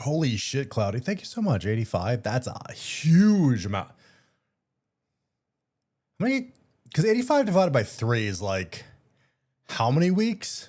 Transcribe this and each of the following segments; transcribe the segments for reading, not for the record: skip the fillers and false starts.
Holy shit, Cloudy. Thank you so much. 85. That's a huge amount. How many? Because 85 divided by 3 is like how many weeks?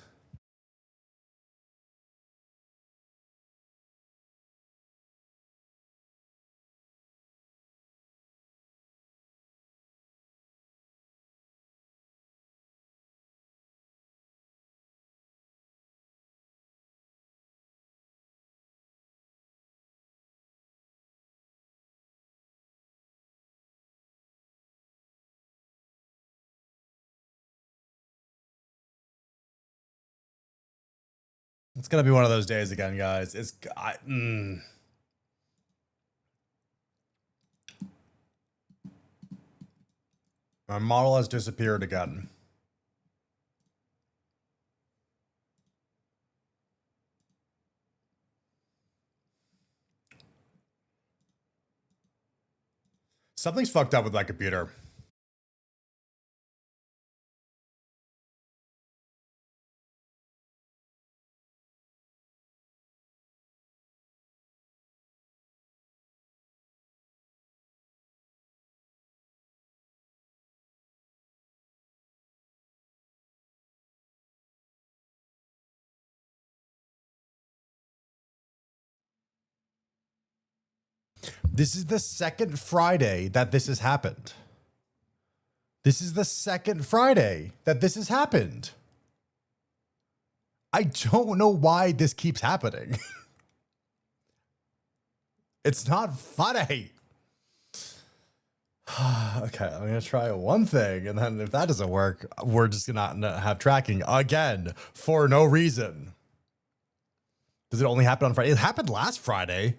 It's gonna be one of those days again, guys. My model has disappeared again. Something's fucked up with my computer. This is the second Friday that this has happened. This is the second Friday that this has happened. I don't know why this keeps happening. It's not funny. Okay, I'm going to try one thing, and then if that doesn't work, we're just going to have tracking again for no reason. Does it only happen on Friday? It happened last Friday.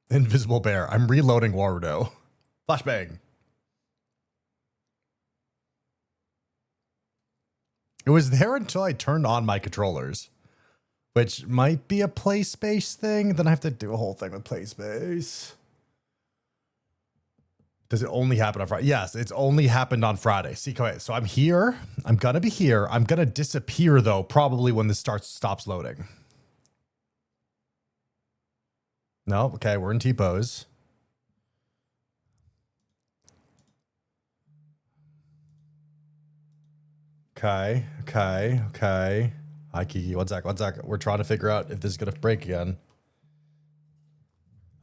Invisible Bear. I'm reloading Warudo. Flashbang. It was there until I turned on my controllers, which might be a play space thing. Then I have to do a whole thing with play space. Does it only happen on Friday? Yes, it's only happened on Friday. See, okay, so I'm here. I'm going to be here. I'm going to disappear, though, probably when this stops loading. No, okay, we're in T-pose. Okay. Hi, Kiki. One sec. We're trying to figure out if this is going to break again.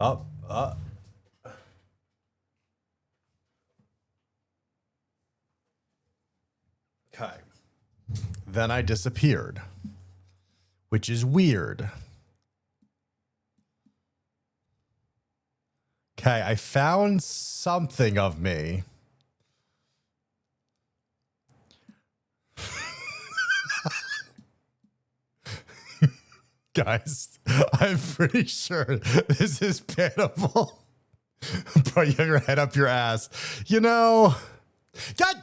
Okay. Then I disappeared, which is weird. Okay, I found something of me. Guys, I'm pretty sure this is pitiful. Put your head up your ass. You know, God.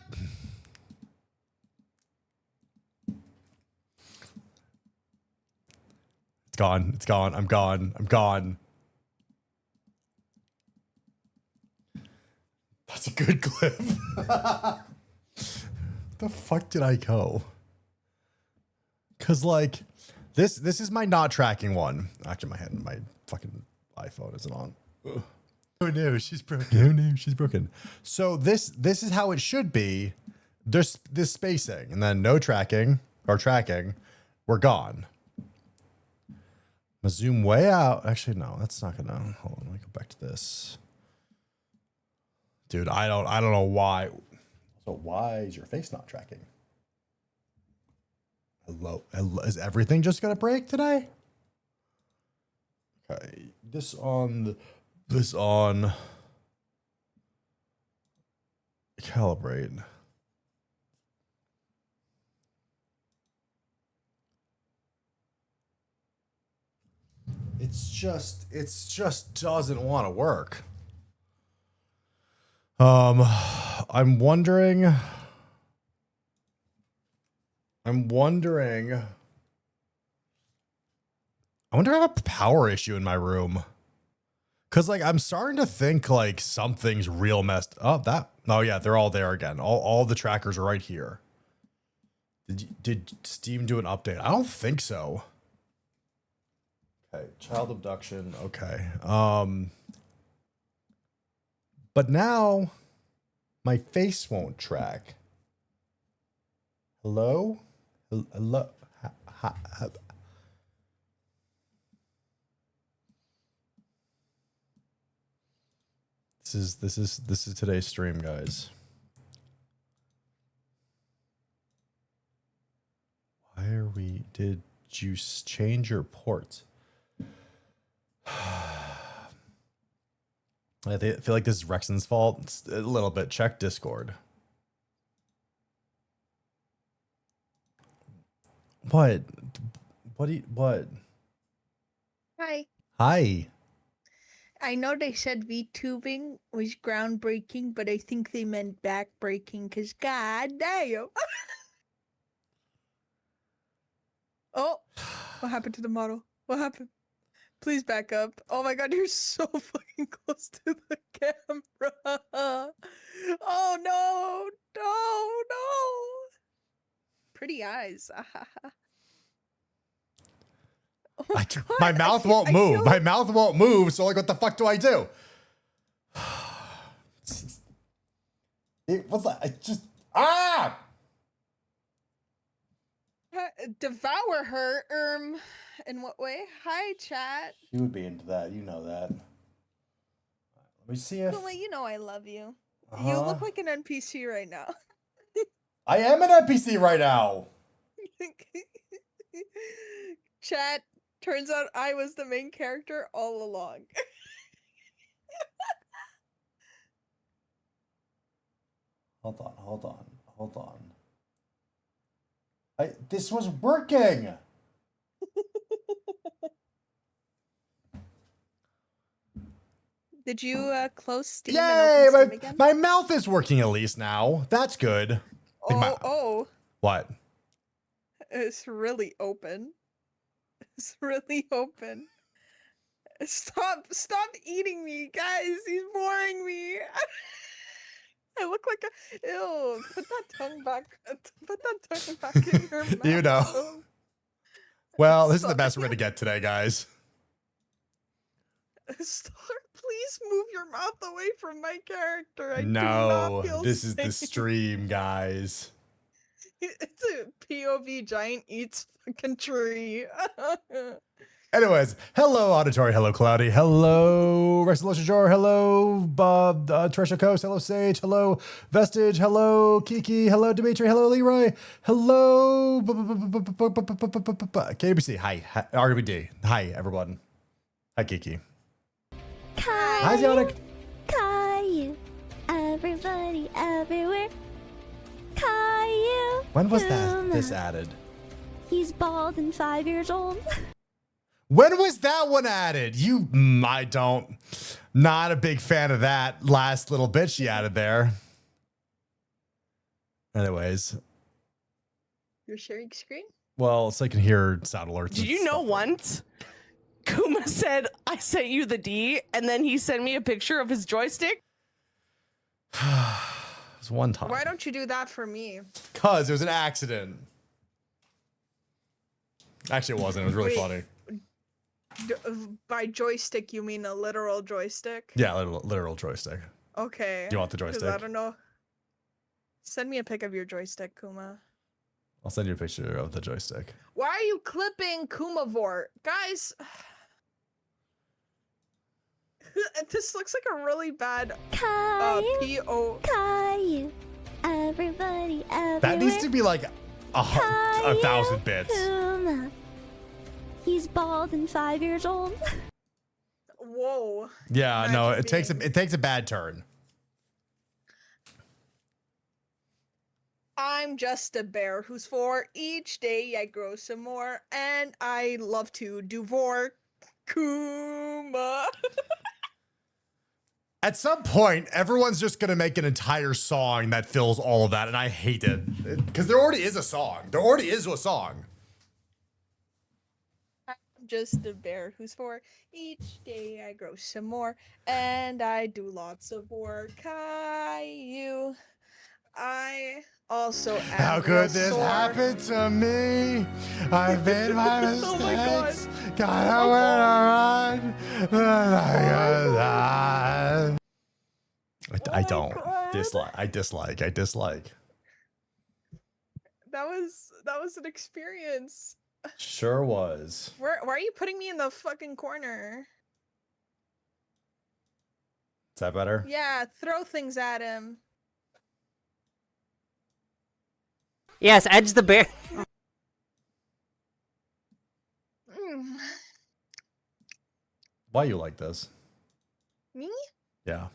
It's gone. It's gone. I'm gone. I'm gone. That's a good clip. The fuck did I go? Cause like this is my not tracking one. Actually, my fucking iPhone isn't on. Ugh. Oh no, she's broken. Oh no, she's broken. So this is how it should be. There's this spacing, and then no tracking or tracking. We're gone. I'm gonna zoom way out. Actually, no, that's not gonna. Hold on, let me go back to this. Dude, I don't know why. So why is your face not tracking? Hello, is everything just gonna break today? Okay, this on calibrate. It's just doesn't want to work. I'm wondering. I wonder if I have a power issue in my room. Cause like I'm starting to think like something's real messed up. Oh yeah, they're all there again. All the trackers are right here. Did Steam do an update? I don't think so. Okay, child abduction. Okay. But now my face won't track. Hello? Hello? This is today's stream, guys. Why are we? Did you change your port? I feel like this is Rexon's fault. It's a little bit. Check Discord. What? What? Hi. Hi. I know they said VTubing was groundbreaking, but I think they meant backbreaking because god damn. Oh, what happened to the model? What happened? Please back up. Oh my god, you're so fucking close to the camera. Oh no, no. Pretty eyes. Oh my god, my mouth won't move. My mouth won't move. So like, what the fuck do I do? It was like, I just, devour her. In what way? Hi, chat. You would be into that. You know that. Let me see if. Kuma, you know I love you. You look like an NPC right now. I am an NPC right now. Chat, turns out I was the main character all along. Hold on. This was working. Did you close Steam Yay! and open Steam again? My mouth is working at least now. That's good. What? It's really open. It's really open. Stop eating me, guys. He's boring me. I look like a ew. Put that tongue back. Put that tongue back in your mouth. You know. Well, this is the best we're gonna get today, guys. Star, please move your mouth away from my character. I do No, not feel this is safe. the stream, guys. It's a POV giant eats fucking tree. Anyways, hello Auditory, hello Cloudy, hello Resolution Shore, hello Bob, Trisha Coast, hello Sage, hello Vestige, hello Kiki, hello Dimitri, hello Leroy, hello KBC, hi RBD, hi everyone, hi Kiki, hi Zionic, Caillou, everybody everywhere. Caillou. when was this added? He's bald and 5 years old. When was that one added? Not a big fan of that last little bit she added there. Anyways. You're sharing screen? Well, so I can hear sound alerts. Did you know once Kuma said, I sent you the D, and then he sent me a picture of his joystick? It was one time. Why don't you do that for me? Because it was an accident. Actually, it wasn't. It was really funny. By joystick, you mean a literal joystick? Yeah, literal joystick. Okay. Do you want the joystick? I don't know. Send me a pic of your joystick, Kuma. I'll send you a picture of the joystick. Why are you clipping Kumavort? Guys, this looks like a really bad Caillou, Caillou, everybody everywhere. That needs to be like 1,000 bits. Kuma. He's bald and 5 years old. whoa. Yeah, no, Imagine it takes a bad turn. I'm just a bear who's 4. Each day I grow some more, and I love to do vor Kuma. At some point, everyone's just gonna make an entire song that fills all of that, and I hate it because there already is a song. There already is a song. I'm just a bear who's 4. Each day I grow some more, and I do lots of work. Caillou. I also am How could this sore. happen to me? I've made my Oh my God. mistakes. I don't God. dislike. I dislike. That was an experience. Sure was. Why are you putting me in the fucking corner? Is that better? Yeah, throw things at him. Yes, Edge the bear. Mm. Why you like this? Me? Yeah.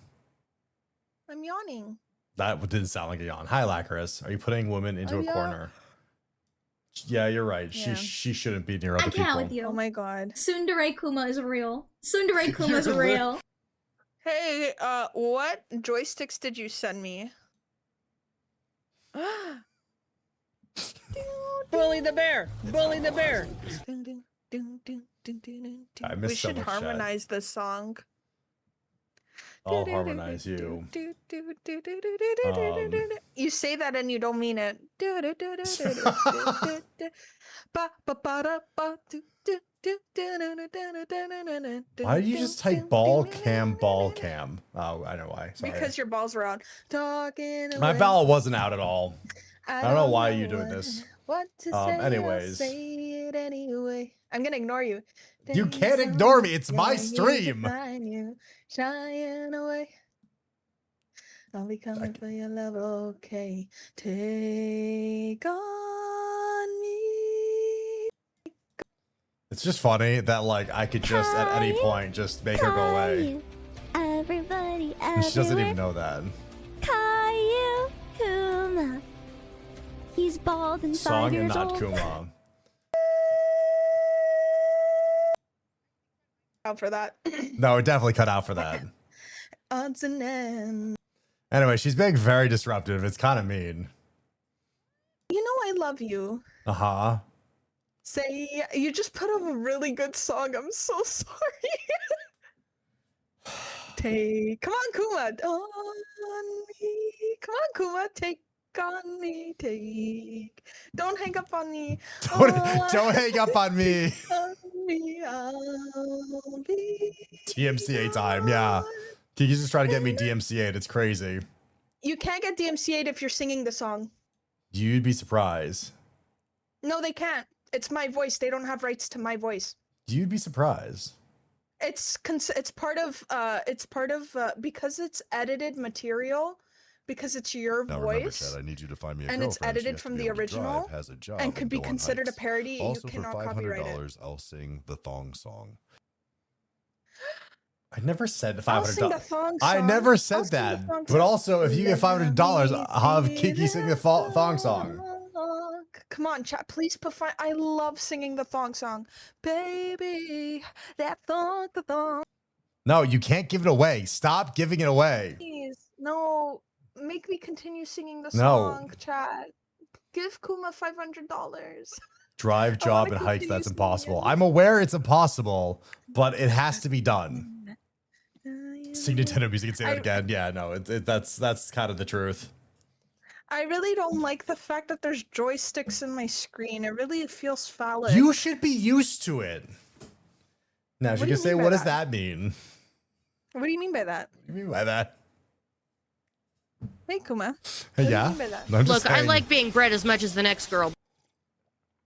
I'm yawning. That didn't sound like a yawn. Hi, Lacris. Are you putting women into Oh, a yeah. corner? Yeah, you're right. Yeah. She shouldn't be near I other can't people. with you. Oh my god. Tsundere Kuma is real. Tsundere Kuma is You're lit- real. Hey, what joysticks did you send me? Bully the bear. Bully the bear. I We missed so should much chat. harmonize this song. I'll harmonize you. You say that and you don't mean it. Why did you just type ball cam? Oh, I know why. Sorry. Because your balls were out. Talking My away. ball wasn't out at all. I don't know why you're doing this. What to say? I'll Anyways. say it anyway. I'm gonna ignore you. You Days can't on ignore me. It's my gonna stream. find you, shying away. I'll be coming for your love, okay? Take on me. It's just funny that like I could just at any point just make her go away. Caillou, everybody, And she doesn't even everywhere. know that. Caillou Kuma. He's bald and 5 Song and years not old. Kuma. Out for that. No, it definitely cut out for that. Odds and ends. Anyway, she's being very disruptive. It's kind of mean. You know I love you. Uh-huh. Say you just put up a really good song. I'm so sorry. Come on, Kuma, on me. Come on, Kuma, take on me, take. Don't hang up on me. Don't hang up on me. On me, I'll be DMCA time, yeah. Kiki's just trying to get me DMCA'd. It's crazy. You can't get DMCA'd if you're singing the song. You'd be surprised. No, they can't. It's my voice. They don't have rights to my voice. You'd be surprised. It's part of because it's edited material, because it's your Now remember, voice. Chad, I need you to find me a and it's girlfriend. She edited has to from be the able to drive, original has a job, and could be go on considered a hikes. parody. Also, You for cannot copyright it. $500, I'll sing the thong song. I never said I'll sing the $500. thong I song. never I'll said sing the that. thong But song. also, if you get $500, I'll have Kiki sing the thong song. Come on, chat. Please put I love singing the thong song. Baby, that thong, the thong. No, you can't give it away. Stop giving it away. Please, no. Make me continue singing the No. song, chat. Give Kuma $500. Drive, job, and hikes, continue that's singing impossible. it. I'm aware it's impossible, but it has to be done. Sing Nintendo music and say that again. Yeah, no, that's kind of the truth. I really don't like the fact that there's joysticks in my screen. It really feels phallic. You should be used to it. Now, What she do you can say, mean by what does that? that mean? What do you mean by that? What do you mean by that? Hey, Kuma. Hey, do you yeah. mean by that? No, I'm just Look, I saying. like being bred as much as the next girl.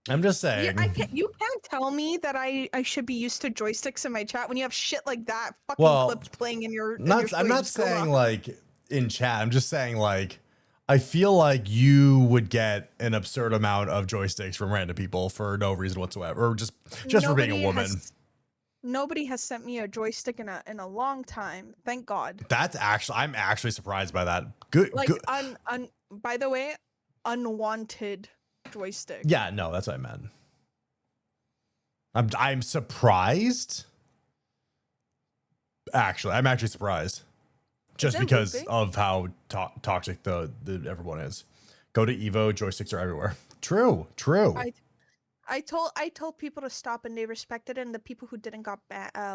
I'm just saying. You can't tell me that I should be used to joysticks in my chat when you have shit like that fucking Well, clips playing in your. I'm not saying like in chat. I'm just saying like I feel like you would get an absurd amount of joysticks from random people for no reason whatsoever, or just for being a woman. Nobody has sent me a joystick in a long time. Thank God. I'm actually surprised by that. Good. Like good. by the way, unwanted joystick. Yeah, no, that's what I meant. I'm surprised. Actually, I'm actually surprised. Just it because looping? of how toxic the everyone is. Go to Evo, joysticks are everywhere. True. I told people to stop and they respected it, and the people who didn't got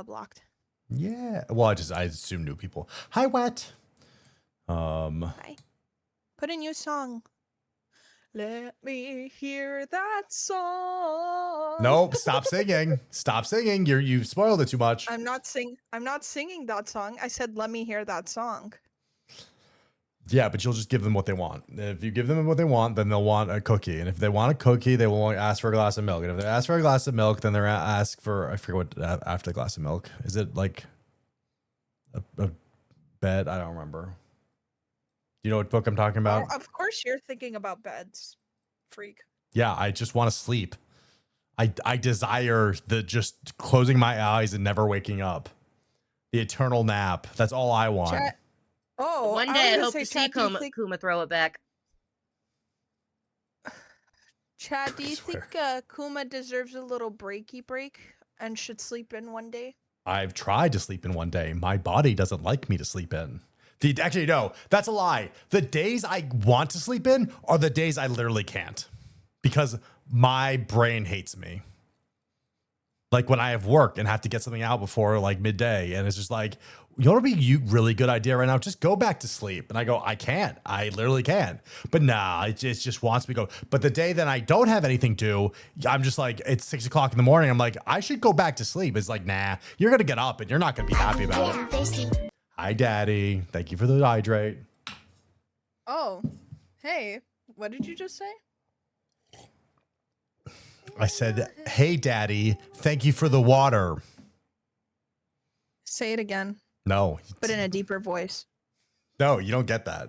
blocked. Yeah. Well, I assume new people. Hi, Wet. Bye. Put a new song. Let me hear that song. Nope. Stop singing. Stop singing. You've spoiled it too much. I'm not singing that song. I said, let me hear that song. Yeah, but you'll just give them what they want. If you give them what they want, then they'll want a cookie. And if they want a cookie, they will ask for a glass of milk. And if they ask for a glass of milk, then they're ask for, I forget what after the glass of milk. Is it like a bed? I don't remember. You know what book I'm talking about? Oh, of course you're thinking about beds, freak. Yeah, I just want to sleep. I desire the just closing my eyes and never waking up. The eternal nap. That's all I want. Chat. Oh, One I day I was hope gonna to say, see Chad, do you Kuma, think- Kuma throw it back. Chad, do you swear. think Kuma deserves a little breaky break and should sleep in one day? I've tried to sleep in one day. My body doesn't like me to sleep in. Actually, no, that's a lie. The days I want to sleep in are the days I literally can't because my brain hates me. Like when I have work and have to get something out before like midday, and it's just like, you know what would be a really good idea right now? Just go back to sleep. And I go, I can't. I literally can't. But nah, it just wants me to go. But the day that I don't have anything to, I'm just like, it's 6 o'clock in the morning. I'm like, I should go back to sleep. It's like, nah, you're going to get up and you're not going to be happy about it. Hi, Daddy. Thank you for the hydrate. Oh, hey, what did you just say? I said, hey, Daddy. Thank you for the water. Say it again, No. but in a deeper voice. No, you don't get that.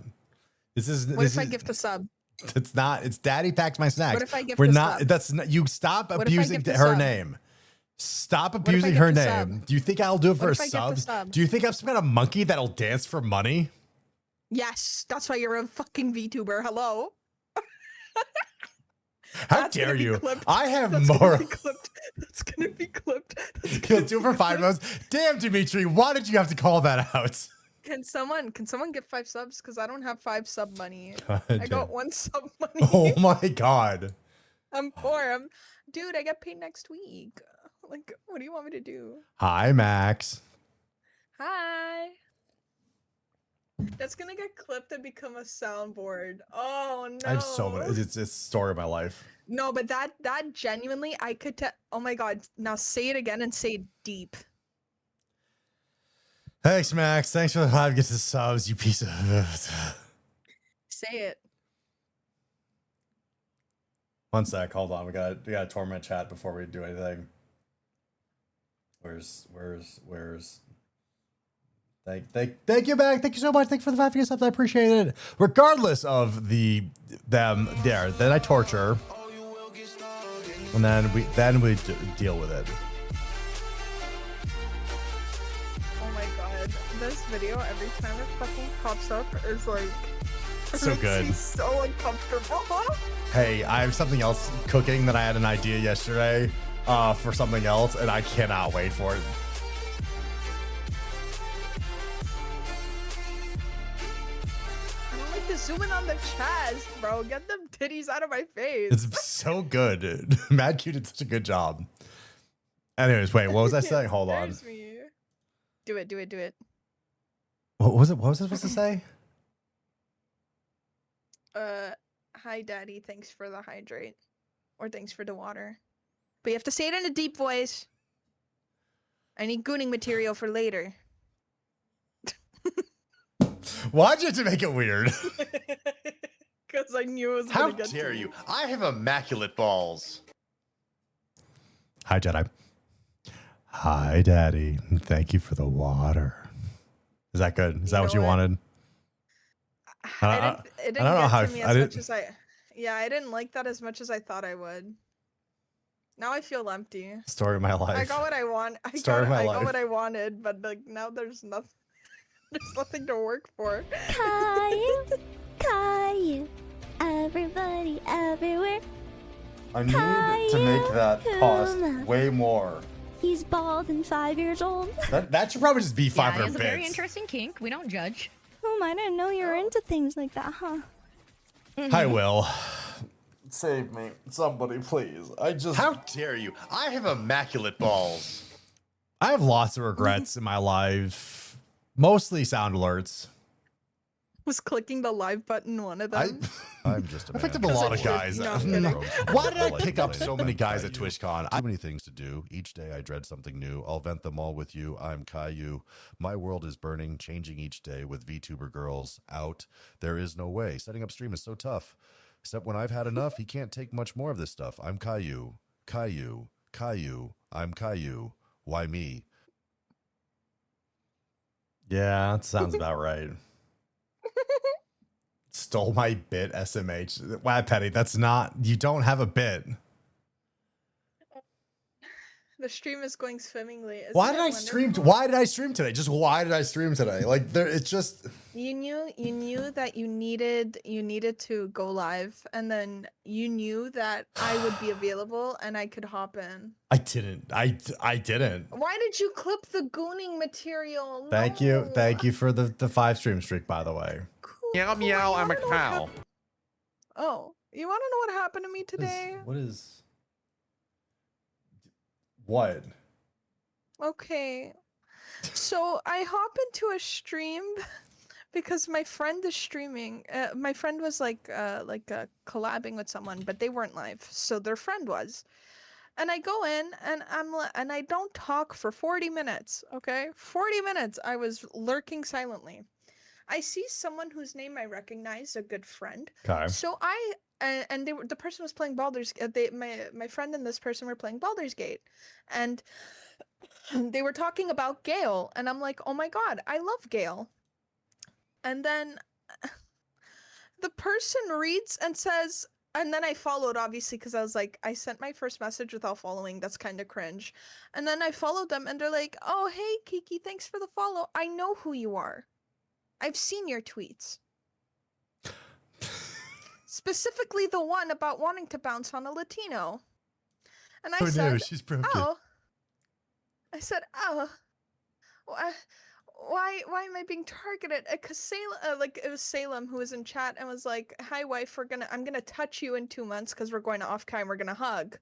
This is What if I gift a sub? It's not. It's Daddy packs my snacks. What if I gift We're a not. sub? That's not. You stop What if I abusing gift a her sub? name. Stop if I abusing gift her a name. sub? Do you think I'll do it for a if I gift a sub? sub? Do you think I'm some kind of monkey that'll dance for money? Yes, that's why you're a fucking VTuber. Hello. How That's dare gonna be you? clipped. I have That's more. Gonna be clipped. That's gonna be clipped. That's You'll gonna do it be for 5 clipped. months. Damn, Dimitri, why did you have to call that out? Can someone get 5 subs? Because I don't have 5 sub money. God I damn. got 1 sub money. Oh my god. I'm poor. Dude, I get paid next week. Like, what do you want me to do? Hi, Max. Hi. That's gonna get clipped and become a soundboard. Oh no. I have so much. It's a story of my life. No, but that genuinely, I could tell. Oh my god! Now say it again and say deep. Thanks, Max. Thanks for the 5 gifts of subs, you piece of. Say it. One sec, hold on. We gotta torment chat before we do anything. Where's thank you, Mac. Thank you so much. Thank you for the 5 gifts. I appreciate it. Regardless of them there, then I torture, and then we deal with it. Oh my god! This video every time it fucking pops up is like So makes good. me so uncomfortable. Hey, I have something else cooking that I had an idea yesterday for something else, and I cannot wait for it. I don't like to zoom in on the chest, bro. Get them titties out of my face. It's so good. Mad Q did such a good job. Anyways, wait, what was I saying? Hold on. There's me. Do it. What was it? What was I supposed to say? Hi, Daddy. Thanks for the hydrate, or thanks for the water. But you have to say it in a deep voice. I need gooning material for later. Why'd you have to make it weird? Because I knew it was How gonna get dare to you? me. I have immaculate balls. Hi, Jedi. Hi, Daddy. Thank you for the water. Is that good? Is that You what know you what? wanted? It didn't don't know get how to I me f- I as much didn't- as I didn't like that as much as I thought I would. Now I feel empty. Story of my life. I got what I want. Story of my I life. got what I wanted, but like now there's nothing. There's nothing to work for. Caillou, everybody, everywhere. I need to make that cost Caillou. way more. He's bald and 5 years old. That should probably just be Yeah, 500 it's a very bits. interesting kink. We don't judge. I didn't know you were into things like that, huh? Hi, Will. Save me. Somebody, please. How dare you? I have immaculate balls. I have lots of regrets in my life. Mostly sound alerts. Was clicking the live button one of them? I'm just a I man. picked up a lot of Because guys. no, I'm kidding. Why did I pick up so many guys at Too TwitchCon? many things to do. Each day I dread something new. I'll vent them all with you. I'm Caillou. My world is burning, changing each day with VTuber girls out. There is no way. Setting up stream is so tough. Except when I've had enough, he can't take much more of this stuff. I'm Caillou. Caillou. Caillou. I'm Caillou. Why me? Yeah, that sounds about right. Stole my bit, SMH. Wow, Petty, that's not. You don't have a bit. The stream is going swimmingly. Isn't Why did it I stream? wonderful? Why did I stream today? Just why did I stream today? Like there, it's just. You knew that you needed to go live, and then you knew that I would be available and I could hop in. I didn't. I didn't. Why did you clip the gooning material? Thank you for the 5 stream streak, by the way. Cool, Meow, cool. meow, You I'm a wanna know what cow. Oh, you want to know what happened to me today? What is? What? Okay. So I hop into a stream because my friend is streaming. My friend was collabing with someone, but they weren't live, so their friend was. And I go in and and I don't talk for 40 minutes. Okay, 40 minutes. I was lurking silently. I see someone whose name I recognize, a good friend. Okay. So and the person was playing Baldur's. My friend and this person were playing Baldur's Gate, and they were talking about Gale, and I'm like, oh my god, I love Gale. And then the person reads and says, and then I followed, obviously, because I was like, I sent my first message without following. That's kind of cringe. And then I followed them, and they're like, oh hey Kiki, thanks for the follow. I know who you are. I've seen your tweets. Specifically the one about wanting to bounce on a Latino. And I said, no, she's broken. oh. I said, oh. Why am I being targeted? Because Salem, it was Salem who was in chat and was like, hi wife, I'm gonna touch you in 2 months because we're going to off-cam, we're gonna hug.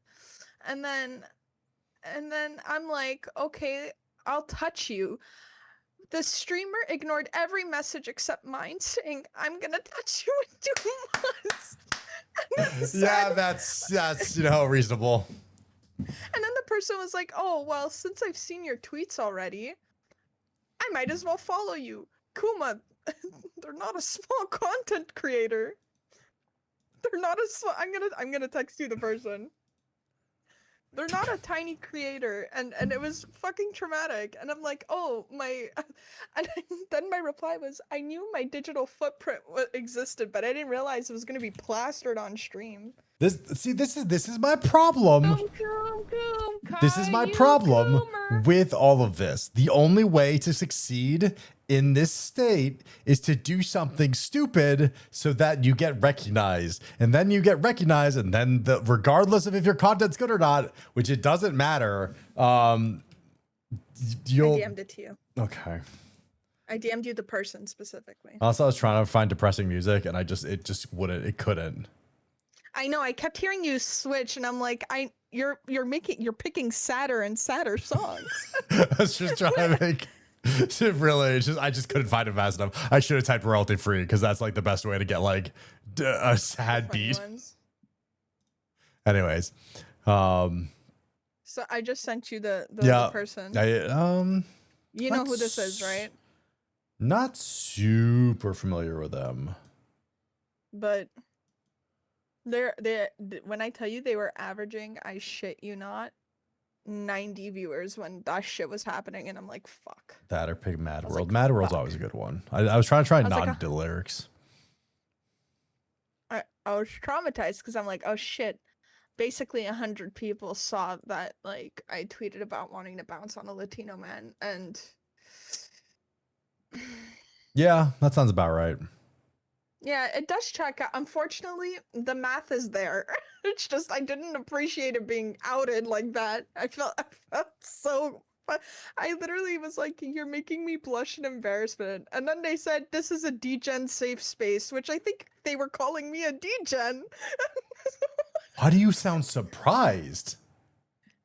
And then I'm like, okay, I'll touch you. The streamer ignored every message except mine saying, I'm gonna touch you in 2 months. And then Yeah, said- that's reasonable. And then the person was like, oh, well, since I've seen your tweets already, I might as well follow you. Kuma, they're not a small content creator. They're not a small, I'm gonna text you the person. They're not a tiny creator, and it was fucking traumatic. And I'm like, oh my, and then my reply was, I knew my digital footprint existed, but I didn't realize it was gonna be plastered on stream. This is my problem. This is my problem with all of this. The only way to succeed in this state is to do something stupid so that you get recognized. And then you get recognized, and then regardless of if your content's good or not, which it doesn't matter, you'll I DM'd it to you. Okay. I DM'd you the person specifically. Also, I was trying to find depressing music and it couldn't. I know, I kept hearing you switch, and I'm like, you're picking sadder and sadder songs. I was just trying to make I just couldn't find it fast enough. I should have typed royalty free because that's like the best way to get like a sad Funny beat. ones. Anyways, So I just sent you the yeah, person. you know who this is, right? Not super familiar with them. But they when I tell you they were averaging, I shit you not, 90 viewers when that shit was happening, and I'm like, fuck. That or pick Mad I was World. like, Mad World's fuck. always a good one. I was trying to was like, not do lyrics. I was traumatized because I'm like, oh shit. Basically 100 people saw that like I tweeted about wanting to bounce on a Latino man, and Yeah, that sounds about right. yeah, it does check out. Unfortunately, the math is there. It's just I didn't appreciate it being outed like that. I felt so. I literally was like, "You're making me blush in embarrassment." And then they said, "This is a degen safe space," which I think they were calling me a degen. Why do you sound surprised?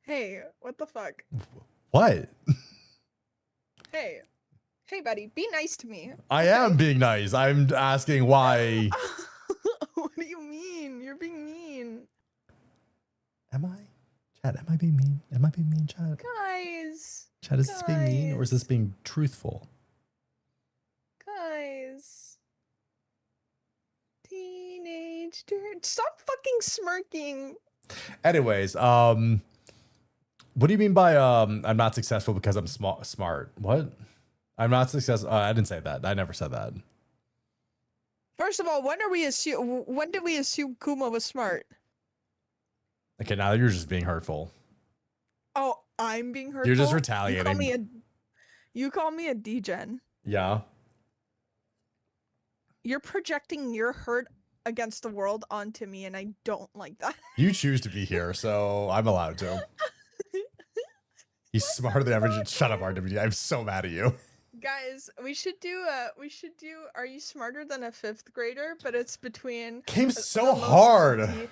Hey, what the fuck? What? Hey, Hey, buddy, be nice to me. I am being nice. I'm asking why. What do you mean? You're being mean. Am I? Chad, am I being mean? Am I being mean, Chad? Guys. Chad, is this being mean or is this being truthful? Guys. Teenage dirt. Stop fucking smirking. Anyways, what do you mean by I'm not successful because I'm smart? What? I'm not successful. I didn't say that. I never said that. First of all, when did we assume Kuma was smart? Okay, now you're just being hurtful. Oh, I'm being hurtful. You're just retaliating. You call me a degen. Yeah. You're projecting your hurt against the world onto me, and I don't like that. You choose to be here, so I'm allowed to. He's smarter than average. Shut up, RWD. I'm so mad at you. Guys, we should do Are You Smarter Than a Fifth Grader? But it's between Came the so most hard.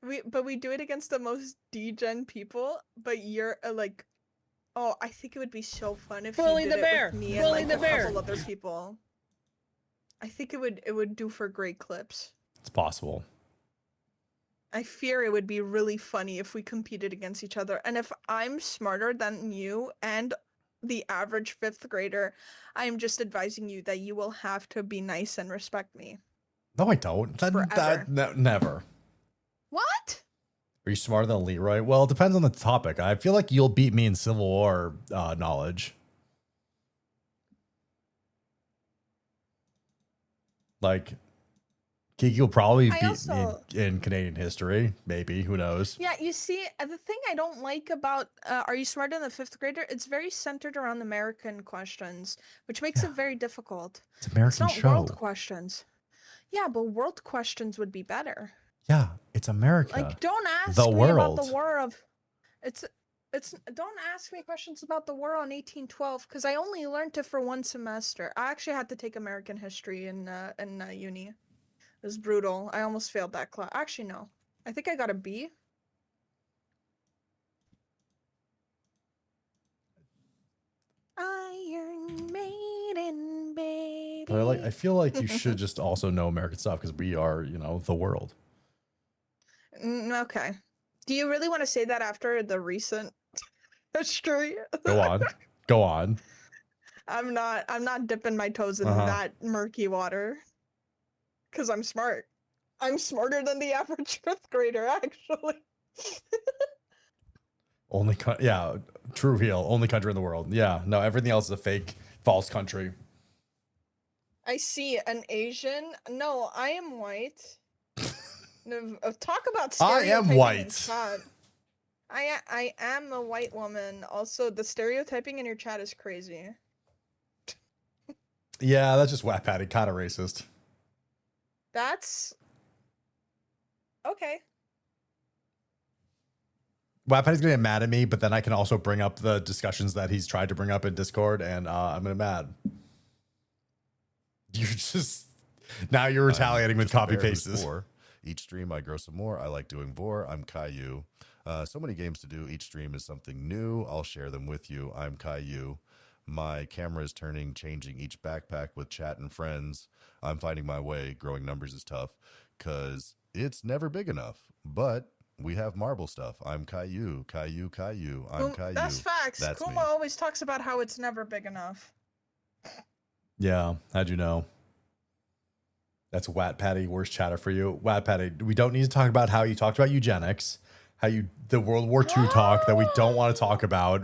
we do it against the most degen people, but you're like, oh, I think it would be so fun if Bully you the did bear. it with me Bully and the like a bear. couple other people. I think it would do for great clips. It's possible. I fear it would be really funny if we competed against each other. And if I'm smarter than you and the average fifth grader, I am just advising you that you will have to be nice and respect me. No, I don't. Forever. Never. What? Are you smarter than Leroy? Well, it depends on the topic. I feel like you'll beat me in Civil War knowledge. Like, Kiki will probably beat me in Canadian history. Maybe. Who knows? Yeah, you see, the thing I don't like about Are You Smarter Than a Fifth Grader? It's very centered around American questions, which makes it very difficult. It's an American It's not show. world questions. Yeah, but world questions would be better. Yeah, it's America. Like, don't ask The me world. about the war of. It's. Don't ask me questions about the war on 1812 because I only learned it for one semester. I actually had to take American history in uni. It was brutal. I almost failed that class. Actually, no. I think I got a B. Iron Maiden, baby. But I feel like you should just also know American stuff because we are, the world. Okay. Do you really want to say that after the recent history? Go on. Go on. I'm not dipping my toes in that murky water. Cause I'm smart. I'm smarter than the average fifth grader, actually. True heel, only country in the world. Yeah, no, everything else is a fake, false country. I see an Asian. No, I am white. Talk about I am stereotyping in white. chat. I am a white woman. Also, the stereotyping in your chat is crazy. Yeah, that's just whack patty, kind of racist. That's okay. Whack patty's gonna get mad at me, but then I can also bring up the discussions that he's tried to bring up in Discord, and I'm gonna mad. You're just now you're retaliating with copy pastes. Each stream I grow some more. I like doing Vor. I'm Caillou. So many games to do. Each stream is something new. I'll share them with you. I'm Caillou. My camera is turning, changing each backpack with chat and friends. I'm finding my way. Growing numbers is tough because it's never big enough. But we have marble stuff. I'm Caillou. Caillou. I'm Caillou. That's facts. That's Kuma me. always talks about how it's never big enough. Yeah, how'd you know? That's Wat Patty, worst chatter for you. Wat Patty, we don't need to talk about how you talked about eugenics, the World War II talk that we don't want to talk about,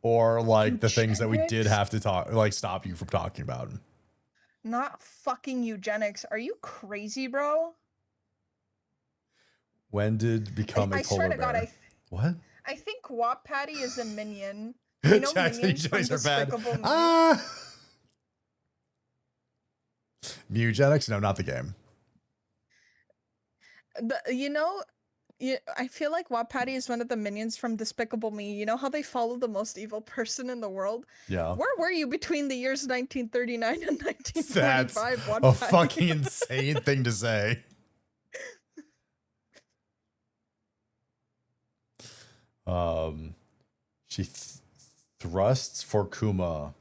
or like the things that we did have to stop you from talking about. Not fucking eugenics. Are you crazy, bro? When did become a I polar swear to bear? God, What? I think Wap Patty is a minion. You know Chat, minions from eugenics are bad. Despicable Me? Eugenics? No, not the game. I feel like Wap Patty is one of the minions from Despicable Me. You know how they follow the most evil person in the world? Yeah. Where were you between the years 1939 and 1945? That's Wap a Patty? fucking insane thing to say. She thrusts for Kuma.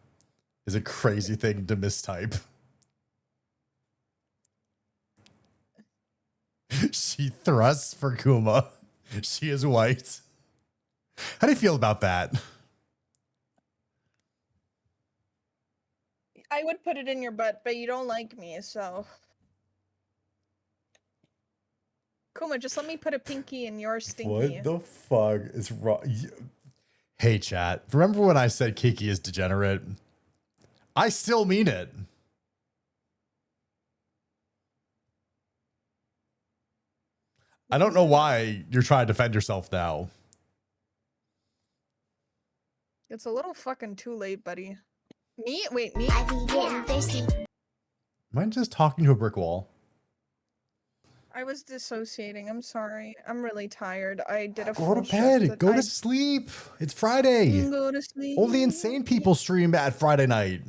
is a crazy thing to mistype. She thrusts for Kuma. She is white. How do you feel about that? I would put it in your butt, but you don't like me, so. Kuma, just let me put a pinky in your stinky. What the fuck is wrong? Hey, chat. Remember when I said Kiki is degenerate? I still mean it. I don't know why you're trying to defend yourself now. It's a little fucking too late, buddy. Me? Wait, me? I be getting thirsty. Am I just talking to a brick wall? I was dissociating. I'm sorry. I'm really tired. I did a Go to full bed. shift. Go to sleep. It's Friday. Go to sleep. Only insane people stream at Friday night.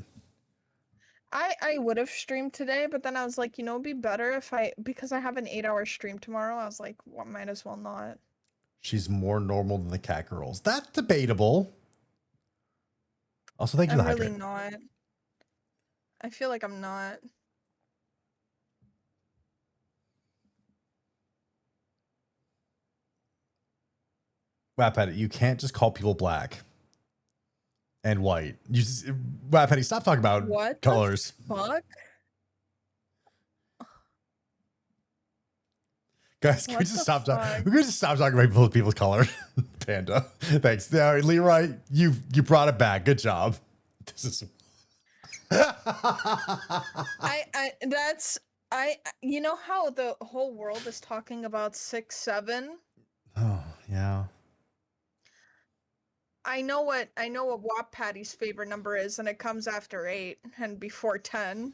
I would have streamed today, but then I was like, you know, it'd be better if because I have an 8-hour stream tomorrow. I was like, well, might as well not. She's more normal than the cat girls. That's debatable. Also, thank you, I'm the really hydrate. not. I feel like I'm not. Wapatty, you can't just call people black and white. You just, Wapatty, stop talking about What the colors. Fuck. Guys, can we What just the stop talking? fuck? We can just stop talking about people's color. Panda. Thanks. Yeah, Leroy, you brought it back. Good job. This is you know how the whole world is talking about 6'7"? Oh, yeah. I know what Wap Patty's favorite number is, and it comes after 8 and before 10.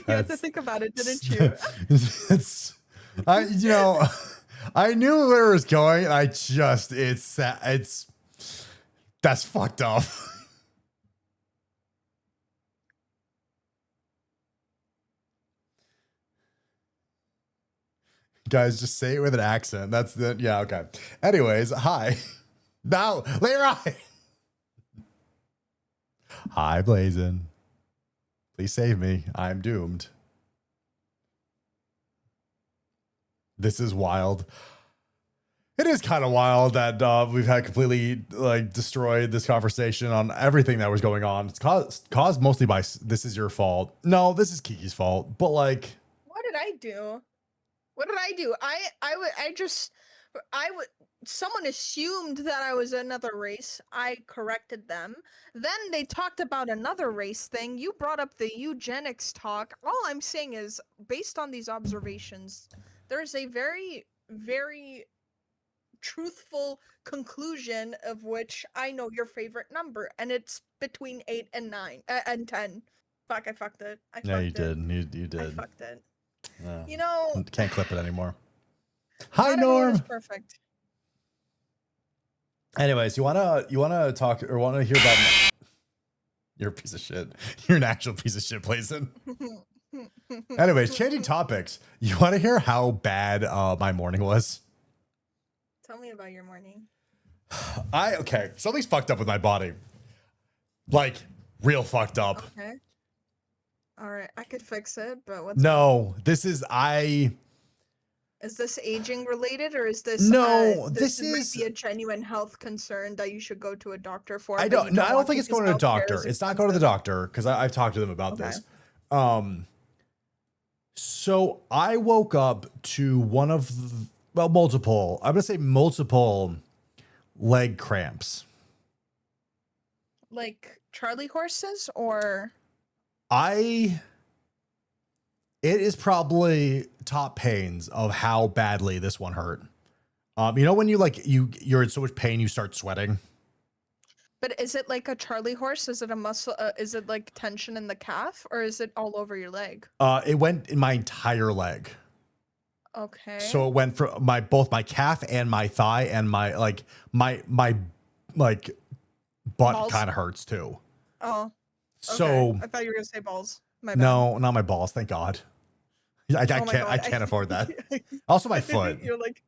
You had to think about it, didn't you? It's, I knew where it was going. That's fucked up. Guys, just say it with an accent. That's the, yeah, okay. Anyways, hi. Now, Leroy. Hi, Blazin. Please save me. I'm doomed. This is wild. It is kind of wild that we've had completely like destroyed this conversation on everything that was going on. It's caused mostly by this is your fault. No, this is Kiki's fault. But like, What did I do? What did I do? Someone assumed that I was another race. I corrected them. Then they talked about another race thing. You brought up the eugenics talk. All I'm saying is, based on these observations, there's a very, very truthful conclusion of which I know your favorite number, and it's between 8 and 9 and 10. Fuck, I fucked it. yeah, you did. You I did. fucked it. Yeah. You know, Can't clip it anymore. Hi, not everyone is Norm. perfect. Anyways, you wanna talk or wanna hear about? You're a piece of shit. You're an actual piece of shit, Blazin. Anyways, changing topics. You want to hear how bad my morning was? Tell me about your morning. Okay, something's fucked up with my body. Like real fucked up. Okay. All right, I could fix it, but what's No, this is Is this aging related, or is this No, this this might is- be a genuine health concern that you should go to a doctor for? I but don't you no, I don't want think it's because going to a healthcare doctor. is It's not going to the expensive? doctor because I've talked to them about Okay. this. So I woke up to one of multiple. I'm gonna say multiple leg cramps. Like Charlie horses, or It is probably top pains of how badly this one hurt. You know when you're in so much pain you start sweating. but is it like a Charlie horse? Is it a muscle? Is it like tension in the calf, or is it all over your leg? It went in my entire leg. Okay. So it went from both my calf and my thigh and my butt Balls? kind of hurts too. Oh. Okay. So I thought you were gonna say balls. My bad. no, not my balls. Thank God. I Oh my can't. I God, can't afford that. Also my foot. You're like,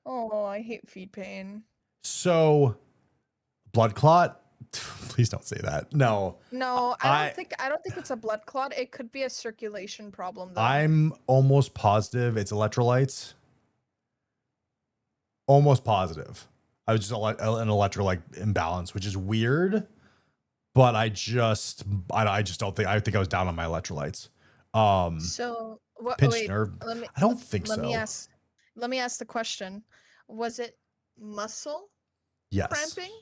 Oh, I hate feet pain. So, blood clot? Please don't say that. No, No, I- I don't think it's a blood clot. It could be a circulation problem though. I'm almost positive it's electrolytes. Almost positive. I was just an electrolyte imbalance, which is weird. But I just don't think. I think I was down on my electrolytes. So what? Pinched Wait, nerve. let me I don't think let so. me ask. Let me ask the question. Was it muscle Yes. cramping?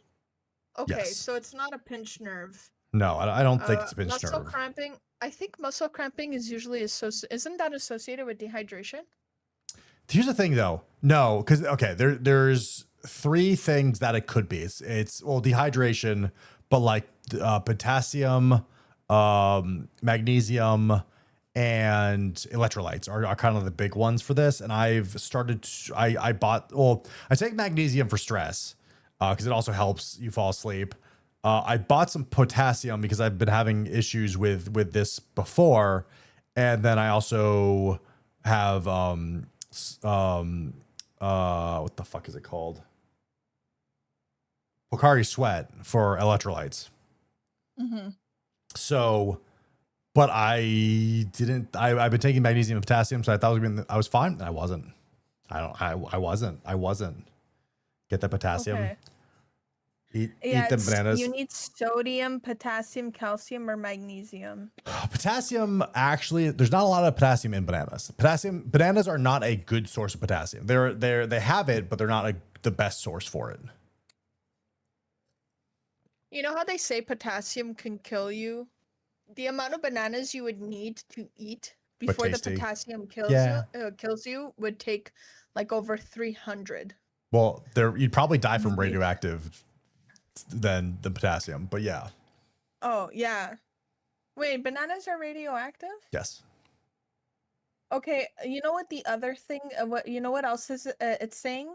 Okay, Yes. so it's not a pinched nerve. No, I don't think it's a pinched Muscle nerve. cramping. I think muscle cramping is usually isn't that associated with dehydration? Here's the thing, though. No, because okay, there's three things that it could be. It's well dehydration, but like potassium, magnesium, and electrolytes are kind of the big ones for this. And I've started. I take magnesium for stress because it also helps you fall asleep. I bought some potassium because I've been having issues with this before, and then I also have what the fuck is it called? Pocari Sweat for electrolytes. Mm-hmm. So, but I've been taking magnesium and potassium, so I thought I was fine. I wasn't. I wasn't. Get the potassium. Okay. Eat the bananas. You need sodium, potassium, calcium, or magnesium. Potassium, actually, there's not a lot of potassium in bananas. Bananas are not a good source of potassium. They have it, but they're not the best source for it. You know how they say potassium can kill you? The amount of bananas you would need to eat before the tasty. potassium kills you would take like over 300. Well, you'd probably die from radioactive than the potassium, but yeah. Oh, yeah. Wait, bananas are radioactive? Yes. Okay, you know what the other thing, what else is it's saying?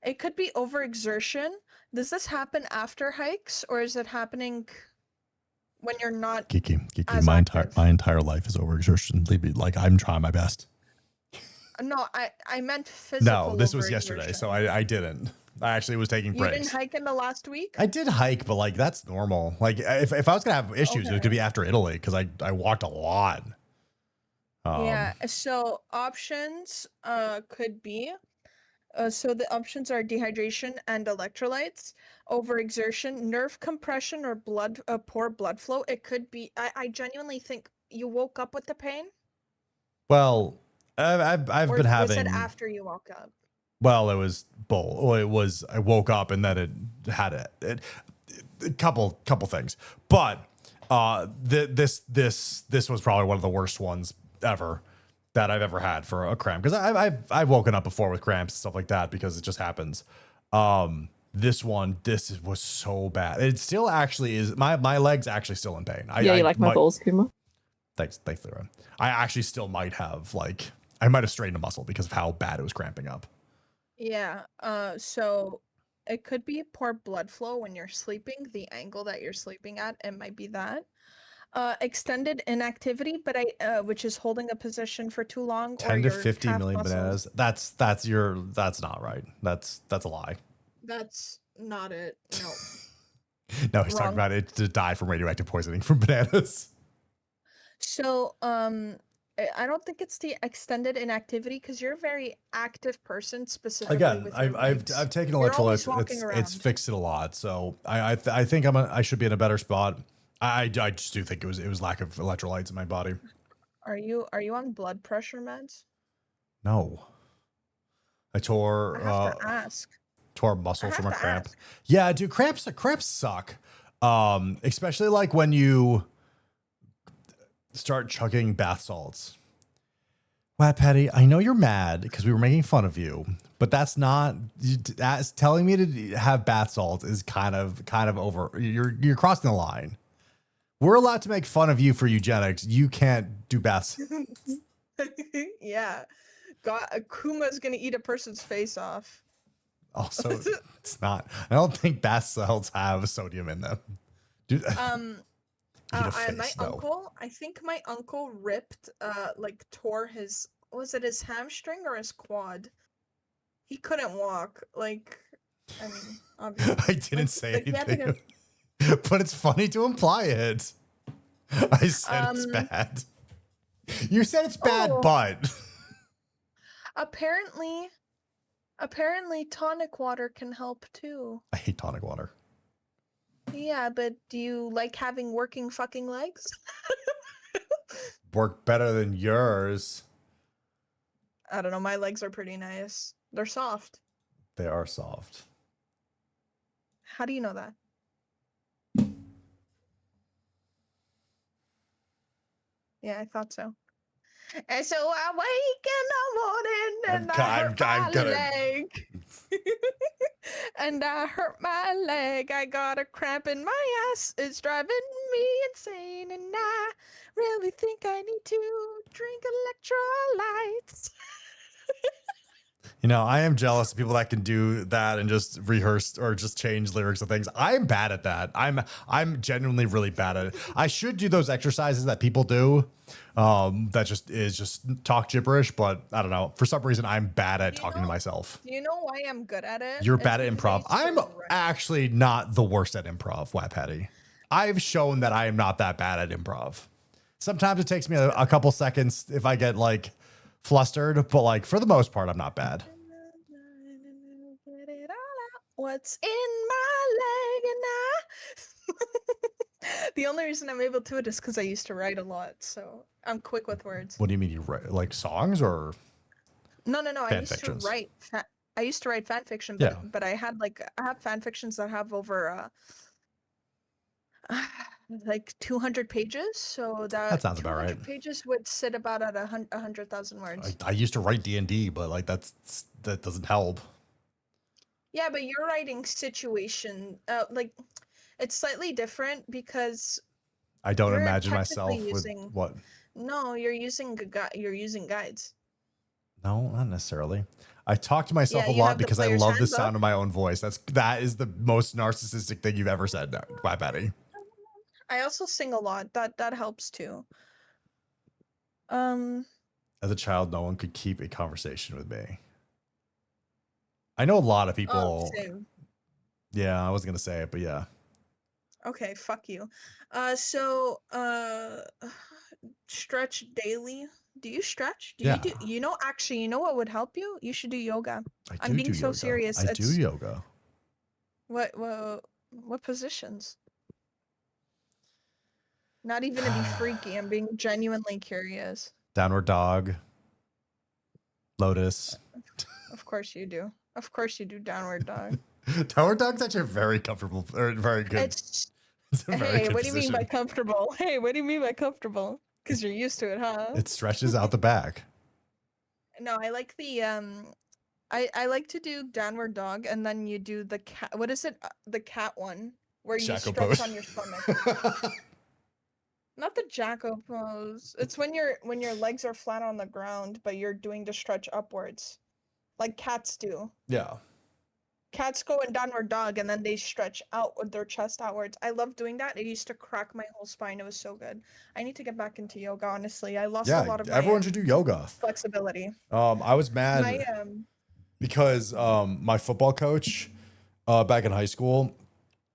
It could be overexertion. Does this happen after hikes or is it happening when you're not Kiki, as my active? entire life is overexertion. Like I'm trying my best. No, I meant physical. No, this was yesterday, so I didn't. I actually was taking You breaks. didn't hike in the last week? I did hike, but like that's normal. Like if I was gonna have issues, it could be after Italy because I walked a lot. Yeah, so options could be so the options are dehydration and electrolytes, overexertion, nerve compression, or poor blood flow. It could be I genuinely think you woke up with the pain. Well, I've Or been having. was it after you woke up? Well, it was both. Well, it was. I woke up and then it had a couple things, but this was probably one of the worst ones ever that I've ever had for a cramp because I've woken up before with cramps and stuff like that because it just happens. This was so bad. It still actually is. My leg's actually still in pain. You like my balls, Kuma? Thanks, Lyra. I actually still might have I might have strained a muscle because of how bad it was cramping up. Yeah. So it could be poor blood flow when you're sleeping. The angle that you're sleeping at, it might be that. Extended inactivity, but which is holding a position for too long. 10 or to your 50 calf million muscles. bananas. That's not right. That's a lie. That's not it. No. No, he's talking Wrong. about it to die from radioactive poisoning from bananas. So, I don't think it's the extended inactivity because you're a very active person specifically. Again, with your I've legs. taken You're always electrolytes. walking It's around. fixed it a lot. So I think I should be in a better spot. I just do think it was lack of electrolytes in my body. Are you on blood pressure meds? No, I tore I have to ask. tore a muscle I from a have to cramp. ask. Yeah, dude, cramps suck. Especially like when you start chugging bath salts. Wow, Patty, I know you're mad because we were making fun of you, but that's not telling me to have bath salts is kind of over. You're crossing the line. We're allowed to make fun of you for eugenics. You can't do bath. Yeah. God, Kuma's gonna eat a person's face off. Also, it's not. I don't think bath salts have sodium in them. Dude, My face, no. uncle, I think my uncle tore his, was it his hamstring or his quad? he couldn't walk. Like, I mean, obviously. I didn't Like- say like, he had to anything, go- but it's funny to imply it. I said it's bad. You said it's bad, Oh. but Apparently, tonic water can help too. I hate tonic water. Yeah, but do you like having working fucking legs? Work better than yours. I don't know. My legs are pretty nice. They're soft. They are soft. How do you know that? Yeah, I thought so. And so I wake in the morning and I hurt my leg. And I hurt my leg. I got a cramp in my ass. It's driving me insane. And I really think I need to drink electrolytes. You know, I am jealous of people that can do that and just rehearse or just change lyrics of things. I'm bad at that. I'm genuinely really bad at it. I should do those exercises that people do. That just is just talk gibberish, but I don't know. For some reason, I'm bad at talking to myself. Do you know why I'm good at it? You're It's bad at because improv. I I'm used to write- actually not the worst at improv, Wap Patty. I've shown that I am not that bad at improv. Sometimes it takes me a couple seconds if I get like flustered, but like for the most part, I'm not bad. Get it all out. What's in my leg and I. The only reason I'm able to it is because I used to write a lot, so I'm quick with words. What do you mean you write like songs or? No. I Fan used fictions. to write. I used to write fan fiction, Yeah. but I have fan fictions that have over like 200 pages. So That sounds about 200 right. pages would sit about at 100,000 words. I used to write D&D, but like that doesn't help. Yeah, but you're writing situation. Like it's slightly different because I don't You're imagine myself technically with using- what? no, you're using guides. No, not necessarily. I talk to myself Yeah, a you lot have the because I player's love the handbook. sound of my own voice. That is the most narcissistic thing you've ever said, Wap Patty. I also sing a lot. That helps too. Um, As a child, no one could keep a conversation with me. I know a lot of people. same. Yeah, I wasn't gonna say it, but yeah. Okay, fuck you. Stretch daily. Do you stretch? Do Yeah. you do? Actually, you know what would help you? You should do yoga. I'm being do so yoga. serious. I do It's- yoga. What positions? Not even to be freaky. I'm being genuinely curious. Downward dog. Lotus. Of course you do. Of course you do downward dog. Downward dog's actually very comfortable or very good. It's It's a very hey, good what do you mean by position. comfortable? Hey, what do you mean by comfortable? Because you're used to it, huh? It stretches out the back. No, I like the I like to do downward dog and then you do the cat. What is it? The cat one where you Jacko stretch pose. on your stomach. Not the Jacko pose. It's when your legs are flat on the ground, but you're doing the stretch upwards, like cats do. Yeah. Cats go in downward dog and then they stretch out with their chest outwards. I love doing that. It used to crack my whole spine. It was so good. I need to get back into yoga. Honestly, I lost a Yeah. lot of Everyone my should do yoga. flexibility. I was mad My because my football coach back in high school,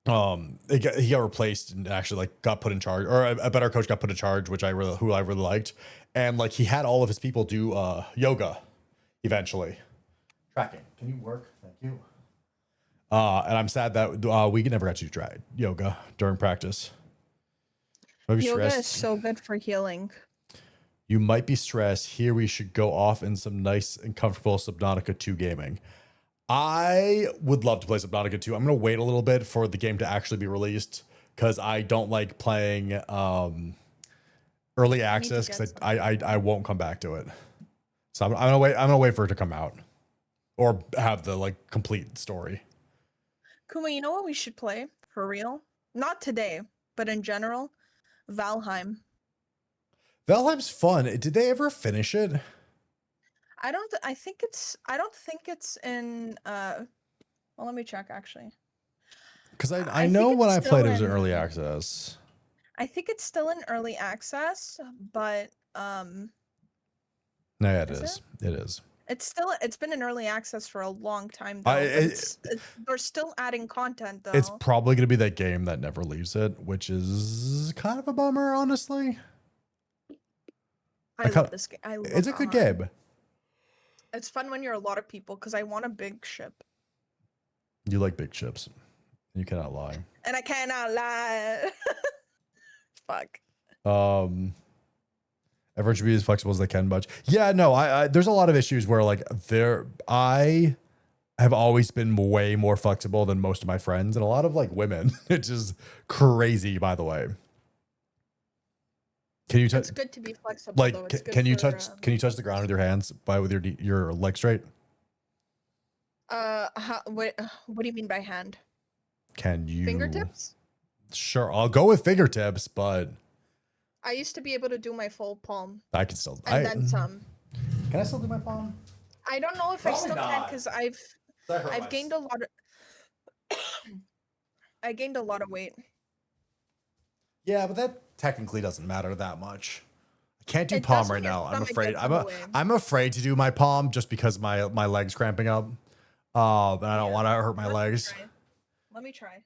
he got replaced and actually like got put in charge, or a better coach got put in charge, who I really liked, and like he had all of his people do yoga eventually. Tracking. Can you work? Thank you. And I'm sad that we never got to try yoga during practice. Maybe yoga stressed. is so good for healing. You might be stressed. Here we should go off in some nice and comfortable Subnautica 2 gaming. I would love to play Subnautica 2. I'm going to wait a little bit for the game to actually be released because I don't like playing early access because I won't come back to it. So I'm going to wait. I'm going to wait for it to come out or have the like complete story. Kuma, you know what we should play for real? Not today, but in general, Valheim. Valheim's fun. Did they ever finish it? I don't think it's in well, let me check actually. Because I I know think when it's I played it still was in in- early access. I think it's still in early access, but Yeah, it Is is. It is. It's been in early access for a long time though. They're still adding content though. It's probably going to be that game that never leaves it, which is kind of a bummer, honestly. I love this game. It's a good game. It's fun when you're a lot of people because I want a big ship. You like big ships. You cannot lie. And I cannot lie. Fuck. Everyone should be as flexible as they can, but yeah, no, I there's a lot of issues where like I have always been way more flexible than most of my friends and a lot of like women. It's just crazy, by the way. Can you touch? It's good to be flexible. Like, though. It's good can you for, touch? Can you touch the ground with your hands with your leg straight? what do you mean by hand? Can you Fingertips? Sure, I'll go with fingertips, but I used to be able to do my full palm. I can still. And then some. Can I still do my palm? I don't know if I still can because I've gained a lot of. I gained a lot of weight. Yeah, but that technically doesn't matter that much. I can't do It palm does right when your now. I'm stomach afraid. gets in the way. I'm afraid to do my palm just because my legs cramping up. And I don't want to hurt my Let me legs. try. Let me try.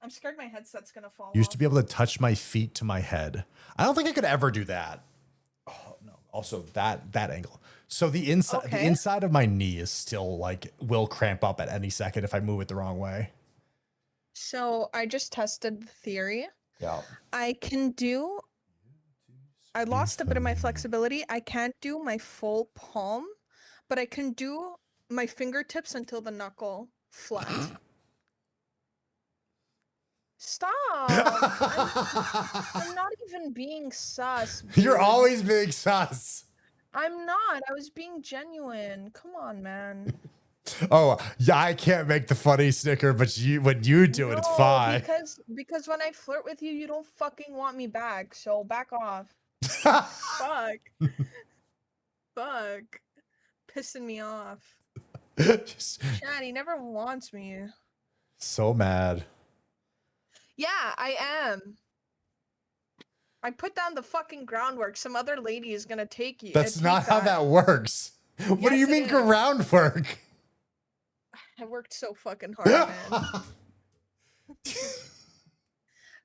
I'm scared my headset's gonna fall Used off. to be able to touch my feet to my head. I don't think I could ever do that. Oh no. Also that angle. So the inside of my knee is still like will cramp up at any second if I move it the wrong way. So I just tested the theory. Yeah. I lost a bit of my flexibility. I can't do my full palm, but I can do my fingertips until the knuckle flat. Stop! I'm not even being sus. You're dude. always being sus. I'm not. I was being genuine. Come on, man. Oh, yeah, I can't make the funny snicker, but when you do it, it's No, fine. Because when I flirt with you, you don't fucking want me back. So back off. Fuck. Fuck. Pissing me off. Just Chad, he never wants me. so mad. Yeah, I am. I put down the fucking groundwork. Some other lady is gonna take you. That's take not how that works. What do Yes, you it mean is. groundwork? I worked so fucking hard, man.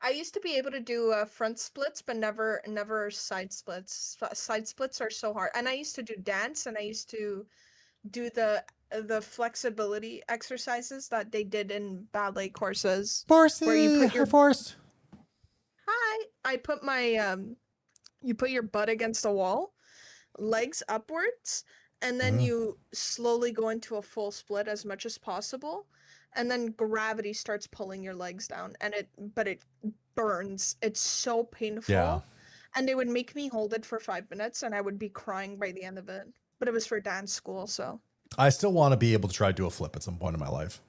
I used to be able to do front splits, but never side splits. Side splits are so hard. And I used to do dance, and I used to do the flexibility exercises that they did in ballet courses. Where you put your forced. Hi. I put my you put your butt against the wall, legs upwards, and then you slowly go into a full split as much as possible. And then gravity starts pulling your legs down and it burns. It's so painful. Yeah. And they would make me hold it for 5 minutes and I would be crying by the end of it. But it was for dance school, so I still want to be able to try to do a flip at some point in my life.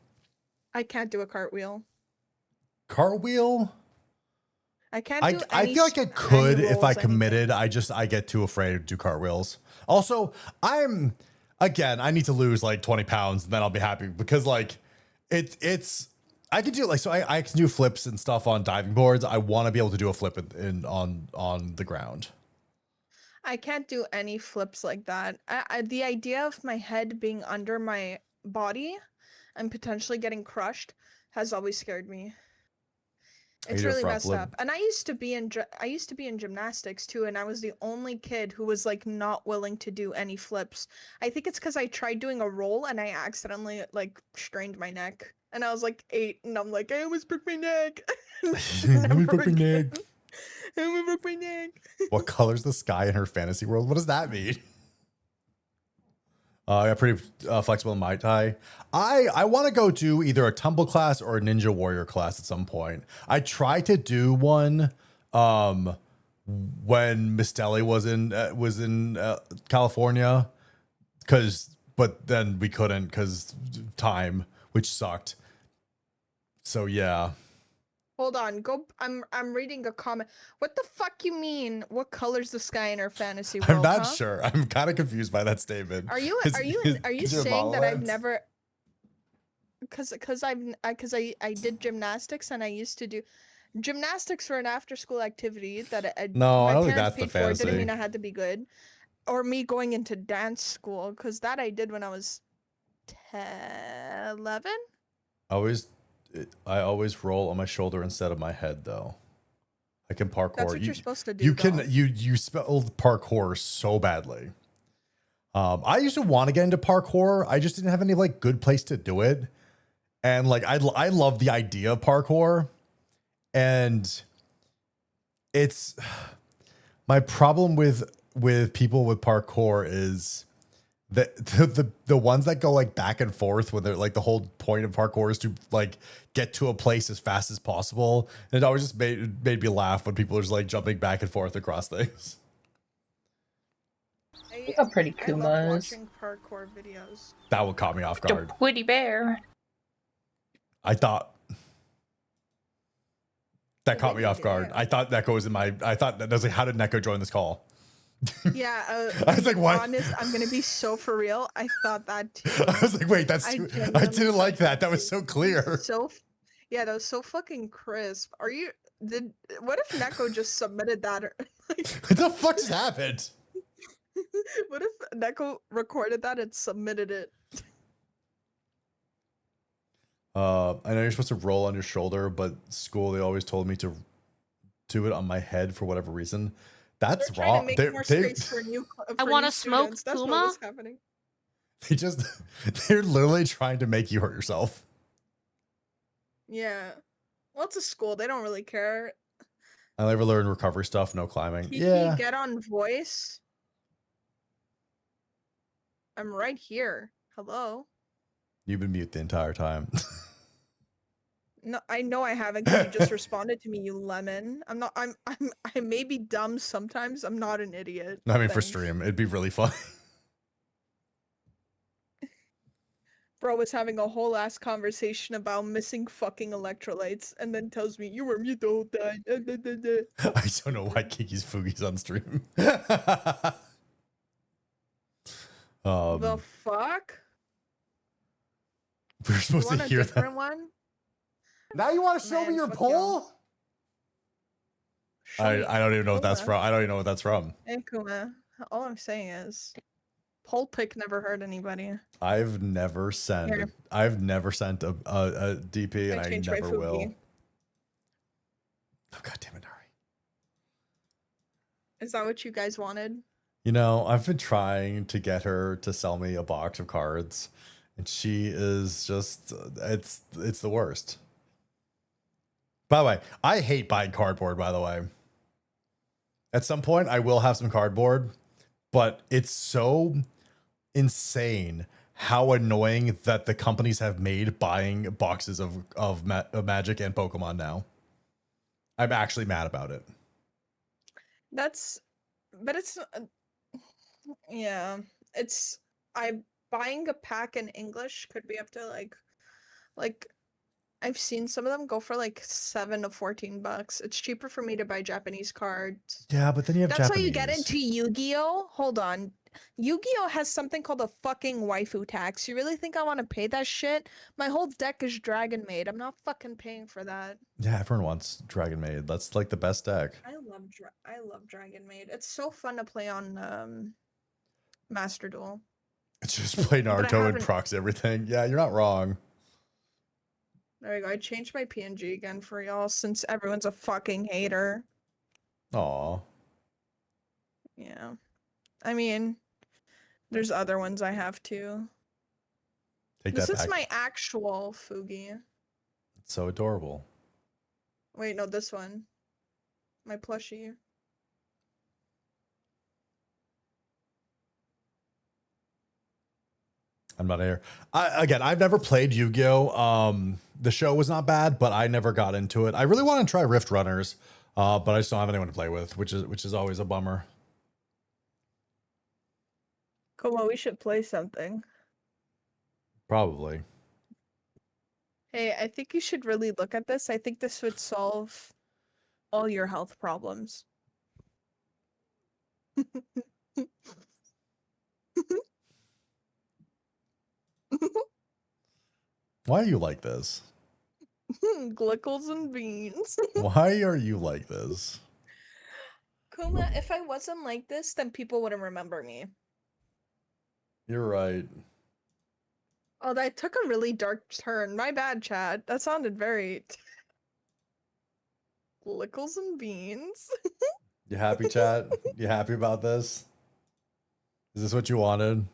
I can't do a cartwheel. Cartwheel? I can't I do I feel like I could if I rolls, committed. I get too afraid to do cartwheels. Also, I need to lose like 20 pounds and then I'll be happy because like it's I can do like so I can do flips and stuff on diving boards. I want to be able to do a flip on the ground. I can't do any flips like that. The idea of my head being under my body and potentially getting crushed has always scared me. It's do a really front messed flip? up. And I used to be in gymnastics too, and I was the only kid who was like not willing to do any flips. I think it's because I tried doing a roll and I accidentally like strained my neck. And I was like 8, and I'm like, I almost broke my neck. Let me broke my neck. I almost broke my neck. What color's the sky in her fantasy world? What does that mean? Yeah, pretty flexible in Muay Thai. I want to go to either a tumble class or a ninja warrior class at some point. I tried to do one when Miss Deli was in California, but then we couldn't because time, which sucked. So yeah. Hold on, I'm reading a comment. What the fuck you mean? What color's the sky in our fantasy world? I'm not huh? sure. I'm kind of confused by that statement. Are you 'Cause you're saying that I've Modeland? never because I did gymnastics and I used to do gymnastics for an after school activity that No, I my don't think parents that's the paid for. Didn't fantasy. mean I had to be good. or me going into dance school, because that I did when I was 11. I always roll on my shoulder instead of my head, though. I can parkour. That's what you're supposed to do. You though. can you spelled parkour so badly. I used to want to get into parkour. I just didn't have any like good place to do it, and like I love the idea of parkour, and it's my problem with people with parkour is that the ones that go like back and forth when they're like the whole point of parkour is to like get to a place as fast as possible. And it always just made me laugh when people are just like jumping back and forth across things. I, Look how pretty I Kuma love is. watching parkour videos. That would caught me off The guard. pretty bear. I thought that The caught me Witty off guard. Bear. I thought that goes in my. I thought that was like, how did Neko join this call? Yeah, I was like, what? Honest, I'm gonna be so for real. I thought that too. I was like, wait, I I genuinely didn't like thought that. That was too. so clear. Yeah, that was so fucking crisp. What if Neko just submitted that? What the fuck just happened? What if Neko recorded that and submitted it? I know you're supposed to roll on your shoulder, but school they always told me to do it on my head for whatever reason. That's They're trying wrong. to make They more space for new. I for wanna new smoke, students. That's Kuma. what was happening. they're literally trying to make you hurt yourself. Yeah. Well, it's a school. They don't really care. I never learned recovery stuff. No climbing. Kiki, Yeah. get on voice. I'm right here. Hello. You've been mute the entire time. No, I know I haven't. 'Cause you just responded to me, you lemon. I'm not. I may be dumb sometimes. I'm not an idiot. I mean, for Thanks. stream, it'd be really fun. Bro was having a whole ass conversation about missing fucking electrolytes, and then tells me you were mute the whole time. I don't know why Kiki's Fugi's on stream. The fuck? We're You supposed want to a hear different that. one? Now you want to show me Man, your fuck poll? Show me I don't even know what that's Kuma. from. I don't even know what that's from. Hey, Kuma. All I'm saying is, poll pick never hurt anybody. I've never sent. Here. I've never sent a DP, and I changed my never will. Fugi. Oh, God damn it, Nari. Is that what you guys wanted? You know, I've been trying to get her to sell me a box of cards, and she is just it's the worst. By the way, I hate buying cardboard, by the way. At some point I will have some cardboard, but it's so insane how annoying that the companies have made buying boxes of Magic and Pokemon now. I'm actually mad about it. But it's yeah, it's buying a pack in English could be up to like I've seen some of them go for like $7 to $14. It's cheaper for me to buy Japanese cards. Yeah, but then you have That's Japanese. how you get into Yu-Gi-Oh. Hold on. Yu-Gi-Oh has something called a fucking waifu tax. You really think I want to pay that shit? My whole deck is Dragon Maid. I'm not fucking paying for that. Yeah, everyone wants Dragon Maid. That's like the best deck. I love Dragon Maid. It's so fun to play on Master Duel. It's just play But I Naruto and haven't- proxy everything. Yeah, you're not wrong. There we go. I changed my PNG again for y'all since everyone's a fucking hater. Aw. Yeah. I mean, there's other ones I have too. Take This that is back. my actual Fugi. It's so adorable. Wait, no, this one. My plushie. I'm not here. Again, I've never played Yu-Gi-Oh. The show was not bad, but I never got into it. I really want to try Rift Runners, but I just don't have anyone to play with, which is always a bummer. Come on, we should play something. Probably. Hey, I think you should really look at this. I think this would solve all your health problems. Why are you like this? Glickles and beans. Why are you like this? Kuma, if I wasn't like this, then people wouldn't remember me. You're right. Oh, that took a really dark turn. My bad, Chad. That sounded very Lickles and beans. You happy, chat? You happy about this? Is this what you wanted?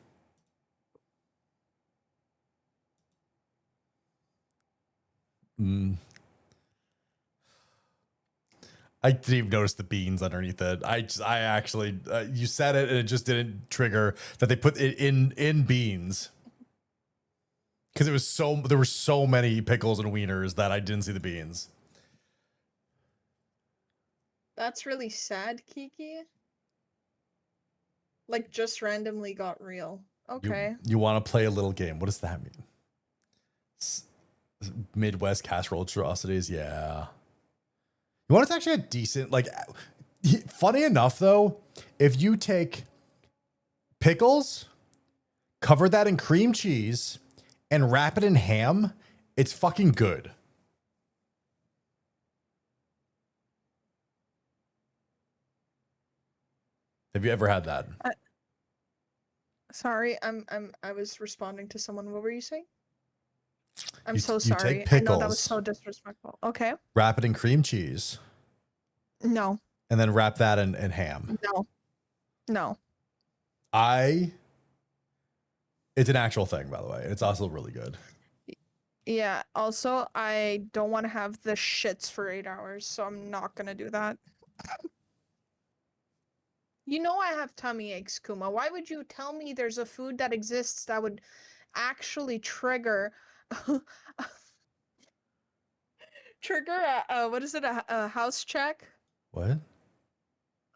I didn't even notice the beans underneath it. I actually, you said it and it just didn't trigger that they put it in beans. Because there were so many pickles and wieners that I didn't see the beans. That's really sad, Kiki. Like, just randomly got real. Okay. You want to play a little game. What does that mean? Midwest casserole atrocities. Yeah. You want it's actually a decent, like, funny enough, though, if you take pickles, cover that in cream cheese, and wrap it in ham, it's fucking good. Have you ever had that? Sorry, I was responding to someone. What were you saying? I'm You- so you sorry. take I know that was pickles. so disrespectful. Okay. Wrap it in cream cheese, No. and then wrap that in ham. No. No. It's an actual thing, by the way. It's also really good. Yeah. Also, I don't want to have the shits for 8 hours, so I'm not gonna do that. You know I have tummy aches, Kuma. Why would you tell me there's a food that exists that would actually trigger what is it, a house check? What?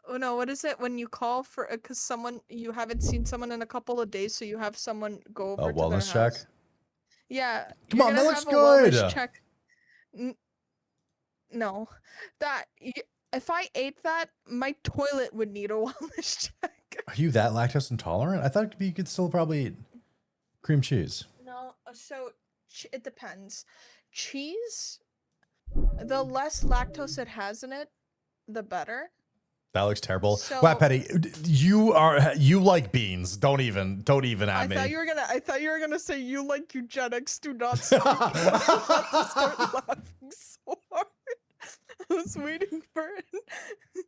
Oh no, what is it when you call for because someone you haven't seen someone in a couple of days, so you have someone go over A to their wellness check? house? Yeah. Come you're on, that gonna looks have a wellness good. check. No, if I ate that, my toilet would need a wellness check. Are you that lactose intolerant? I thought you could still probably eat cream cheese. No, so it depends. Cheese, the less lactose it has in it, the better. That looks terrible. So- Wow, Petty, you like beans. Don't even I at me. thought you were gonna say you like eugenics. Do not speak. I was about to start laughing so hard. I was waiting for it.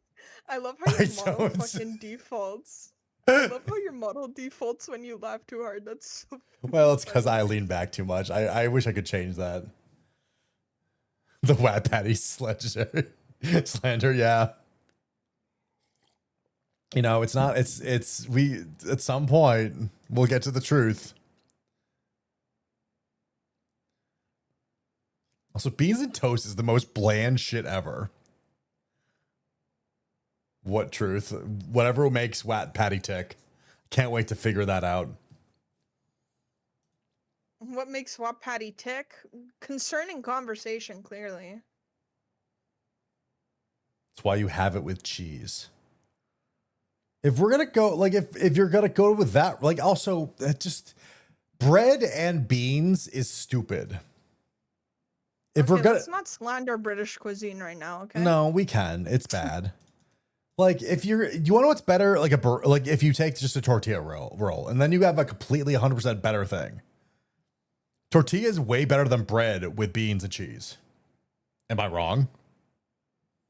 I love how your So model it's- fucking defaults. I love how your model defaults when you laugh too hard. That's so Well, it's because I lean back too much. I wish I could change that. The Wad Patty slander, yeah. You know, it's not. It's we. At some point, we'll get to the truth. Also, beans and toast is the most bland shit ever. What truth? Whatever makes Wat Patty tick. Can't wait to figure that out. What makes Swap Patty tick? Concerning conversation, clearly. That's why you have it with cheese. If we're gonna go, like, if you're gonna go with that, like, also just bread and beans is stupid. If Okay, we're gonna, let's not slander British cuisine right now, okay? no, we can. It's bad. Like, if you want to know what's better, like like if you take just a tortilla roll, and then you have a completely 100% better thing. Tortilla is way better than bread with beans and cheese. Am I wrong?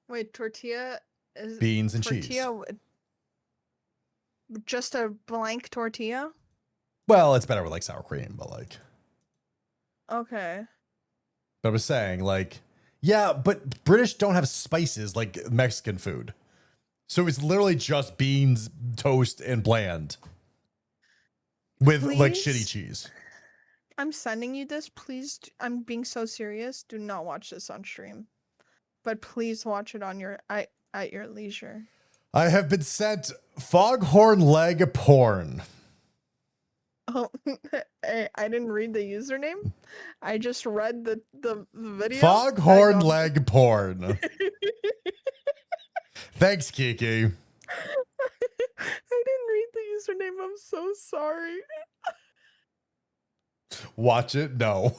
Wait, tortilla is Beans and tortilla cheese. with just a blank tortilla? Well, it's better with like sour cream, but like. Okay. But I was saying, like, yeah, but British don't have spices like Mexican food. So it's literally just beans, toast, and bland. With like Please? shitty cheese. I'm sending you this. Please, I'm being so serious. Do not watch this on stream. But please watch it on your at your leisure. I have been sent foghorn leg porn. Oh, I didn't read the username. I just read the video. Foghorn I don't- leg porn. Thanks, Kiki. I didn't read the username. I'm so sorry. Watch it? No.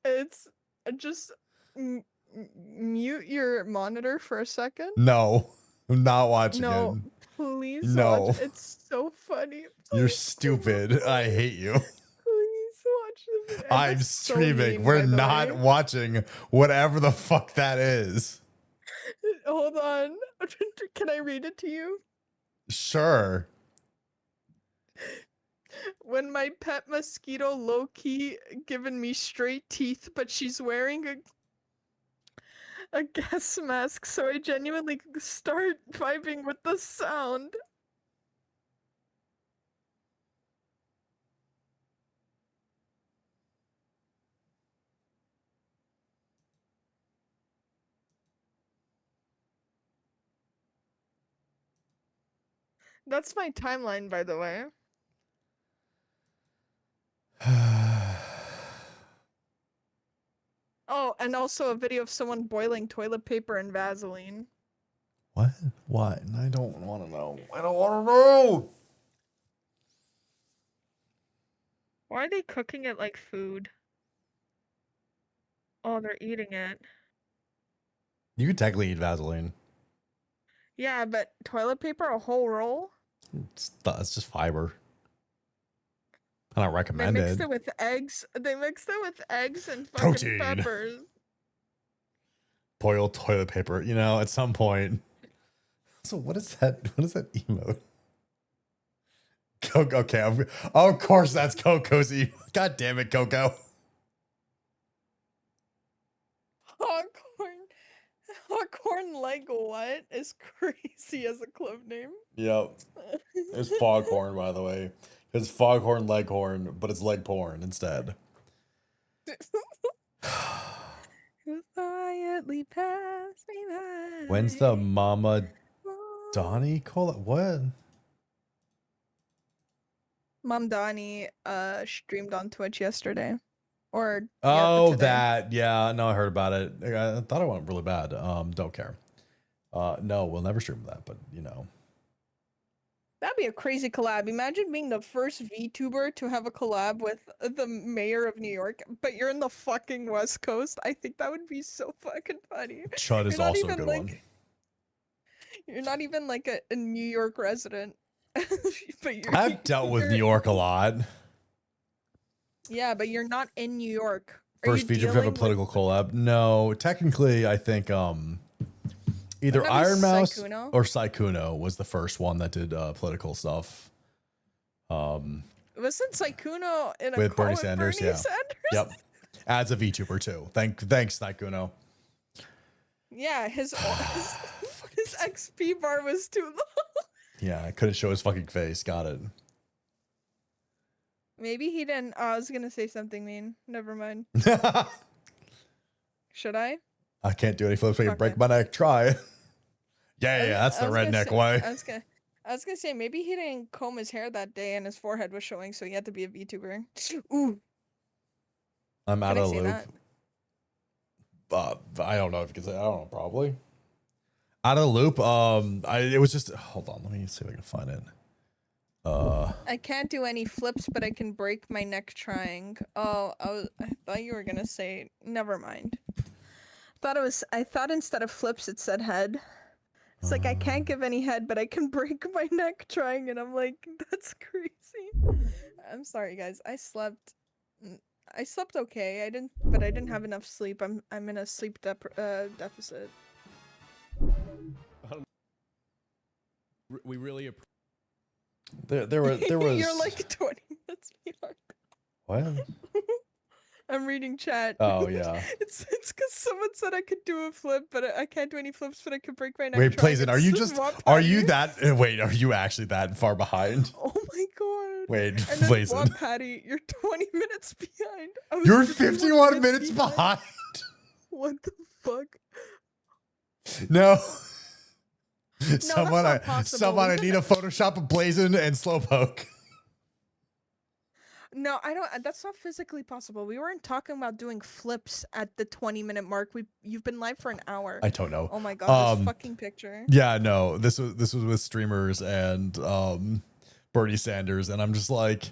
It's just mute your monitor for a second? No, I'm not watching No, it. please No. watch. It's so funny. You're Please, stupid. I hate you. please watch the video. And I'm that's so streaming. mean, We're by the not way. watching whatever the fuck that is. Hold on. Can I read it to you? Sure. When my pet mosquito low-key giving me straight teeth, but she's wearing a gas mask, so I genuinely start vibing with the sound. That's my timeline, by the way. Oh, and also a video of someone boiling toilet paper and Vaseline. What? What? I don't want to know. I don't want to know. Why are they cooking it like food? Oh, they're eating it. You could technically eat Vaseline. Yeah, but toilet paper, a whole roll? It's just fiber. I don't They recommend mixed it. it with eggs. They mixed it with eggs and fucking Protein. peppers. Boiled toilet paper. You know, at some point. So what is that? What is that emote? Coco. Okay, of course that's Coco's emote. God damn it, Coco. Hawkhorn like what is crazy as a club name. Yep. It's foghorn, by the way. It's foghorn leghorn, but it's leg porn instead. Quietly pass me by. When's the Mama Donnie call it? What? Mom Donnie streamed on Twitch yesterday. Or Oh, today. that. Yeah, no, I heard about it. I thought it went really bad. Don't care. No, we'll never stream that, but you know. That'd be a crazy collab. Imagine being the first VTuber to have a collab with the mayor of New York, but you're in the fucking West Coast. I think that would be so fucking funny. Chud is You're not also a even good like, one. You're not even like a New York resident. But you're, I've dealt with you're- New York a lot. Yeah, but you're not in New York. Are First you feature to have a dealing with- political collab. No, technically, I think either Wouldn't that be Iron Mouse Sykkuno? or Sykkuno was the first one that did political stuff. Wasn't Sykkuno in a With call Bernie Sanders, Bernie yeah. Sanders? Yep, as a VTuber too. Thanks, Sykkuno. Yeah, his XP bar was too low. Yeah, I couldn't show his fucking face. Got it. Maybe he didn't. Oh, I was gonna say something mean. Never mind. I Should I? can't do any flips. I can Okay. break my neck. Try. Yeah, that's the I was gonna redneck say- way. I was gonna say maybe he didn't comb his hair that day and his forehead was showing, so he had to be a VTuber. Ooh, I'm out can I of say the that? loop. I don't know if you can say. I don't know. Probably out of the loop. It was just. Hold on. Let me see if I can find it. I can't do any flips, but I can break my neck trying. Oh, I thought you were gonna say. Never mind. I thought instead of flips it said head. It's like I can't give any head, but I can break my neck trying, and I'm like, that's crazy. I'm sorry, guys. I slept okay. But I didn't have enough sleep. I'm in a sleep deficit. We really there was. You're like 20 minutes behind. What? I'm reading chat. Oh yeah. It's because someone said I could do a flip, but I can't do any flips, but I could break my neck. Wait, trying. Playzen, are It's you just just? Wap Are you Patty. that? Wait, are you actually that far behind? Oh my god. Wait, And then Wap Playzen. Patty, you're 20 minutes behind. I was You're 51 minutes behind. What the fuck? No. that's Someone, not possible. someone, I need a Photoshop of Blazin and Slowpoke. No, I don't. That's not physically possible. We weren't talking about doing flips at the 20-minute mark. You've been live for an hour. I don't know. Oh my god, this Um, fucking picture. Yeah, no, this was with streamers and Bernie Sanders, and I'm just like,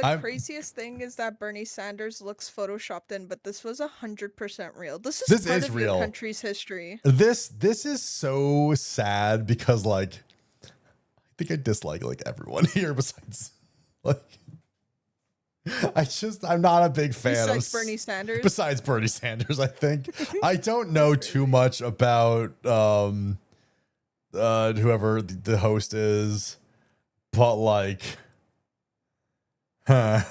I'm- craziest thing is that Bernie Sanders looks photoshopped in, but this was 100% real. This is This part is of real. your country's history. This is so sad because like I think I dislike like everyone here besides like I'm not a big fan Besides of Bernie Sanders. Besides Bernie Sanders, I think. I don't know too much about whoever the host is, but like I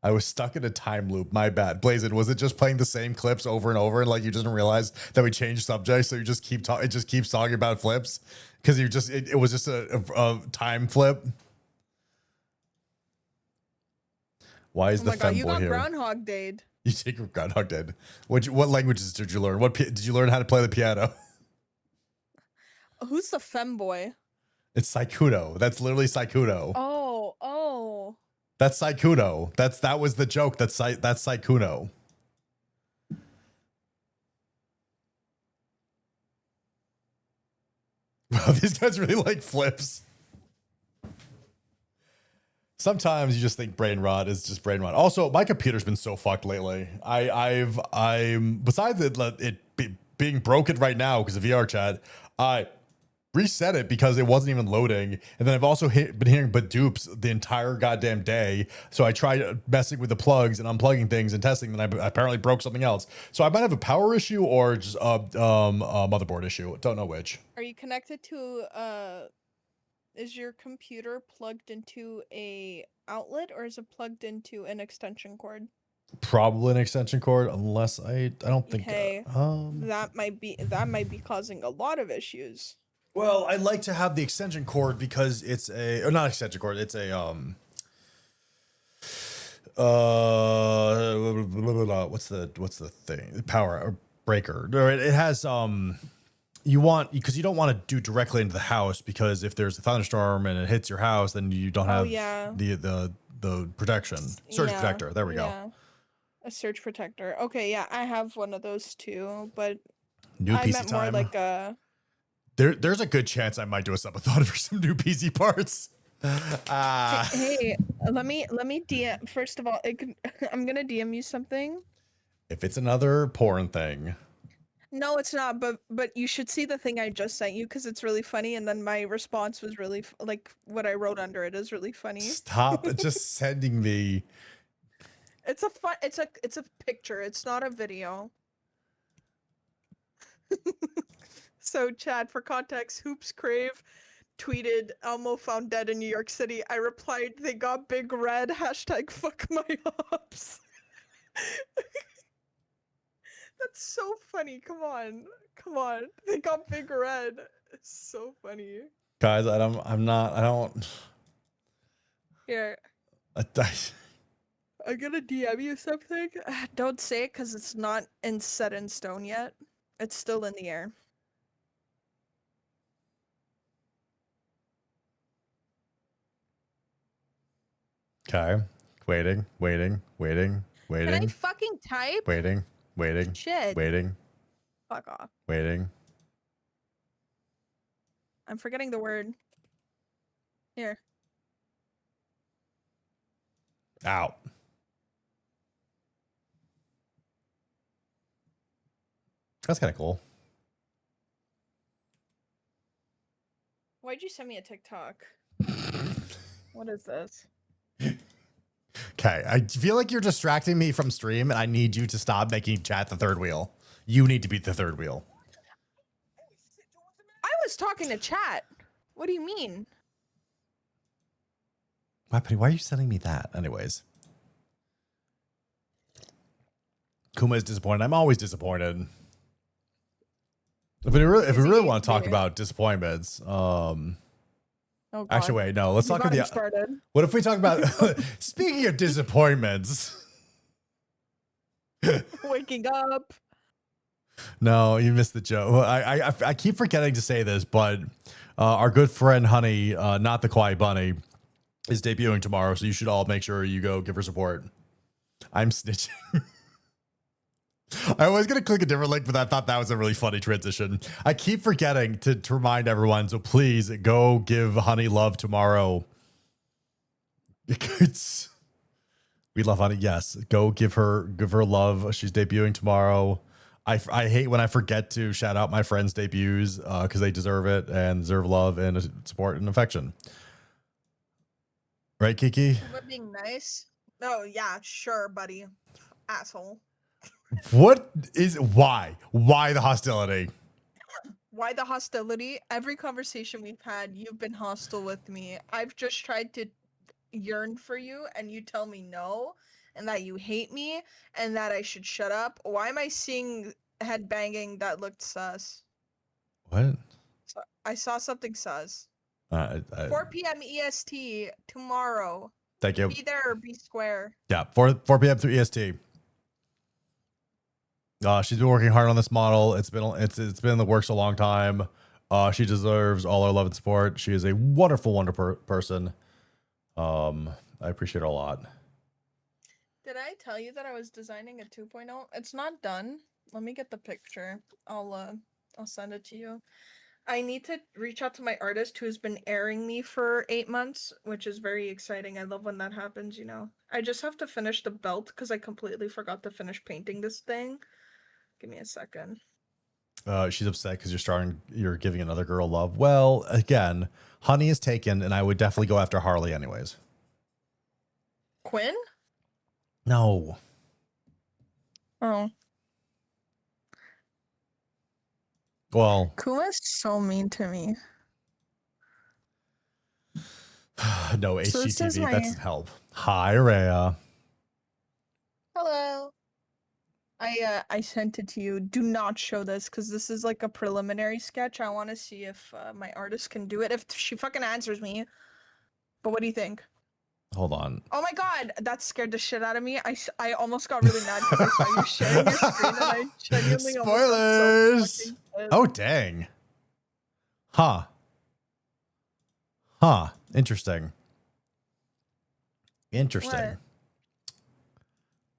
was stuck in a time loop. My bad. Blazin, was it just playing the same clips over and over and like you just didn't realize that we changed subjects, so you just keep talking, it just keeps talking about flips? Because you just it was just a time flip. Why is Oh the my god, you femboy got here? Groundhog Day. You take Groundhog Day. What languages did you learn? Did you learn how to play the piano? Who's the femboy? It's Saikudo. That's literally Saikudo. Oh. That's Saikudo. That was the joke. That's Saikudo. Wow, these guys really like flips. Sometimes you just think brain rot is just brain rot. Also, my computer's been so fucked lately. I'm besides being broken right now because of VR chat, I reset it because it wasn't even loading. And then I've also been hearing badoops the entire goddamn day. So I tried messing with the plugs and unplugging things and testing, and I apparently broke something else. So I might have a power issue or just a motherboard issue. Don't know which. Are you connected to is your computer plugged into a outlet or is it plugged into an extension cord? Probably an extension cord, unless I don't think. Okay. That might be causing a lot of issues. Well, I'd like to have the extension cord because it's or not extension cord. It's a what's the thing? Power or breaker. It has because you don't want to do directly into the house, because if there's a thunderstorm and it hits your house, then you don't have the protection. Surge protector. There we go. A surge protector. Okay, yeah, I have one of those too, but New I PC meant time. more like a There's a good chance I might do a subathon for some new PC parts. Hey, let me DM. First of all, I'm gonna DM you something. If it's another porn thing. No, it's not. But you should see the thing I just sent you because it's really funny. And then my response was really like what I wrote under it is really funny. Stop just sending me. It's a picture. It's not a video. So, Chad, for context, Hoops Crave tweeted Elmo found dead in New York City. I replied, they got big red, # fuck my ops. That's so funny. Come on. They got big red. It's so funny. Guys, I don't. Here. I'm gonna DM you something. Don't say it because it's not set in stone yet. It's still in the air. Okay. Waiting. Can I fucking type? Waiting. Shit. Waiting. Fuck off. Waiting. I'm forgetting the word. Here. Out. That's kind of cool. Why'd you send me a TikTok? What is this? Okay, I feel like you're distracting me from stream, and I need you to stop making chat the third wheel. You need to be the third wheel. I was talking to chat. What do you mean? Why are you sending me that? Anyways. Kuma is disappointed. I'm always disappointed. If we really want to talk about disappointments, Oh, God. actually, wait, no. Let's You've talk about already started. What if we talk about speaking of disappointments? Waking up. No, you missed the joke. I keep forgetting to say this, but our good friend Honey, not the Quiet Bunny, is debuting tomorrow, so you should all make sure you go give her support. I'm snitching. I was going to click a different link, but I thought that was a really funny transition. I keep forgetting to remind everyone, so please go give Honey love tomorrow. It's We love Honey. Yes, go give her love. She's debuting tomorrow. I hate when I forget to shout out my friends' debuts because they deserve it and deserve love and support and affection. Right, Kiki? But being nice. Oh yeah, sure, buddy. Asshole. What is why? Why the hostility? Why the hostility? Every conversation we've had, you've been hostile with me. I've just tried to yearn for you, and you tell me no, and that you hate me, and that I should shut up. Why am I seeing head banging that looked sus? What? So I saw something sus. 4 4 p.m. EST tomorrow. Thank you. Be there or be square. Yeah, 4 p.m. through EST. She's been working hard on this model. It's been in the works a long time. She deserves all our love and support. She is a wonderful person. I appreciate her a lot. Did I tell you that I was designing a 2.0? It's not done. Let me get the picture. I'll send it to you. I need to reach out to my artist who's been airing me for 8 months, which is very exciting. I love when that happens, you know. I just have to finish the belt because I completely forgot to finish painting this thing. Give me a second. She's upset because you're giving another girl love. Well, again, Honey is taken, and I would definitely go after Harley anyways. Quinn? No. Oh. Well, Kuma's so mean to me. no, So this is HGTV. my- That doesn't help. Hi, Rhea. Hello. I sent it to you. Do not show this because this is like a preliminary sketch. I want to see if my artist can do it. If she fucking answers me. But what do you think? Hold on. Oh my god, that scared the shit out of me. I almost got really mad because I saw you sharing your screen and I genuinely almost got so Spoilers. fucking pissed. Oh, dang. Huh. Interesting. What?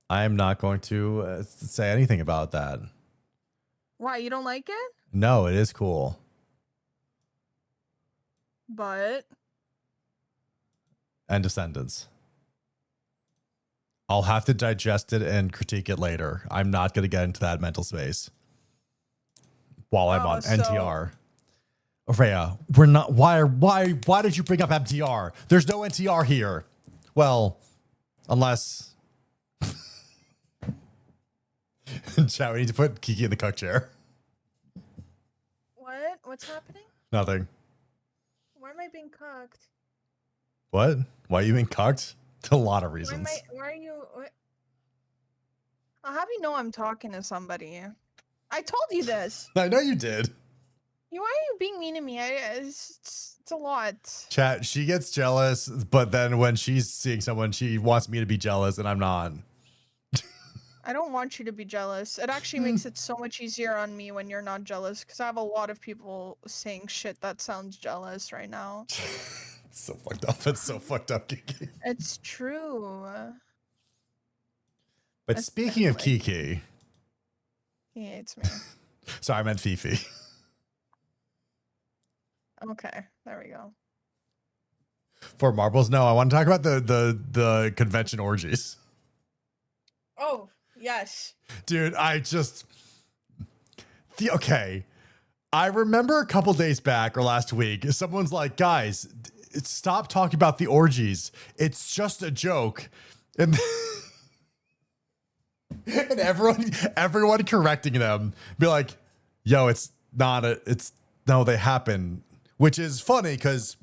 I'm not going to say anything about that. Why, you don't like it? No, it is cool. But And Descendants. I'll have to digest it and critique it later. I'm not going to get into that mental space while I'm on NTR. Rhea, we're not. Why did you bring up MTR? There's no NTR here. Well, unless. Chat, we need to put Kiki in the cuck chair. what? What's happening? Nothing. Why am I being cocked? What? Why are you being cucked? A lot of reasons. Why are you? What? I'll have you know I'm talking to somebody. I told you this. I know you did. Why are you being mean to me? It's a lot. Chat, she gets jealous, but then when she's seeing someone, she wants me to be jealous, and I'm not. I don't want you to be jealous. It actually makes it so much easier on me when you're not jealous because I have a lot of people saying shit that sounds jealous right now. It's so fucked up. It's so fucked up, Kiki. It's true. But That's speaking of definitely- Kiki, He hates me. sorry, I meant Fifi. Okay, there we go. For marbles, no, I want to talk about the convention orgies. Oh, yes. Dude, okay. I remember a couple days back or last week, someone's like, guys, stop talking about the orgies. It's just a joke. And, and everyone correcting them, be like, yo, no, they happen. Which is funny because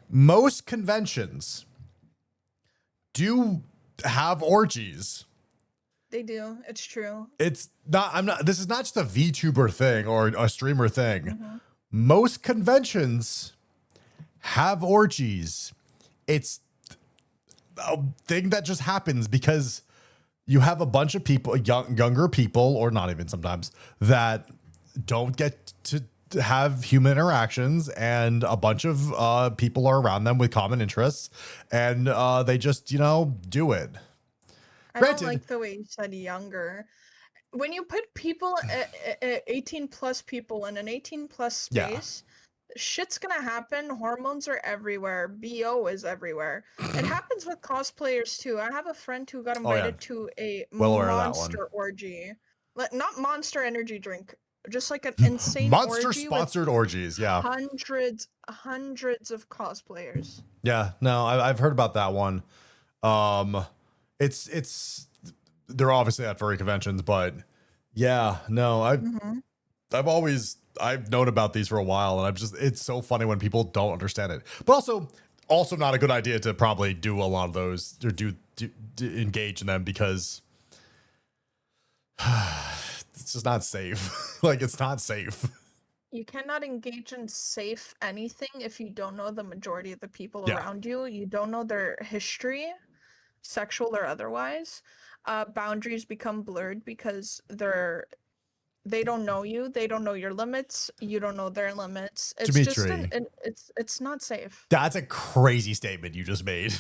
most conventions do have orgies. They do. It's true. This is not just a VTuber thing or a streamer thing. Most conventions have orgies. It's a thing that just happens because you have a bunch of people, younger people, or not even sometimes, that don't get to have human interactions, and a bunch of people are around them with common interests, and they just, do it. I Granted- don't like the way you said younger. When you put people, 18 plus people in an 18 plus Yeah. space, shit's gonna happen. Hormones are everywhere. BO is everywhere. It happens with cosplayers too. I have a friend who got Oh, yeah. invited to a Well aware of that one. monster orgy. Not Monster energy drink, just like an insane Monster orgy with sponsored orgies. Yeah. hundreds of cosplayers. Yeah. No, I've heard about that one. It's they're obviously at furry conventions, but yeah, no, I've known about these for a while, and it's so funny when people don't understand it. But also not a good idea to probably do a lot of those or do engage in them, because it's just not safe. Like, it's not safe. You cannot engage in safe anything if you don't know the majority of the people Yeah. around you. You don't know their history, sexual or otherwise. Boundaries become blurred because they don't know you. They don't know your limits. You don't know their limits. It's just Dimitri. it's not safe. That's a crazy statement you just made.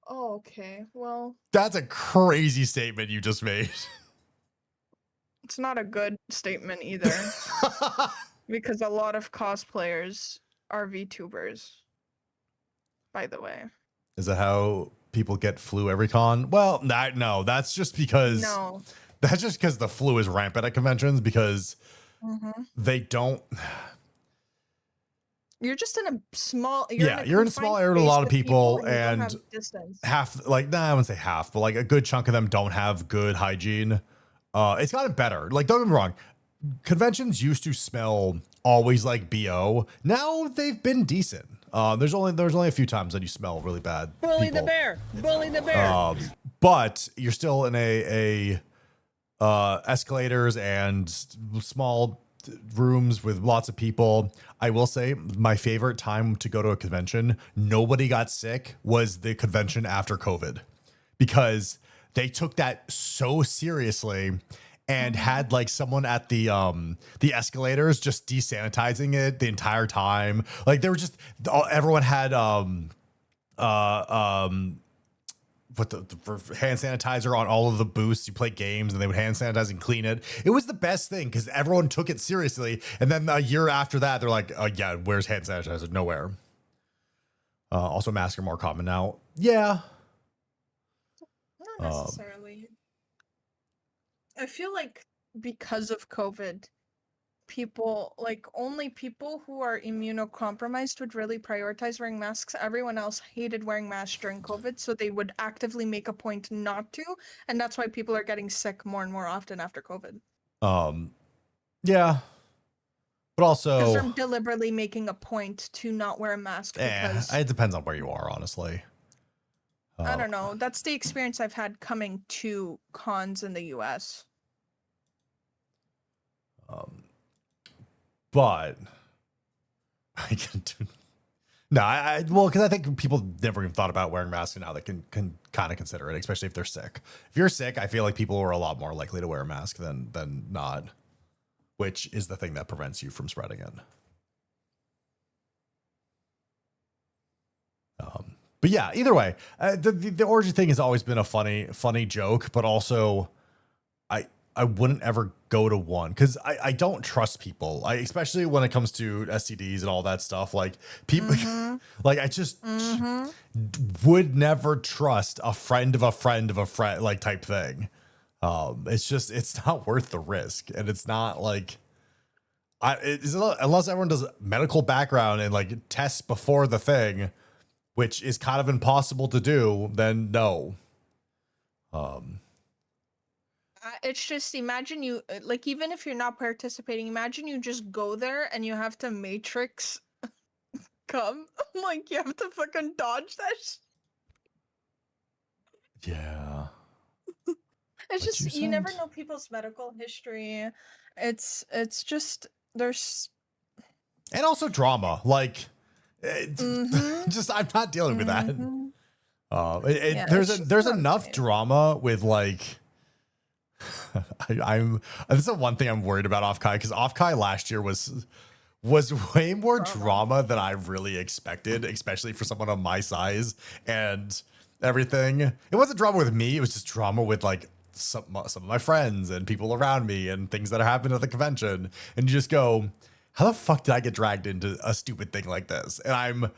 Oh, okay. Well, That's a crazy statement you just made. it's not a good statement either because a lot of cosplayers are VTubers. By the way. Is that how people get flu every con? Well, no, that's just because No. that's just because the flu is rampant at conventions, because they don't. You're just in a small. You're in a small area with a lot of people, and distance. half, like, nah, I wouldn't say half, but like a good chunk of them don't have good hygiene. It's gotten better. Like, don't get me wrong, conventions used to smell always like BO. Now they've been decent. There's only a few times that you smell really bad. Bully people. the bear. Bully the bear. But you're still in a escalators and small rooms with lots of people. I will say my favorite time to go to a convention, nobody got sick, was the convention after COVID, because they took that so seriously and had like someone at the escalators just desanitizing it the entire time. Like, they were just everyone had put the hand sanitizer on all of the booths. You play games and they would hand sanitize and clean it. It was the best thing because everyone took it seriously. And then a year after that, they're like, oh yeah, where's hand sanitizer? Nowhere. Also, masks are more common now. Yeah. Not necessarily. I feel like because of COVID, only people who are immunocompromised would really prioritize wearing masks. Everyone else hated wearing masks during COVID, so they would actively make a point not to, and that's why people are getting sick more and more often after COVID. Yeah. But also, because they're deliberately making a point to not wear a mask because it depends on where you are, honestly. I don't know. That's the experience I've had coming to cons in the US. But I can do. No, well, because I think people never even thought about wearing masks, and now they can kind of consider it, especially if they're sick. If you're sick, I feel like people are a lot more likely to wear a mask than not, which is the thing that prevents you from spreading it. But yeah, either way, the orgy thing has always been a funny joke, but also I wouldn't ever go to one because I don't trust people. Especially when it comes to STDs and all that stuff. Like, people, like, I just would never trust a friend of a friend of a friend, like, type thing. It's not worth the risk, and it's not like unless everyone does medical background and like tests before the thing, which is kind of impossible to do. Then no. It's just, imagine you, like, even if you're not participating, imagine you just go there and you have to matrix come. Like, you have to fucking dodge that Yeah. It's But just, you never know people's medical history. It's just, there's... And also drama. Like, just, I'm not dealing with that. Yeah, there's enough drama with, like... this is the one thing I'm worried about Off-Kai, because Off-Kai last year was way more drama than I really expected, especially for someone on my size and everything. It wasn't drama with me, it was just drama with like some of my friends and people around me and things that happened at the convention. And you just go, how the fuck did I get dragged into a stupid thing like this? And I'm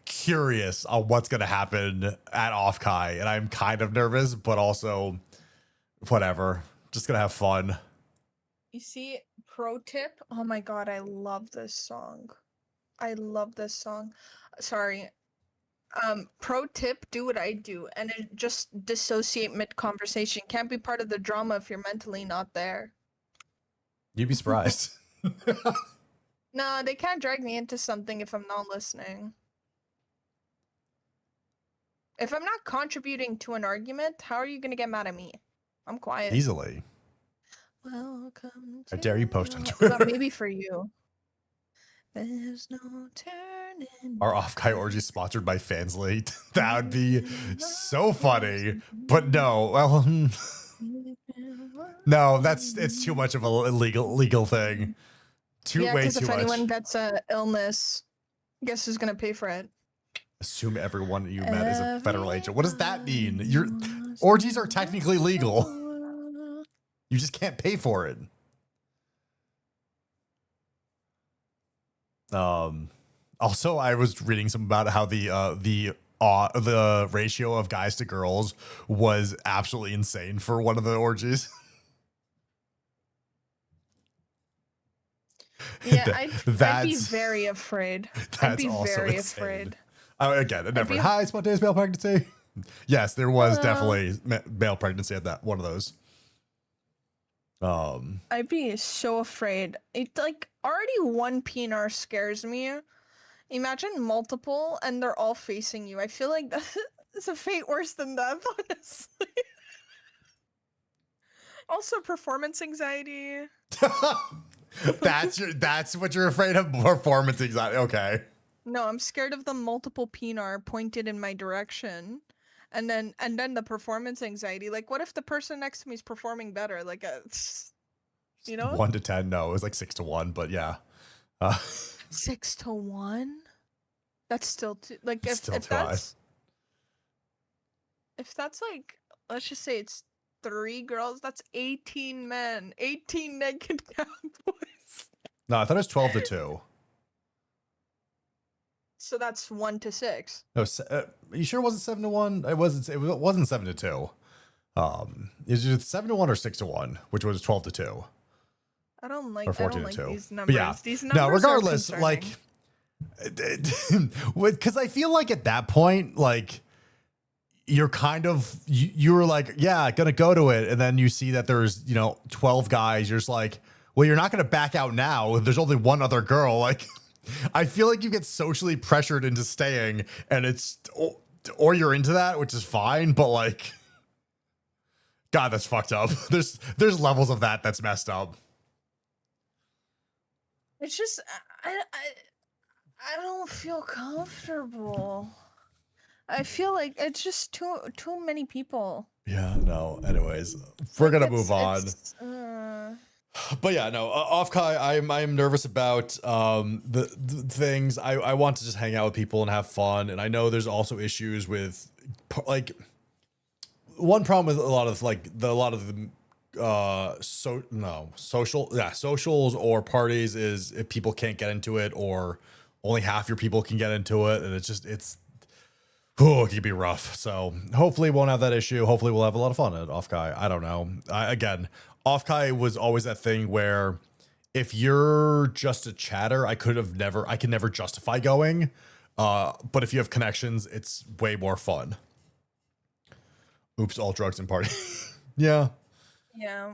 curious on what's going to happen at Offkai. And I'm kind of nervous, but also whatever. Just going to have fun. You see, pro tip. Oh my god, I love this song. I love this song. Sorry. Pro tip, do what I do and just dissociate mid conversation. Can't be part of the drama if you're mentally not there. You'd be surprised. No, they can't drag me into something if I'm not listening. If I'm not contributing to an argument, how are you gonna get mad at me? I'm quiet. Easily. Welcome. I dare you to post on the- Twitter. Well, maybe for you. There's no turning. Our Offkai orgy sponsored by Fansly. That would be so funny. But no, well, no, it's too much of a legal thing. Yeah, Way because too if much. anyone gets a illness, guess who's gonna pay for it? Assume everyone you met is a federal agent. What does that mean? Your orgies are technically legal. You just can't pay for it. Also, I was reading some about how the ratio of guys to girls was absolutely insane for one of the orgies. Yeah, That- I'd be that's- very afraid. I'd That's be also very insane. afraid. Again, it never. be- Hi, spontaneous male pregnancy. Yes, there was Hello. definitely male pregnancy at that one of those. I'd be so afraid. It like already one PNR scares me. Imagine multiple and they're all facing you. I feel like that's a fate worse than death, honestly. Also, performance anxiety. that's what you're afraid of. Performance anxiety. Okay. No, I'm scared of the multiple PNR pointed in my direction. And then the performance anxiety. Like, what if the person next to me is performing better? Like, you know, 1 to 10. No, it was like 6 to 1. But yeah. 6 to 1. That's still too. Like, It's if still if too high. that's like, let's just say it's 3 girls. That's 18 men. 18 naked cowboys. No, I thought it was 12 to 2. So that's 1 to 6. No, you sure it wasn't 7 to 1? It wasn't. It wasn't 7 to 2. Is it 7 to 1 or 6 to 1, which was 12 to 2? I don't like. Or I 14 don't to like 2. these But numbers. yeah, These numbers. no, are regardless, like, concerning. because I feel like at that point, like, you're kind of you were like, yeah, gonna go to it, and then you see that there's 12 guys. You're just like, well, you're not gonna back out now. There's only one other girl. Like, I feel like you get socially pressured into staying, and it's or you're into that, which is fine, but like, God, that's fucked up. There's levels of that that's messed up. It's just I don't feel comfortable. I feel like it's just too many people. Yeah, no. Anyways, we're gonna move on. on. But yeah, no. Offkai, I'm nervous about the things. I want to just hang out with people and have fun. And I know there's also issues with like one problem with a lot of socials or parties is if people can't get into it or only half your people can get into it, and it can be rough. So hopefully we won't have that issue. Hopefully we'll have a lot of fun at Offkai. I don't know. Again, Offkai was always that thing where if you're just a chatter, I could never justify going. But if you have connections, it's way more fun. Oops, all drugs and party. Yeah. Yeah.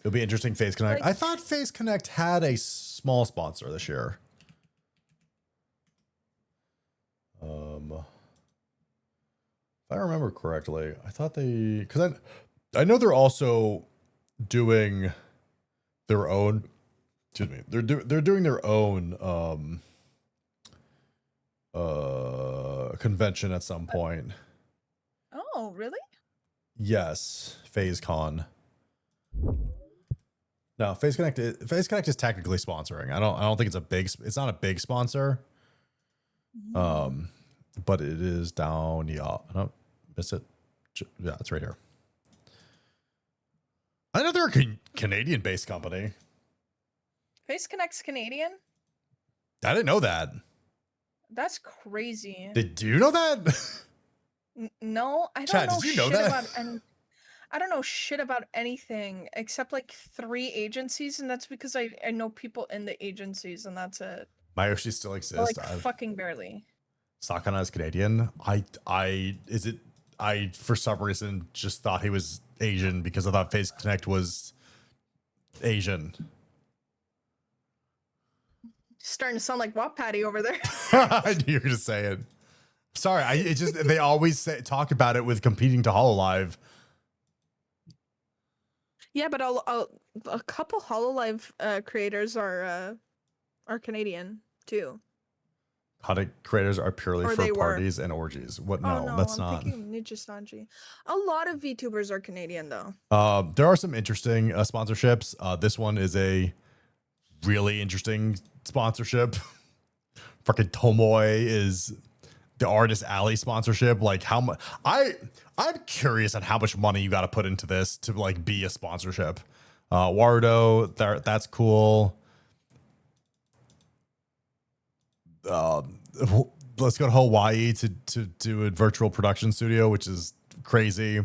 It'll be interesting. FaZe Connect. Like- I thought FaZe Connect had a small sponsor this year. If I remember correctly, I thought because I know they're also doing their own. Excuse me. They're doing their own convention at some point. Oh, really? Yes, FaZe Con. No, FaZe Connect is technically sponsoring. I don't think it's not a big sponsor. But it is down. Yeah, I don't miss it. Yeah, it's right here. I know they're a Canadian-based company. Face Connect's Canadian? I didn't know that. That's crazy. Did you know that? No, I don't Chad, know did you know shit that? about any. I don't know shit about anything except like 3 agencies, and that's because I know people in the agencies, and that's it. Myoshi still But, exists. like fucking barely. Sakana is Canadian. I for some reason just thought he was Asian because I thought Face Connect was Asian. Starting to sound like Wap Patty over there. I knew you were gonna say it. Sorry, it just they always talk about it with competing to Hololive. Yeah, but a couple Hololive creators are Canadian too. Content creators are purely Or for they were. parties and orgies. What? No, Oh no, that's I'm not. thinking Ninja Sanji. A lot of VTubers are Canadian though. There are some interesting sponsorships. This one is a really interesting sponsorship. Fucking Tomoe is the Artist Alley sponsorship. Like how much? I'm curious on how much money you got to put into this to like be a sponsorship. Warudo, that's cool. Let's go to Hawaii to do a virtual production studio, which is crazy.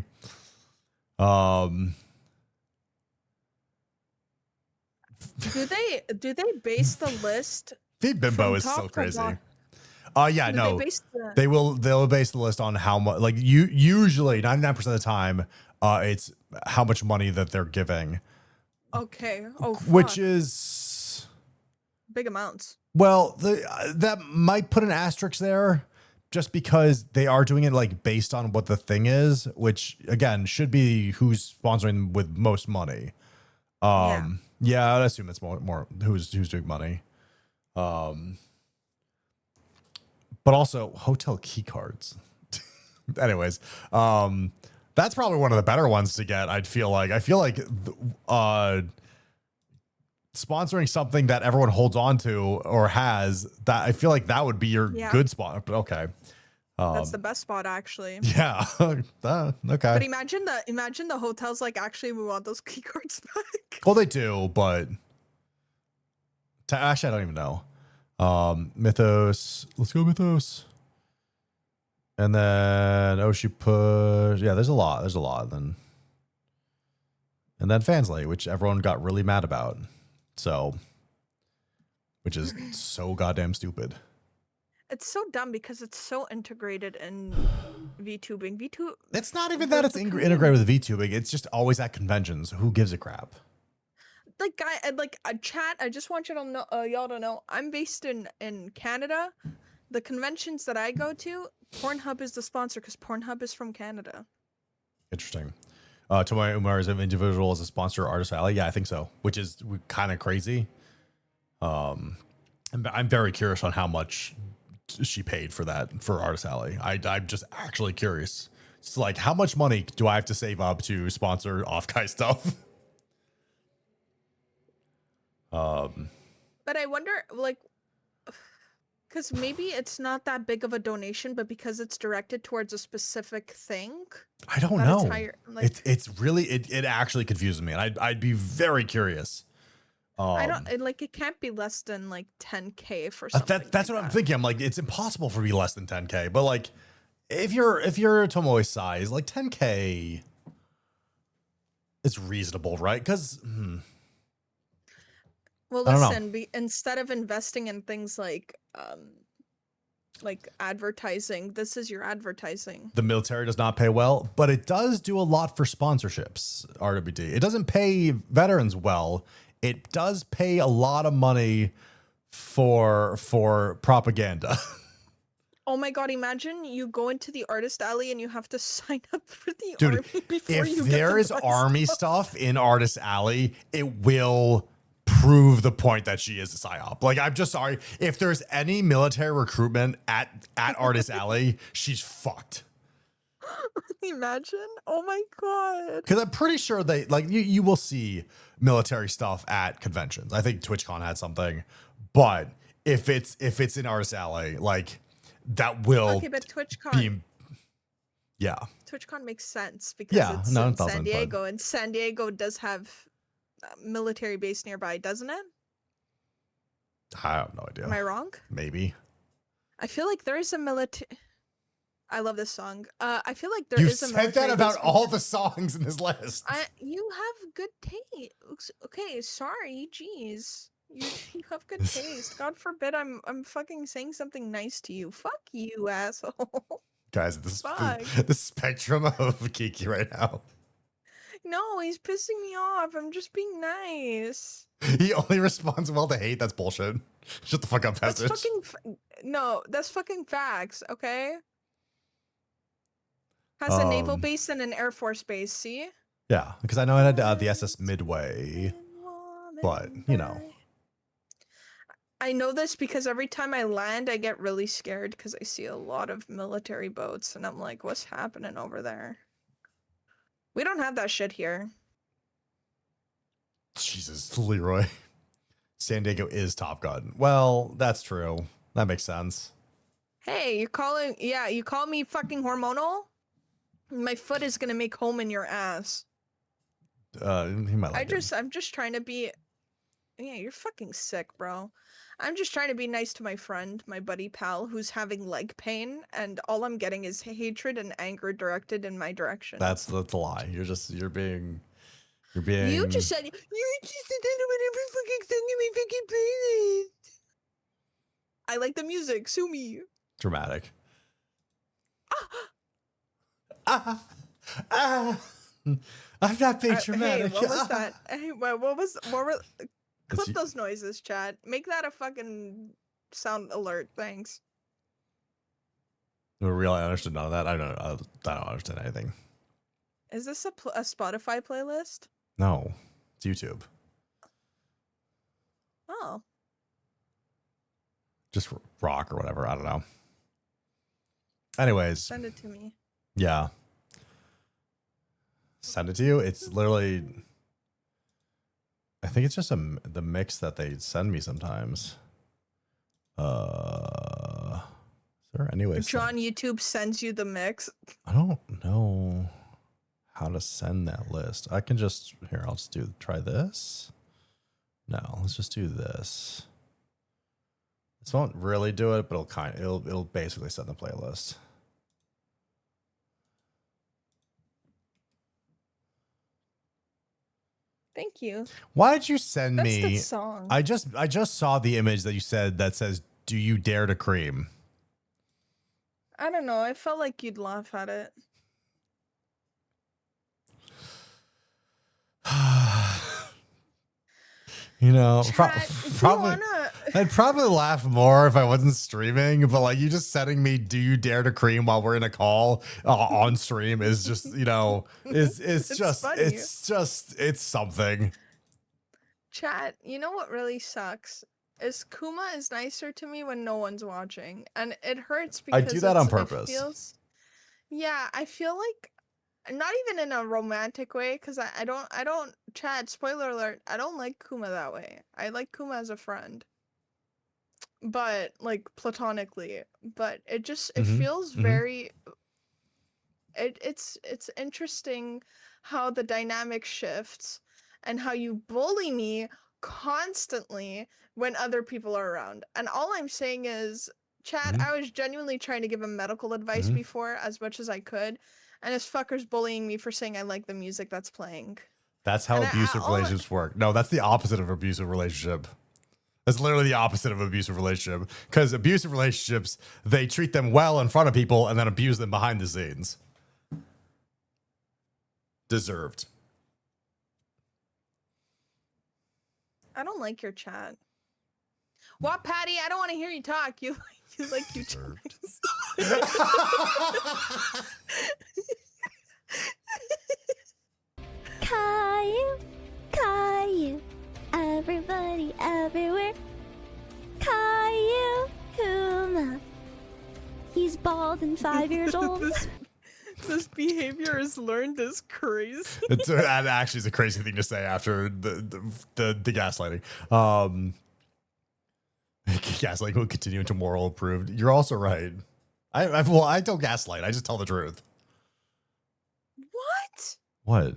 Do they base the list? Feed Bimbo From is top still to crazy. bottom. Yeah, Do no. They base the, They'll base the list on how much, like usually 99% of the time, it's how much money that they're giving, okay. Oh, which fuck. is, Big amounts. well, that might put an asterisk there just because they are doing it like based on what the thing is, which again should be who's sponsoring with most money. Yeah, I'd assume it's more who's doing money. But also hotel key cards. Anyways, that's probably one of the better ones to get. I feel like sponsoring something that everyone holds on to or has, that I feel like that would be your good spot. But okay. That's the best spot actually. Yeah. Okay. But imagine the hotels like actually we want those key cards back. Well, they do, but actually, I don't even know. Mythos. Let's go Mythos. And then Oshi Push. Yeah, there's a lot. Then. And then Fansly, which everyone got really mad about. So, which is so goddamn stupid. It's so dumb because it's so integrated in VTubing. It's not even that it's integrated with VTubing. It's just always at conventions. Who gives a crap? Like a chat. I just want you to know, y'all to know, I'm based in Canada. The conventions that I go to, Pornhub is the sponsor because Pornhub is from Canada. Interesting. Tomoe Umar is an individual as a sponsor of Artist Alley. Yeah, I think so. Which is kind of crazy. I'm very curious on how much she paid for that for Artist Alley. I'm just actually curious. It's like, how much money do I have to save up to sponsor off-guy stuff? But I wonder, like, because maybe it's not that big of a donation, but because it's directed towards a specific thing. I don't know. It's really it actually confuses me, and I'd be very curious. I don't it can't be less than like 10K for something. That's what I'm thinking. I'm like, it's impossible for me less than 10K. But like, if you're Tomoe's size, like 10K is reasonable, right? Because well, listen, instead of investing in things like advertising, this is your advertising. The military does not pay well, but it does do a lot for sponsorships. RWD. It doesn't pay veterans well. It does pay a lot of money for propaganda. Oh my god, imagine you go into the Artist Alley and you have to sign up for the Dude, army before you if get there to is buy army stuff in Artist Alley, it will prove the point that she is a psyop. Like, I'm just sorry. If there's any military recruitment at Artist Alley, she's fucked. Imagine. Oh my god. Because I'm pretty sure they like you will see military stuff at conventions. I think TwitchCon had something, but if it's in Artist Alley, like that will Okay, but TwitchCon. Yeah. TwitchCon makes sense because it's no, in it doesn't, San Diego, and San Diego does have a military base nearby, doesn't it? I have no Am I idea. wrong? Maybe. I feel like there is a military. I love this song. I feel like there You is a said military that about base all the songs in this list. you have good taste. Okay, sorry, jeez. You have good taste. God forbid I'm fucking saying something nice to you. Fuck you, asshole. Guys, this Fuck. the spectrum of Kiki right now. No, he's pissing me off. I'm just being nice. He only responds well to hate. That's bullshit. Shut the fuck up, That's passage. no, that's fucking facts, okay? Has a naval base and an air force base, see? Yeah, because I know it had the SS Midway, but you know. I know this because every time I land, I get really scared because I see a lot of military boats, and I'm like, what's happening over there? We don't have that shit here. Jesus, Leroy. San Diego is Top Gun. Well, that's true. That makes sense. Hey, you call me fucking hormonal? My foot is gonna make home in your ass. He might like it. I'm just trying to be. Yeah, you're fucking sick, bro. I'm just trying to be nice to my friend, my buddy pal, who's having leg pain, and all I'm getting is hatred and anger directed in my direction. That's a lie. You're being. You just said whatever fucking song in my fucking playlist. I like the music. Sue me. dramatic. I'm not being dramatic. Hey, what was that? Hey, what were It's- clip those noises, Chad. Make that a fucking sound alert. Thanks. Really, I understood none of that. I don't understand anything. Is this a Spotify playlist? No, it's YouTube. Oh. Just rock or whatever. I don't know. Anyways, Send it to me. yeah. Send it to you. It's literally. I think it's just the mix that they send me sometimes. Is there any way? John, YouTube sends you the mix. I don't know how to send that list. I can just here. I'll just try this. No, let's just do this. This won't really do it, but it'll basically send the playlist. Thank you. Why did you send That's me? the song. I just saw the image that you said that says, "Do you dare to cream?" I don't know. I felt like you'd laugh at it. You know, Chat, do you probably. wanna- I'd probably laugh more if I wasn't streaming, but like you just sending me "Do you dare to cream" while we're in a call on stream is just, you know, it's It's just funny. it's something. Chat, you know what really sucks? Is Kuma is nicer to me when no one's watching. And it hurts I because do that on it purpose. Yeah, I feel like not even in a romantic way, because I don't Chad, spoiler alert, I don't like Kuma that way. I like Kuma as a friend. But like platonically. But it Mhm, feels mhm. very it's interesting how the dynamic shifts and how you bully me constantly when other people are around. And all I'm saying is, Chad, Mhm. I was genuinely trying to give him medical advice Mhm. before as much as I could, and this fucker's bullying me for saying I like the music that's playing. That's how And abusive all I- relationships work. No, that's the opposite of abusive relationship. That's literally the opposite of abusive relationship. Because abusive relationships, they treat them well in front of people and then abuse them behind the scenes. Deserved. I don't like your chat. What, Patty? I don't want to hear you talk. You like you Deserved. Caillou, Caillou, everybody everywhere. Caillou, Kuma. He's bald and 5 years old. This behavior is learned as crazy. That actually is a crazy thing to say after the gaslighting. Gaslighting will continue until moral approved. You're also right. I don't gaslight. I just tell the truth. What? What?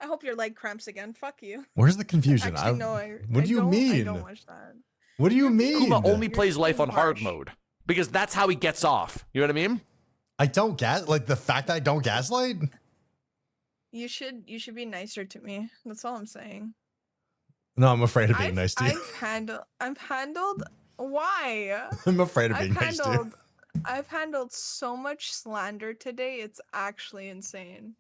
I hope your leg cramps again. Fuck you. Where's the confusion? Actually, no. I What do you don't, I mean? don't watch that. What do you mean? Kuma only You're plays life too on hard harsh. mode because that's how he gets off. You know what I mean? I don't like the fact that I don't gaslight. You should be nicer to me. That's all I'm saying. No, I'm afraid of being nice to you. I've handled. Why? I'm afraid of being nice to you. I've handled so much slander today. It's actually insane.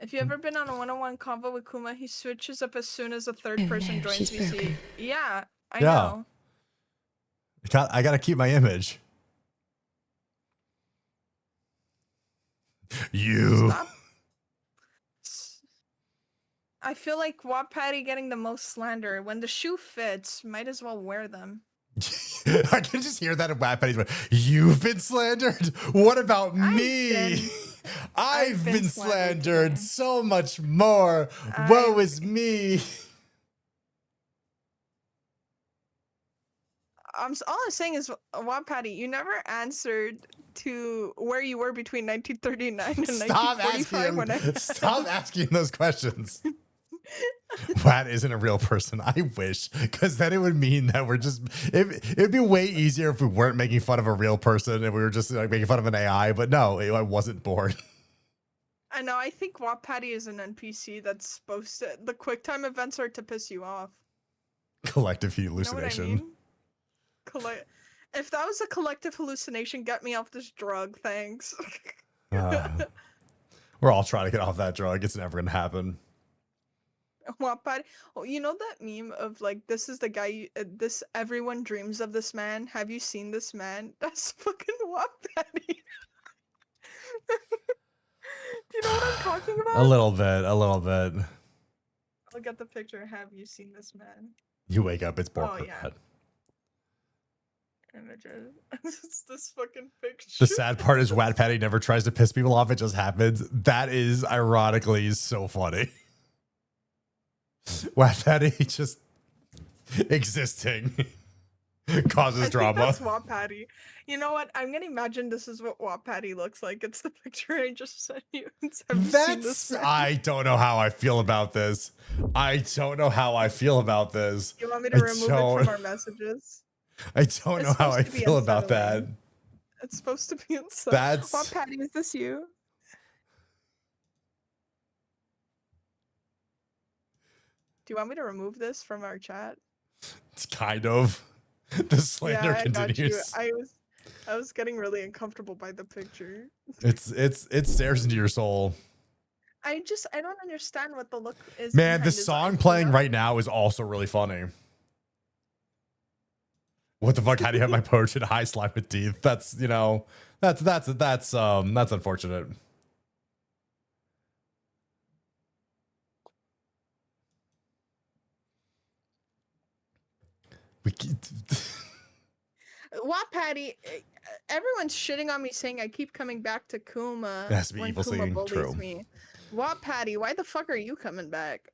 If you ever been on a one-on-one convo with Kuma, he switches up as soon as a third person joins she's VC. broken. Yeah, I Yeah. know. I gotta keep my image. You. Stop. I feel like Wap Patty getting the most slander. When the shoe fits, might as well wear them. I can just hear that in Wap Patty's voice. You've been slandered? What about me? I've been slandered today. so much more. Woe is me. All I'm saying is, Wap Patty, you never answered to where you were between 1939 and Stop 1945 when I asking. Stop asking those questions. Pat isn't a real person. I wish, because then it would mean that we're just. It'd be way easier if we weren't making fun of a real person and we were just like making fun of an AI. But no, I wasn't born. I know. I think Wap Patty is an NPC that's supposed to. The QuickTime events are to piss you off. Collective You know what I hallucination. mean? If that was a collective hallucination, get me off this drug. Thanks. We're all trying to get off that drug. It's never gonna happen. Wap Patty. Oh, you know that meme of like, this is the guy. This everyone dreams of this man. Have you seen this man? That's fucking Wap Patty. Do you know what I'm talking about? A little bit. I'll get the picture. Have you seen this man? You wake up, it's born. Oh, yeah. Images. It's this fucking picture. The sad part is Wap Patty never tries to piss people off. It just happens. That is ironically so funny. Wap Patty just existing causes drama. That's Wap Patty. You know what? I'm gonna imagine this is what Wap Patty looks like. It's the picture I just sent you. Have you seen this man? I don't know how I feel about this. You want me to remove it from our messages? I don't know It's how I supposed to be feel about that. unsettling. It's supposed to be inside. That's- Wap Patty, is this you? Do you want me to remove this from our chat? It's kind of. The slander I got you. continues. I was getting really uncomfortable by the picture. It stares into your soul. I don't understand what the look is. Man, behind the his song eyes, playing you know? right now is also really funny. What the fuck? How do you have my potion high slime with teeth? That's that's unfortunate. We Wap Patty, everyone's shitting on me saying I keep coming back to Kuma It has to be when evil Kuma singing, bullies true. me. Wap Patty, why the fuck are you coming back?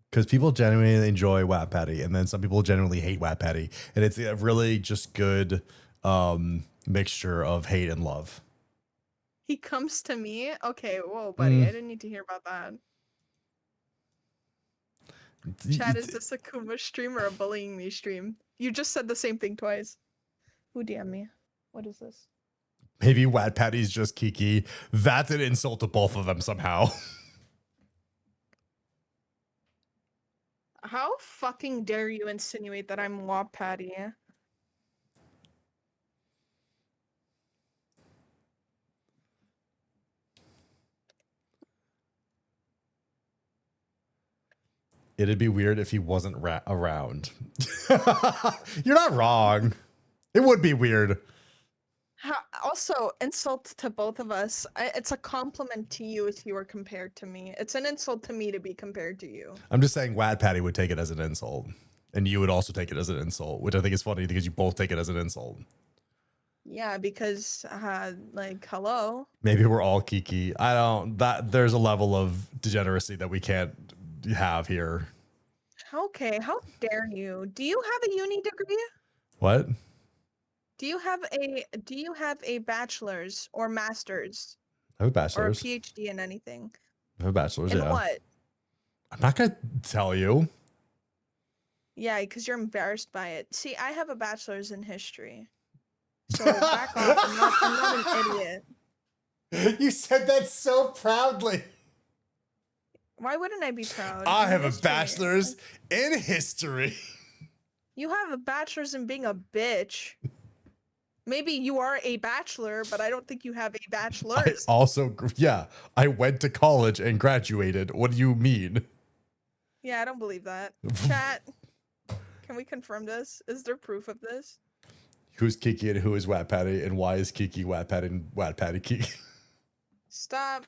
Because people genuinely enjoy Wap Patty, and then some people genuinely hate Wap Patty, and it's a really just good mixture of hate and love. He comes to me? Okay, whoa, buddy, I didn't need to hear about that. Chad, is this a Kuma stream or a bullying me stream? You just said the same thing twice. Who DM me? What is this? Maybe Wap Patty's just Kiki. That's an insult to both of them somehow. How fucking dare you insinuate that I'm Wap Patty? It'd be weird if he wasn't around. You're not wrong. It would be weird. Also, insult to both of us. It's a compliment to you if you were compared to me. It's an insult to me to be compared to you. I'm just saying Wap Patty would take it as an insult. And you would also take it as an insult, which I think is funny because you both take it as an insult. Yeah, because, like, hello? Maybe we're all Kiki. There's a level of degeneracy that we can't have here. Okay, how dare you? Do you have a uni degree? What? Do you have a bachelor's or master's I have a or a bachelor's. PhD in anything? I have a bachelor's, In yeah. what? I'm not gonna tell you. Yeah, because you're embarrassed by it. See, I have a bachelor's in history. So back off. I'm not an idiot. You said that so proudly. Why wouldn't I be proud? I In have a history. bachelor's in history. You have a bachelor's in being a bitch. Maybe you are a bachelor, but I don't think you have a I bachelor's. also, yeah, I went to college and graduated. What do you mean? Yeah, I don't believe that. Chat, can we confirm this? Is there proof of this? Who's Kiki and who is Wat Patty, and why is Kiki Wat Patty and Wat Patty Kiki? Stop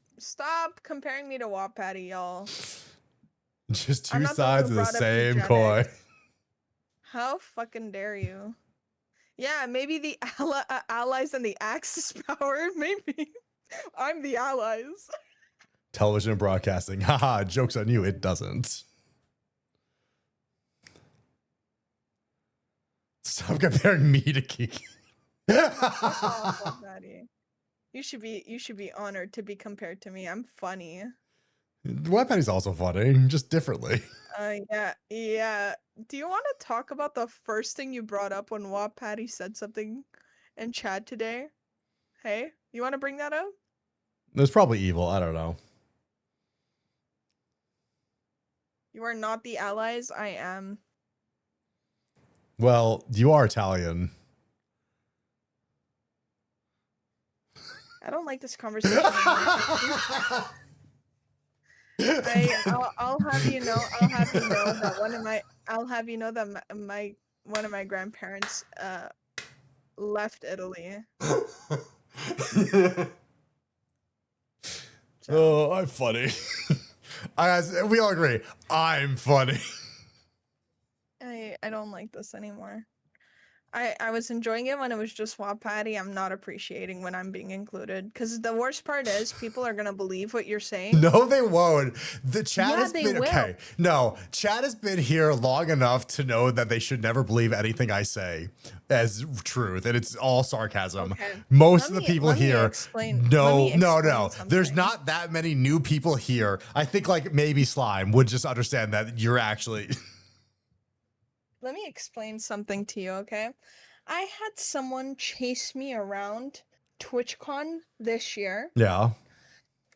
comparing me to Wap Patty, y'all. Just I'm two not the one sides who of the brought up same coin. eugenics. How fucking dare you? Yeah, maybe the allies and the Axis power. Maybe I'm the allies. Television and broadcasting. Haha, joke's on you. It doesn't. Stop comparing me to Kiki. Oh, Wap Patty. You should be honored to be compared to me. I'm funny. Wat Patty's also funny, just differently. Yeah. Do you want to talk about the first thing you brought up when Wap Patty said something in chat today? Hey, you want to bring that up? It was probably evil. I don't know. You are not the allies. I am. Well, you are Italian. I don't like this conversation anymore. I'll have you know that one of my grandparents left Italy. Oh, I'm funny. We all agree. I'm funny. I don't like this anymore. I was enjoying it when it was just Wap Patty. I'm not appreciating when I'm being included. Because the worst part is people are gonna believe what you're saying. No, they won't. The chat Yeah, has they been will. okay. No, chat has been here long enough to know that they should never believe anything I say as truth, and it's all sarcasm. Okay. Most of Let the me- people let me here, explain- no. let me explain There's something. not that many new people here. I think like maybe Slime would just understand that you're actually. Let me explain something to you, okay? I had someone chase me around TwitchCon this year, Yeah.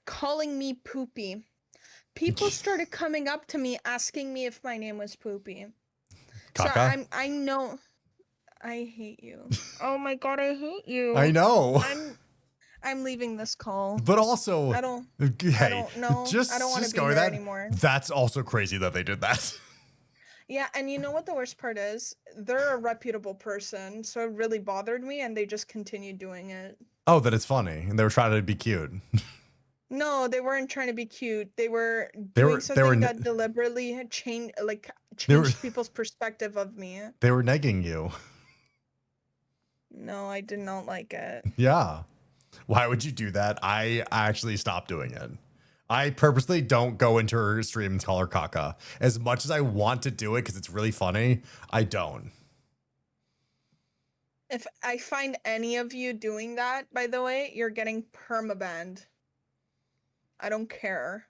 calling me Poopy. People started coming up to me asking me if my name was Poopy. So Kaka? I know. I hate you. Oh my god, I hate you. I know. I'm leaving this call. But also, I don't hey, know. just I don't wanna just be go with here that. anymore. That's also crazy that they did that. Yeah, and you know what the worst part is? They're a reputable person, so it really bothered me, and they just continued doing it. Oh, that it's funny, and they were trying to be cute. No, they weren't trying to be cute. They were They doing were- something they were that deliberately had changed They were- people's perspective of me. They were negging you. No, I did not like it. Yeah. Why would you do that? I actually stopped doing it. I purposely don't go into her stream and call her Kaka. As much as I want to do it because it's really funny, I don't. If I find any of you doing that, by the way, you're getting permabanned. I don't care.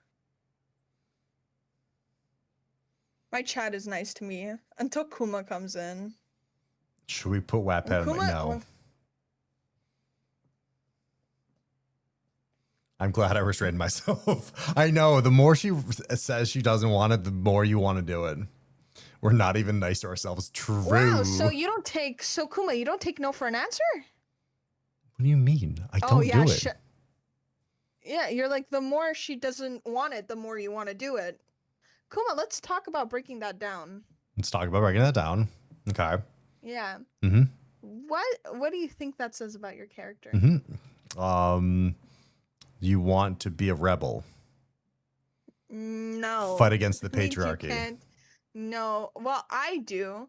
My chat is nice to me until Kuma comes in. Should we put Wattpad? Kuma- No. I'm glad I restrained myself. I know. The more she says she doesn't want it, the more you want to do it. We're not even nice to ourselves. True. Wow, so Kuma, you don't take no for an answer? What do you mean? I don't do it. Yeah, you're like, the more she doesn't want it, the more you want to do it. Kuma, let's talk about breaking that down. Let's talk about breaking that down. Okay. Yeah. Mm-hmm. What do you think that says about your character? Mm-hmm. You want to be a rebel. No. Fight against the That means you patriarchy. can't- No. Well, I do.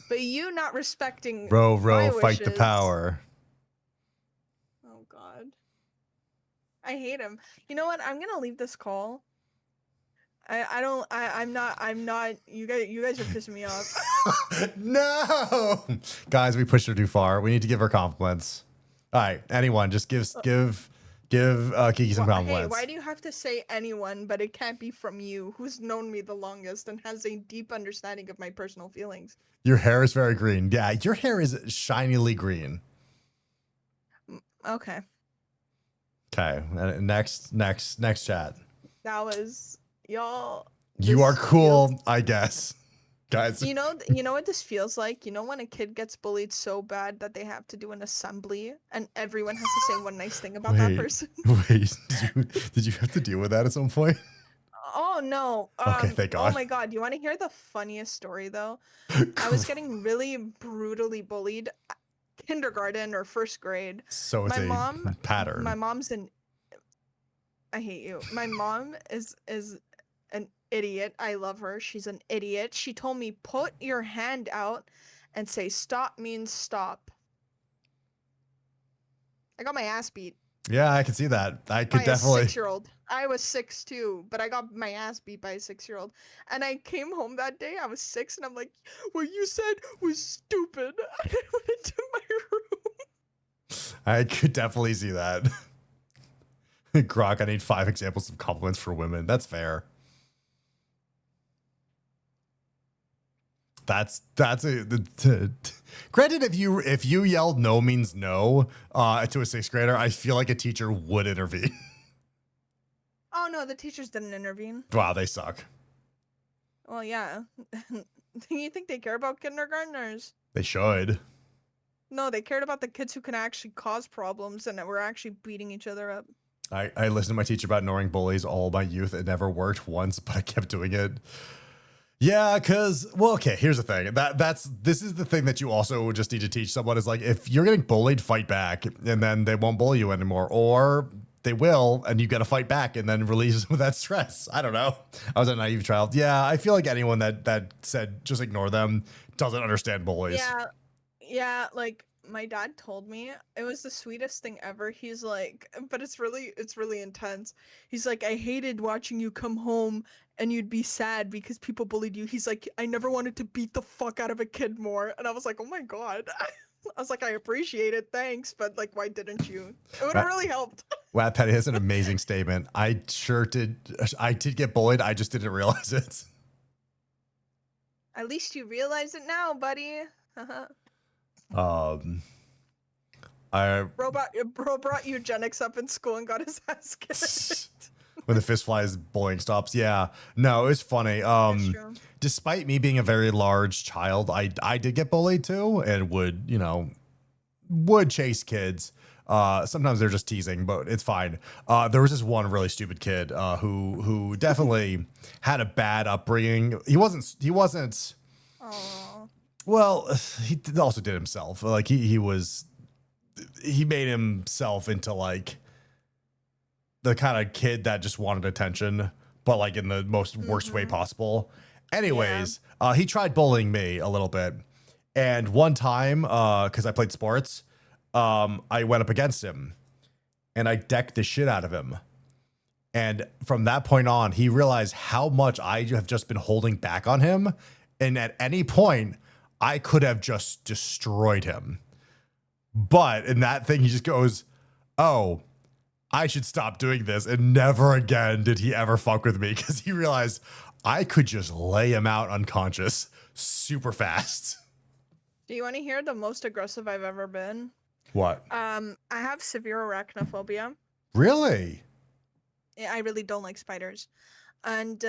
But you not respecting Row, my fight the wishes. power. Oh god. I hate him. You know what? I'm gonna leave this call. I'm not you guys are pissing me off. No, guys, we pushed her too far. We need to give her compliments. All right, anyone, just give Give Kiki some Hey, compliments. why do you have to say anyone, but it can't be from you, who's known me the longest and has a deep understanding of my personal feelings? Your hair is very green. Yeah, your hair is shinily green. Okay. Okay, next chat. That was y'all. You this are cool, feels- I guess. Guys, You know what this feels like? You know when a kid gets bullied so bad that they have to do an assembly and everyone has to say one nice thing about that Wait. person? wait, did you have to deal with that at some point? Oh no. Okay, thank God. Oh my God. You want to hear the funniest story though? I was getting really brutally bullied at kindergarten or first grade. So it's My a mom- pattern. My mom's an I hate you. My mom is an idiot. I love her. She's an idiot. She told me put your hand out and say stop means stop. I got my ass beat Yeah, I can see that. I by could a definitely. 6-year-old. I was 6 too, but I got my ass beat by a 6-year-old. And I came home that day. I was 6, and I'm like, "What you said was stupid." And I went into my room. I could definitely see that. Grok, I need 5 examples of compliments for women. That's fair. That's granted, if you yelled no means no to a 6th grader, I feel like a teacher would intervene. Oh no, the teachers didn't intervene. Wow, they suck. Well, yeah. Do you think they care about kindergartners? They should. No, they cared about the kids who can actually cause problems and that were actually beating each other up. I listened to my teacher about ignoring bullies all my youth. It never worked once, but I kept doing it. Yeah, because, well, okay, here's the thing. This is the thing that you also just need to teach someone is like, if you're getting bullied, fight back, and then they won't bully you anymore. Or they will, and you got to fight back and then release some of that stress. I don't know. I was a naive child. Yeah, I feel like anyone that said just ignore them doesn't understand bullies. Yeah, like my dad told me it was the sweetest thing ever. He's like, but it's really intense. He's like, I hated watching you come home and you'd be sad because people bullied you. He's like, I never wanted to beat the fuck out of a kid more. And I was like, oh my God. I was like, I appreciate it, thanks, but like, why didn't you? It would have really helped. Wow, Patty, that's an amazing statement. I did get bullied. I just didn't realize it. At least you realize it now, buddy. Bro brought eugenics up in school and got his ass kicked. When the fist flies, bullying stops. Yeah, no, it's funny. That's true. Despite me being a very large child, I did get bullied too, and would chase kids. Sometimes they're just teasing, but it's fine. There was this one really stupid kid who definitely had a bad upbringing. He wasn't. Aww. Well, he also did himself. Like he made himself into like the kind of kid that just wanted attention, but like in the most worst way possible. Anyways, he tried bullying me a little bit. And one time, because I played sports, I went up against him and I decked the shit out of him. And from that point on, he realized how much I have just been holding back on him. And at any point, I could have just destroyed him. But in that thing, he just goes, oh, I should stop doing this. And never again did he ever fuck with me because he realized I could just lay him out unconscious super fast. Do you want to hear the most aggressive I've ever been? What? I have severe arachnophobia. Really? I really don't like spiders. And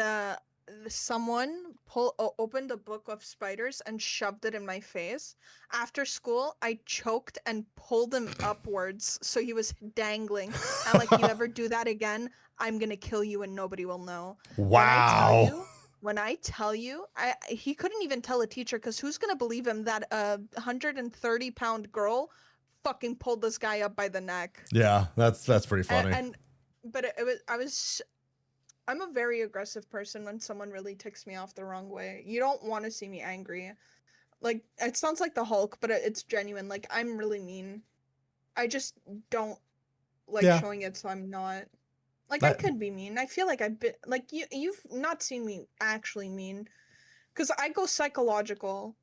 someone opened a book of spiders and shoved it in my face. After school, I choked and pulled him upwards so he was dangling. I'm like, you ever do that again, I'm gonna kill you and nobody will know. Wow. When I tell you, he couldn't even tell a teacher because who's gonna believe him that a 130-pound girl fucking pulled this guy up by the neck? Yeah, that's pretty funny. I'm a very aggressive person when someone really ticks me off the wrong way. You don't want to see me angry. Like, it sounds like the Hulk, but it's genuine. Like, I'm really mean. I just don't like showing it, so I'm not. Like, I could be mean. I feel like I've been, like, you've not seen me actually mean. Because I go psychological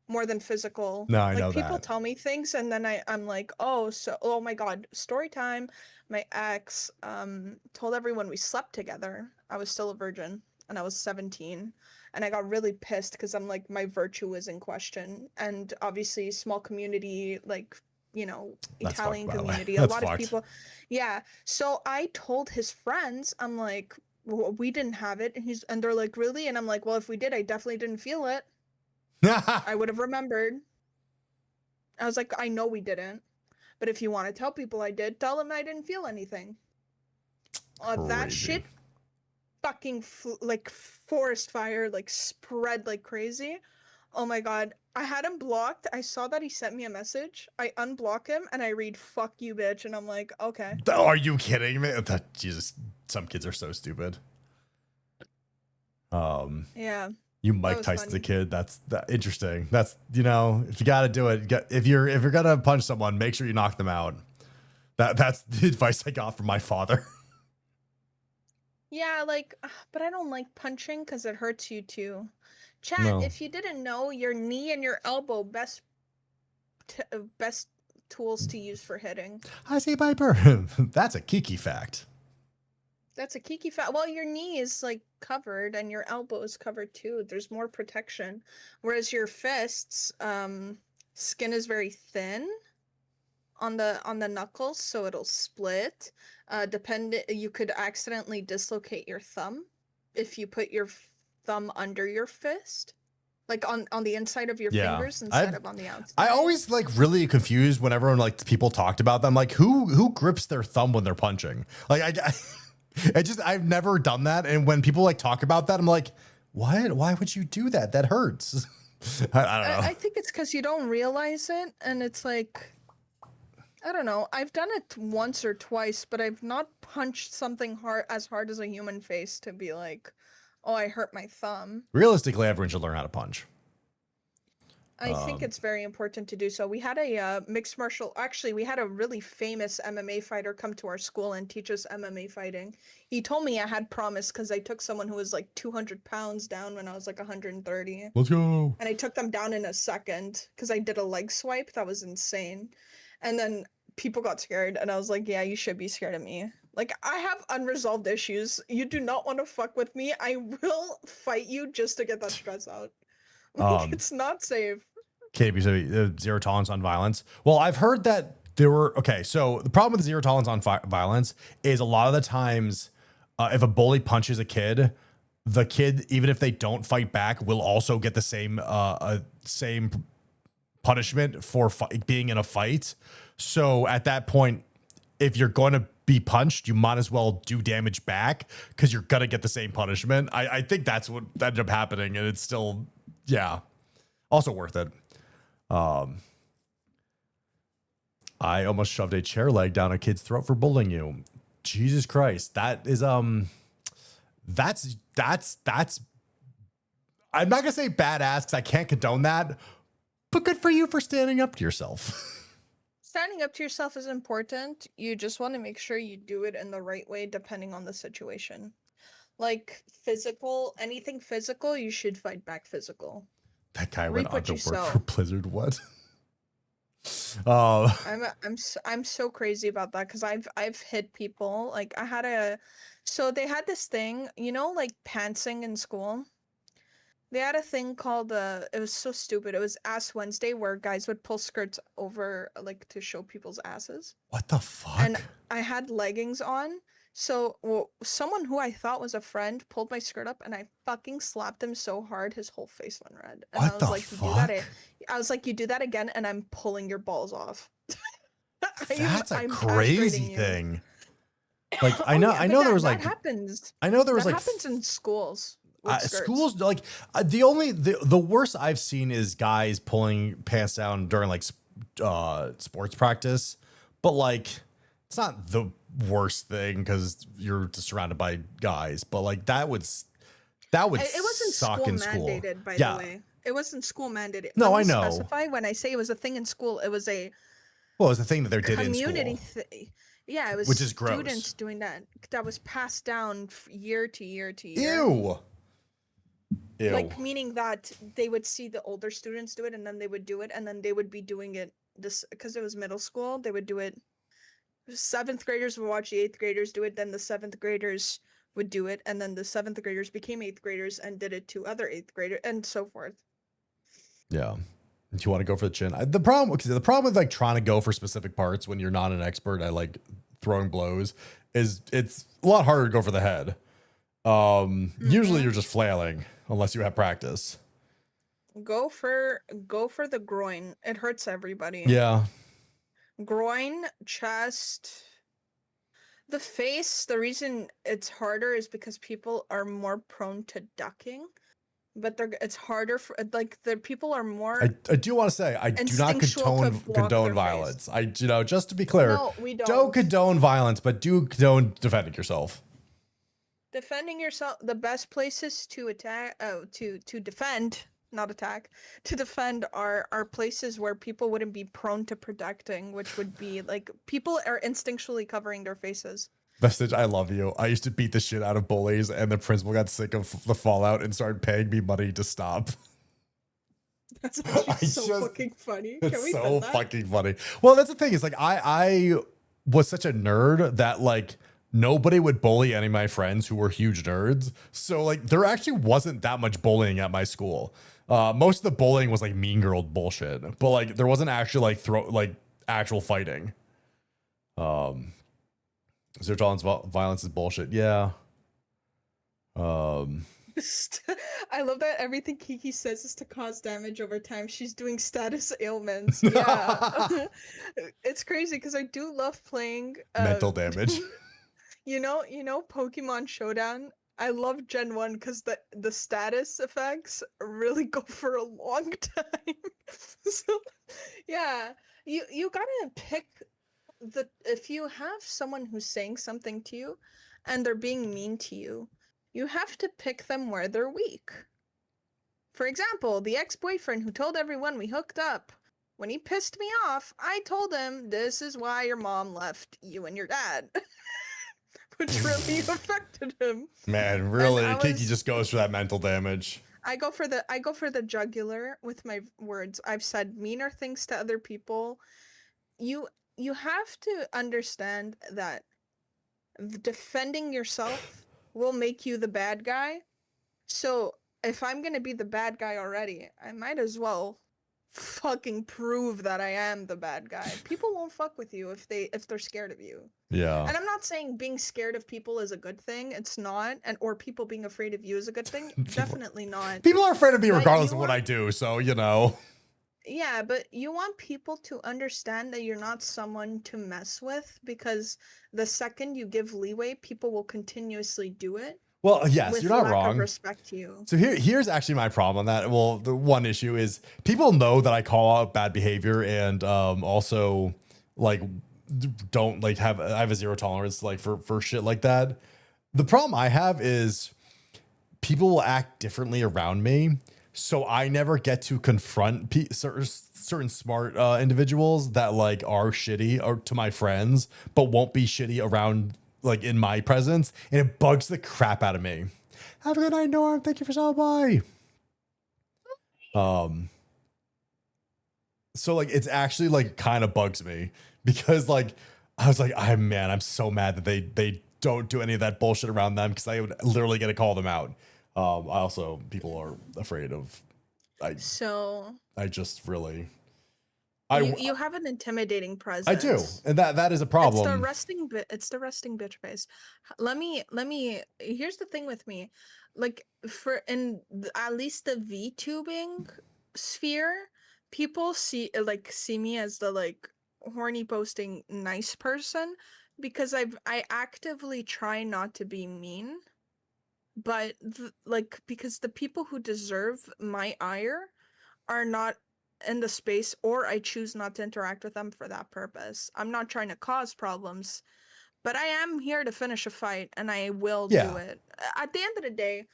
more than physical. No, I like know people that. tell me things and then I'm like, oh my god, story time. My ex told everyone we slept together. I was still a virgin and I was 17. And I got really pissed because I'm like, my virtue was in question. And obviously small community, like, you know, That's fucked, Italian by the way. community, a That's lot of fucked. people. Yeah. So I told his friends, I'm like, well, we didn't have it. And they're like, really? And I'm like, well, if we did, I definitely didn't feel it. I would have remembered. I was like, I know we didn't. But if you want to tell people I did, tell them I didn't feel anything. That Crazy. shit fucking like forest fire, like spread like crazy. Oh my god. I had him blocked. I saw that he sent me a message. I unblock him and I read "fuck you, bitch," and I'm like, okay. Are you kidding me? Jesus, some kids are so stupid. Yeah. You Mike was Tyson's a funny. kid. That's interesting. That's, you know, if you got to do it, if you're gonna punch someone, make sure you knock them out. That's the advice I got from my father. Yeah, like, but I don't like punching because it hurts you too. Chat, No. if you didn't know, your knee and your elbow best tools to use for hitting. I say Piper. That's a kiki fact. That's a kiki fact. Well, your knee is like covered and your elbow is covered too. There's more protection. Whereas your fists, skin is very thin on the knuckles, so it'll split. You could accidentally dislocate your thumb if you put your thumb under your fist, like on the inside of your Yeah. fingers instead of on the outside. I always like really confused whenever like people talked about them. Like who grips their thumb when they're punching? Like I've never done that. And when people like talk about that, I'm like, what? Why would you do that? That hurts. I don't know. I think it's because you don't realize it, and it's like, I don't know. I've done it once or twice, but I've not punched something as hard as a human face to be like, oh, I hurt my thumb. Realistically, everyone should learn how to punch. I think it's very important to do so. We had a we had a really famous MMA fighter come to our school and teach us MMA fighting. He told me I had promise because I took someone who was like 200 pounds down when I was like 130. Let's go. And I took them down in a second because I did a leg swipe. That was insane. And then people got scared and I was like, yeah, you should be scared of me. Like, I have unresolved issues. You do not want to fuck with me. I will fight you just to get that stress out. It's not safe. KB said zero tolerance on violence. Well, I've heard that so the problem with zero tolerance on violence is a lot of the times if a bully punches a kid, the kid, even if they don't fight back, will also get the same punishment for being in a fight. So at that point, if you're going to be punched, you might as well do damage back because you're going to get the same punishment. I think that's what ended up happening. And it's still, yeah, also worth it. I almost shoved a chair leg down a kid's throat for bullying you. Jesus Christ. That is, that's, I'm not going to say badass because I can't condone that, but good for you for standing up to yourself. Standing up to yourself is important. You just want to make sure you do it in the right way depending on the situation. Like anything physical, you should fight back physical. That guy went on to work yourself. for Blizzard. What? I'm so crazy about that because I've hit people. Like so they had this thing, you know, like pantsing in school. They had a thing called it was so stupid. It was Ass Wednesday where guys would pull skirts over like to show people's asses. What the fuck? And I had leggings on. So someone who I thought was a friend pulled my skirt up and I fucking slapped him so hard his whole face went red. And What I was the like, fuck? I was like, you do that again and I'm pulling your balls off. That's a I'm crazy castrating you. thing. Like I Oh, know, yeah, I but know there that- was that like, happens. I know there was That like happens in schools. With skirts. schools like the worst I've seen is guys pulling pants down during like sports practice, but like it's not the worst thing because you're just surrounded by guys, but like that would It wasn't suck school in school. mandated, by Yeah. the way. It wasn't school mandated. No, Let me I know. Specify when I say it was a thing in school, it was a Well, it's the thing that they did community in school. Yeah, it was Which is gross. students doing that. That was passed down year to year to year. Ew. Ew. Like meaning that they would see the older students do it and then they would do it and then they would be doing it this because it was middle school, they would do it. 7th graders would watch the 8th graders do it, then the 7th graders would do it, and then the 7th graders became 8th graders and did it to other 8th graders and so forth. Yeah. Do you want to go for the chin? The problem with like trying to go for specific parts when you're not an expert at like throwing blows is it's a lot harder to go for the head. Usually you're just flailing unless you have practice. Go for the groin. It hurts everybody. Yeah. Groin, chest, the face. The reason it's harder is because people are more prone to ducking, but it's harder for like the people are more. I do want to say I do not instinctual to block condone their violence. I just to be clear, No, we don't. don't condone violence, but do condone defending yourself. Defending yourself. The best places to attack, to defend, not attack, to defend are places where people wouldn't be prone to protecting, which would be like people are instinctually covering their faces. Vestige, I love you. I used to beat the shit out of bullies, and the principal got sick of the fallout and started paying me money to stop. That's actually so just- fucking funny. Can It's we so send that? fucking funny. Well, that's the thing. Is like I was such a nerd that like nobody would bully any of my friends who were huge nerds. So like there actually wasn't that much bullying at my school. Most of the bullying was like mean girl bullshit, but like there wasn't actually like actual fighting. Zero tolerance violence is bullshit. Yeah. I love that everything Kiki says is to cause damage over time. She's doing status ailments. Yeah. It's crazy because I do love playing Mental damage. You know Pokemon Showdown? I love Gen 1 because the status effects really go for a long time. So yeah, you gotta pick if you have someone who's saying something to you and they're being mean to you, you have to pick them where they're weak. For example, the ex-boyfriend who told everyone we hooked up. When he pissed me off, I told him, this is why your mom left you and your dad. Which really affected him. Man, really, And I Kiki was- just goes for that mental damage. I go for the jugular with my words. I've said meaner things to other people. You have to understand that defending yourself will make you the bad guy. So if I'm gonna be the bad guy already, I might as well fucking prove that I am the bad guy. People won't fuck with you if they're scared of you. Yeah. And I'm not saying being scared of people is a good thing. It's not. Or people being afraid of you is a good thing. Definitely not. People are afraid of me But regardless you of what are- I do, so you know. Yeah, but you want people to understand that you're not someone to mess with, because the second you give leeway, people will continuously do it Well, yes, with you're not lack wrong. of respect to you. So here's actually my problem on that. Well, the one issue is people know that I call out bad behavior and also like don't like I have a zero tolerance like for shit like that. The problem I have is people will act differently around me, so I never get to confront certain smart individuals that like are shitty or to my friends, but won't be shitty around like in my presence, and it bugs the crap out of me. Have a good night, Norm. Thank you for stopping by. So like it's actually like kind of bugs me because like I was like, I'm so mad that they don't do any of that bullshit around them because I would literally get to call them out. People are afraid of. So I just really. you have an intimidating presence. I do, and that is a problem. It's the resting bitch face. Let me. Here's the thing with me, like at least the VTubing sphere, people see me as the like horny posting nice person because I actively try not to be mean, but because the people who deserve my ire are not in the space, or I choose not to interact with them for that purpose. I'm not trying to cause problems, but I am here to finish a fight, and I will do it. At the end of the day,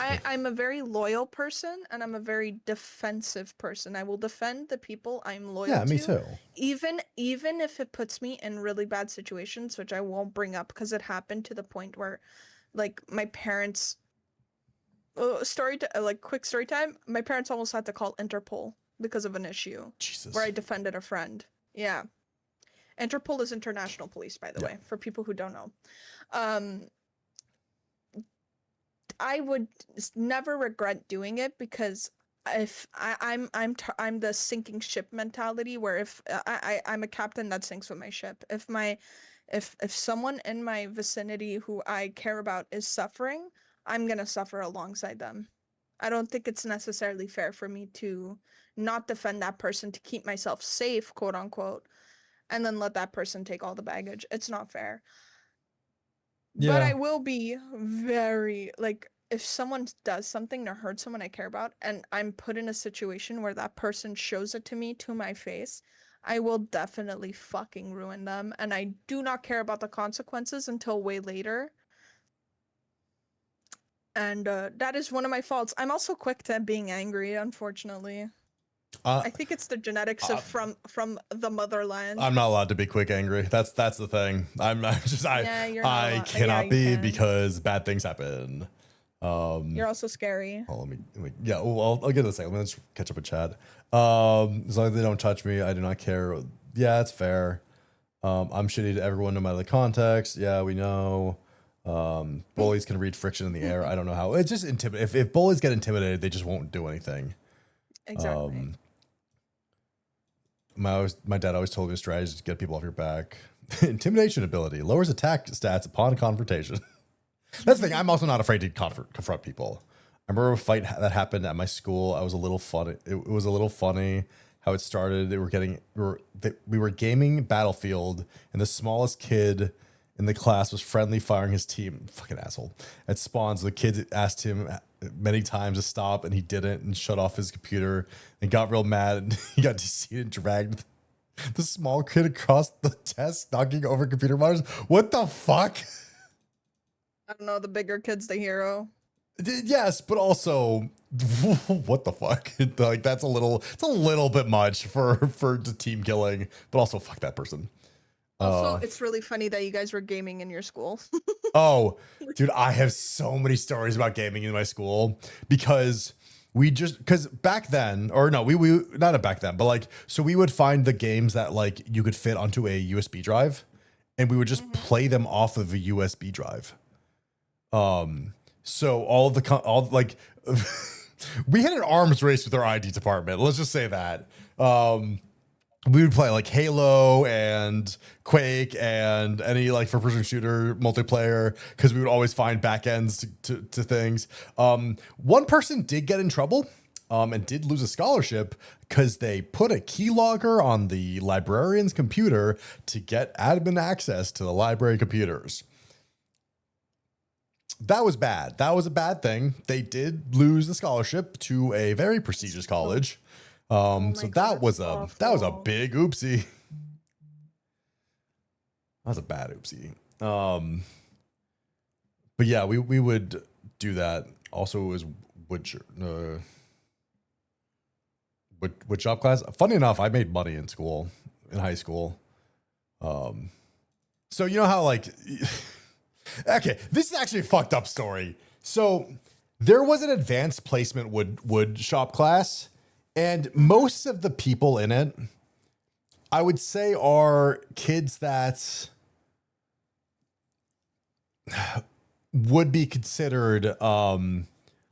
I'm a very loyal person, and I'm a very defensive person. I will defend the people I'm loyal to. Yeah, me too. Even if it puts me in really bad situations, which I won't bring up because it happened to the point where like my parents. Quick story time. My parents almost had to call Interpol because of an issue Jesus. where I defended a friend. Yeah. Interpol is international police, by the Yeah. way, for people who don't know. I would never regret doing it because if I'm the sinking ship mentality where if I'm a captain that sinks with my ship. If someone in my vicinity who I care about is suffering, I'm gonna suffer alongside them. I don't think it's necessarily fair for me to not defend that person to keep myself safe, quote unquote, and then let that person take all the baggage. It's not fair. But Yeah. I will be very like if someone does something to hurt someone I care about and I'm put in a situation where that person shows it to me to my face, I will definitely fucking ruin them and I do not care about the consequences until way later. And that is one of my faults. I'm also quick to being angry, unfortunately. I think it's the genetics of from the motherland. I'm not allowed to be quick angry. That's the thing. Yeah, you're not I allowed- cannot yeah, be you can. because bad things happen. You're also scary. Oh, let me yeah. Well, I'll get to the second. Let's catch up with Chad. As long as they don't touch me, I do not care. Yeah, it's fair. I'm shitty to everyone no matter the context. Yeah, we know. Bullies can read friction in the air. I don't know how. It's just if bullies get intimidated, they just won't do anything. Exactly. My dad always told me a strategy to get people off your back. Intimidation ability lowers attack stats upon confrontation. That's the thing. I'm also not afraid to confront people. I remember a fight that happened at my school. I was a little funny. It was a little funny how it started. We were gaming Battlefield, and the smallest kid in the class was friendly firing his team. Fucking asshole. At spawns, the kids asked him many times to stop, and he didn't, and shut off his computer, and got real mad, and he got deceived and dragged the small kid across the desk, knocking over computer monitors. What the fuck? I don't know, the bigger kid's the hero. Yes, but also, what the fuck? Like it's a little bit much for the team killing, but also fuck that person. Also, it's really funny that you guys were gaming in your school. Oh, dude, I have so many stories about gaming in my school because back then, or no, we not back then, but like, so we would find the games that like you could fit onto a USB drive, and we would just play them off of a USB drive. So we had an arms race with our IT department. Let's just say that. We would play like Halo and Quake and any like first-person shooter multiplayer because we would always find back ends to things. One person did get in trouble and did lose a scholarship because they put a keylogger on the librarian's computer to get admin access to the library computers. That was bad. That was a bad thing. They did lose the scholarship to a very prestigious college. So that was a big oopsie. That was a bad oopsie. But yeah, we would do that. Also, it was wood shop class. Funny enough, I made money in high school. So you know how like, okay, this is actually a fucked up story. So there was an advanced placement wood shop class. And most of the people in it, I would say, are kids that would be considered, a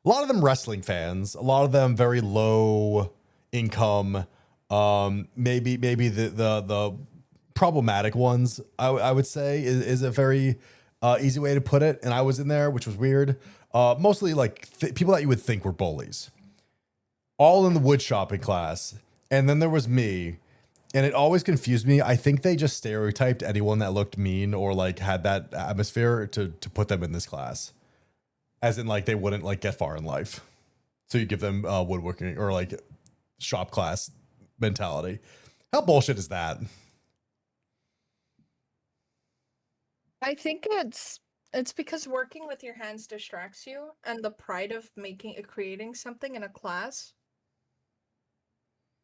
lot of them wrestling fans, a lot of them very low income, maybe the problematic ones, I would say is a very easy way to put it. And I was in there, which was weird. Mostly like people that you would think were bullies. All in the wood shopping class. And then there was me. And it always confused me. I think they just stereotyped anyone that looked mean or like had that atmosphere to put them in this class. As in like they wouldn't like get far in life. So you give them woodworking or like shop class mentality. How bullshit is that? I think it's because working with your hands distracts you and the pride of creating something in a class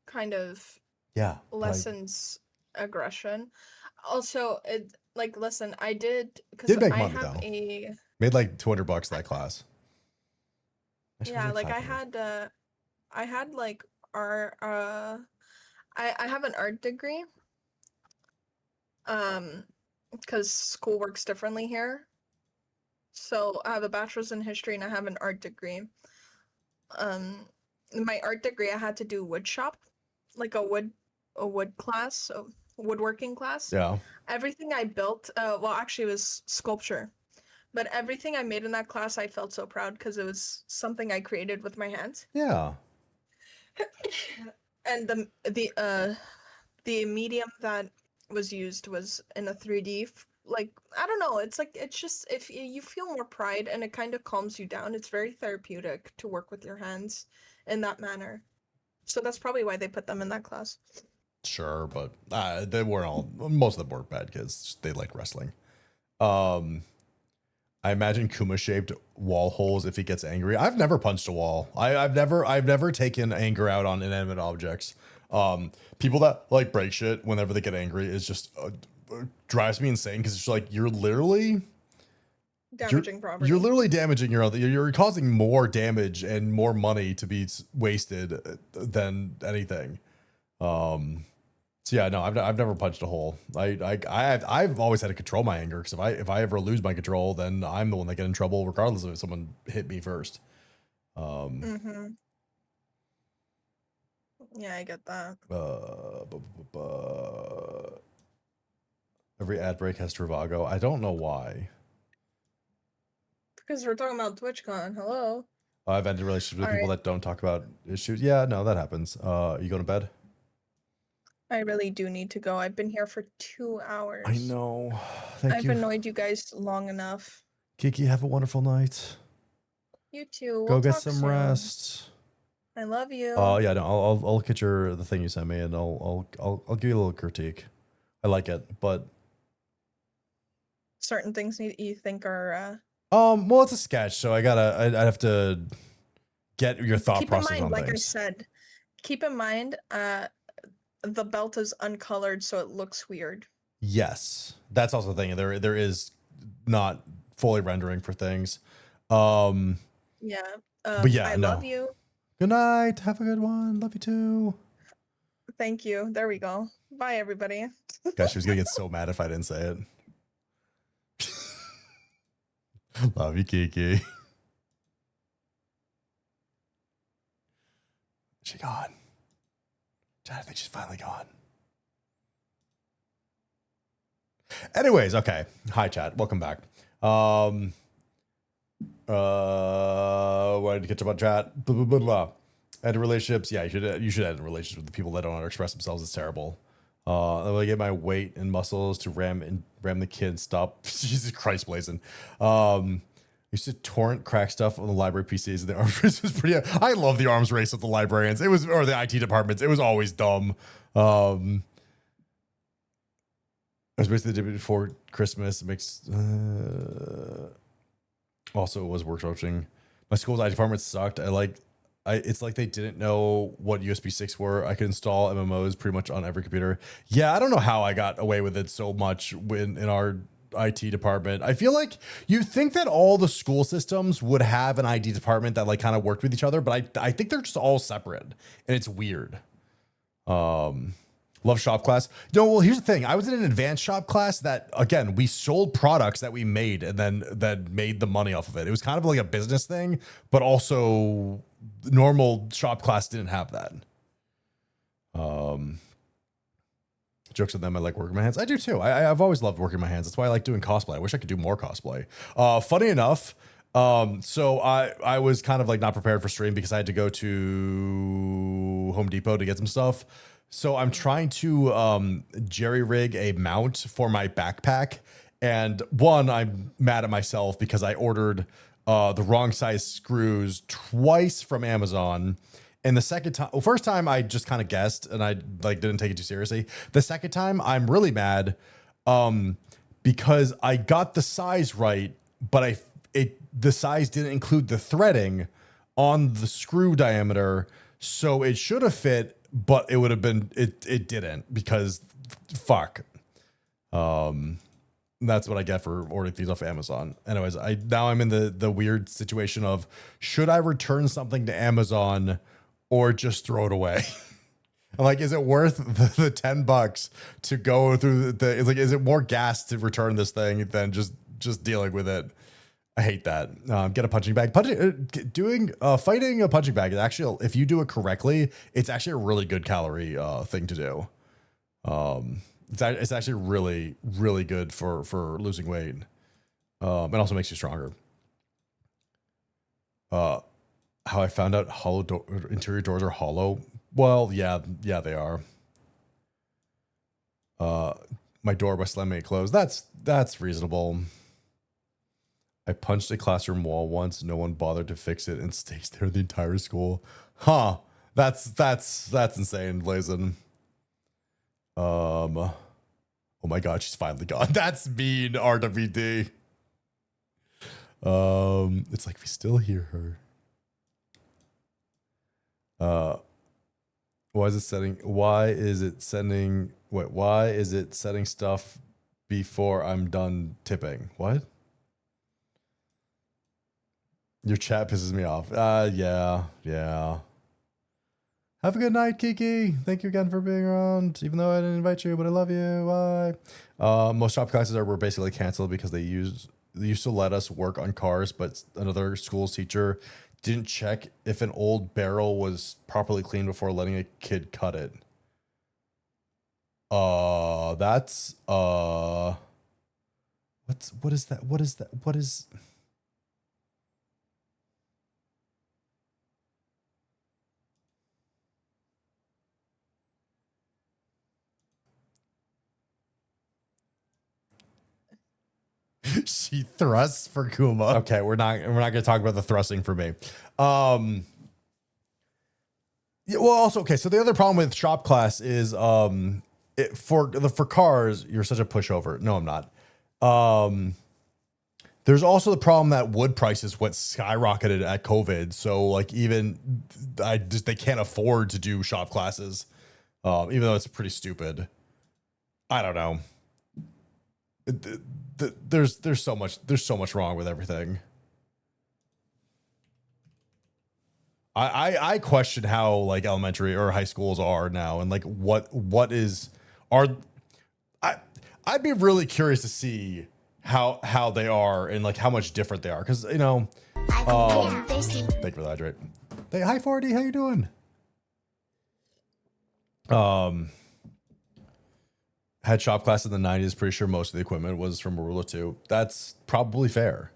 kind of Yeah. lessens aggression. Also, like, listen, I did because Did make I money, have though. a Made like $200 that class. Actually, it yeah, was like 500. I had like our I have an art degree. Because school works differently here. So I have a bachelor's in history and I have an art degree. In my art degree, I had to do wood shop, like a wood class, a woodworking class. Yeah. Everything I built, well, actually, it was sculpture, but everything I made in that class, I felt so proud because it was something I created with my hands. Yeah. And the medium that was used was in a 3D. Like, I don't know, it's like it's just if you feel more pride and it kind of calms you down. It's very therapeutic to work with your hands in that manner. So that's probably why they put them in that class. Sure, but they weren't all. Most of them weren't bad kids. They like wrestling. I imagine Kuma shaped wall holes if he gets angry. I've never punched a wall. I've never taken anger out on inanimate objects. People that like break shit whenever they get angry is just drives me insane because it's like you're literally Damaging property. You're literally damaging your other. You're causing more damage and more money to be wasted than anything. So yeah, no, I've never punched a hole. I've always had to control my anger because if I ever lose my control, then I'm the one that get in trouble regardless of if someone hit me first. Mm-hmm. Yeah, I get that. Every ad break has Travago. I don't know why. Because we're talking about TwitchCon. Hello. I've ended relationships with All people right. that don't talk about issues. Yeah, no, that happens. You going to bed? I really do need to go. I've been here for 2 hours. I know. Thank I've you. annoyed you guys long enough. Kiki, have a wonderful night. You too. Go We'll get talk some soon. rest. I love you. Oh yeah, no, I'll look at the thing you sent me and I'll give you a little critique. I like it, but Certain things you think are well, it's a sketch, so I have to get your thought keep in process mind, on like I things. said, keep in mind, the belt is uncolored, so it looks weird. Yes, that's also the thing. There is not fully rendering for things. Yeah. But yeah, I no. love you. Good night. Have a good one. Love you too. Thank you. There we go. Bye, everybody. Gosh, she was gonna get so mad if I didn't say it. Love you, Kiki. She gone. Chad, I think she's finally gone. Anyways, okay. Hi, Chad. Welcome back. Wanted to catch up on chat. Blah, blah, blah, blah. End relationships. Yeah, you should end relationships with the people that don't know how to express themselves. It's terrible. I'm gonna get my weight and muscles to ram the kid. Stop. Jesus Christ, blazing. Used to torrent crack stuff on the library PCs, and the arms race was pretty. I love the arms race with the librarians. It was, or the IT departments. It was always dumb. I was basically the day before Christmas. It makes also it was workshopping. My school's IT department sucked. It's like they didn't know what USB sticks were. I could install MMOs pretty much on every computer. Yeah, I don't know how I got away with it so much in our IT department. I feel like you think that all the school systems would have an IT department that like kind of worked with each other, but I think they're just all separate and it's weird. Love shop class. No, well, here's the thing. I was in an advanced shop class that, again, we sold products that we made and then that made the money off of it. It was kind of like a business thing, but also normal shop class didn't have that. Jokes on them. I like working my hands. I do too. I've always loved working my hands. That's why I like doing cosplay. I wish I could do more cosplay. Funny enough, so I was kind of like not prepared for stream because I had to go to Home Depot to get some stuff. So I'm trying to jerry rig a mount for my backpack. And one, I'm mad at myself because I ordered the wrong size screws twice from Amazon. And the second time, well, first time I just kind of guessed and I like didn't take it too seriously. The second time I'm really mad because I got the size right, but the size didn't include the threading on the screw diameter. So it should have fit, but it would have been, it didn't because fuck. That's what I get for ordering things off Amazon. Anyways, now I'm in the weird situation of, should I return something to Amazon or just throw it away? I'm like, is it worth the $10 to go through the? It's like, is it more gas to return this thing than just dealing with it? I hate that. Get a punching bag. Fighting a punching bag is actually, if you do it correctly, it's actually a really good calorie thing to do. It's actually really, really good for losing weight. It also makes you stronger. How I found out interior doors are hollow. Well, yeah, they are. My door by slamming it closed. That's reasonable. I punched a classroom wall once. No one bothered to fix it and stays there the entire school. Huh. That's insane, Blazin. Oh my god, she's finally gone. That's mean, RWD. It's like we still hear her. Why is it setting stuff before I'm done tipping? What? Your chat pisses me off. Yeah. Have a good night, Kiki. Thank you again for being around, even though I didn't invite you, but I love you. Bye. Most shop classes were basically canceled because they used to let us work on cars, but another school's teacher didn't check if an old barrel was properly cleaned before letting a kid cut it. That's what is that? What is she thrusts for Kuma. Okay, we're not gonna talk about the thrusting for me. Yeah, well, also, okay, so the other problem with shop class is for cars, you're such a pushover. No, I'm not. There's also the problem that wood prices went skyrocketed at COVID. So like even they can't afford to do shop classes, even though it's pretty stupid. I don't know. There's so much wrong with everything. I question how like elementary or high schools are now, and like I'd be really curious to see how they are and like how much different they are, because thank you for the hydrate. Hey, hi 40, how you doing? Had shop class in the 90s. Pretty sure most of the equipment was from Arula 2. That's probably fair.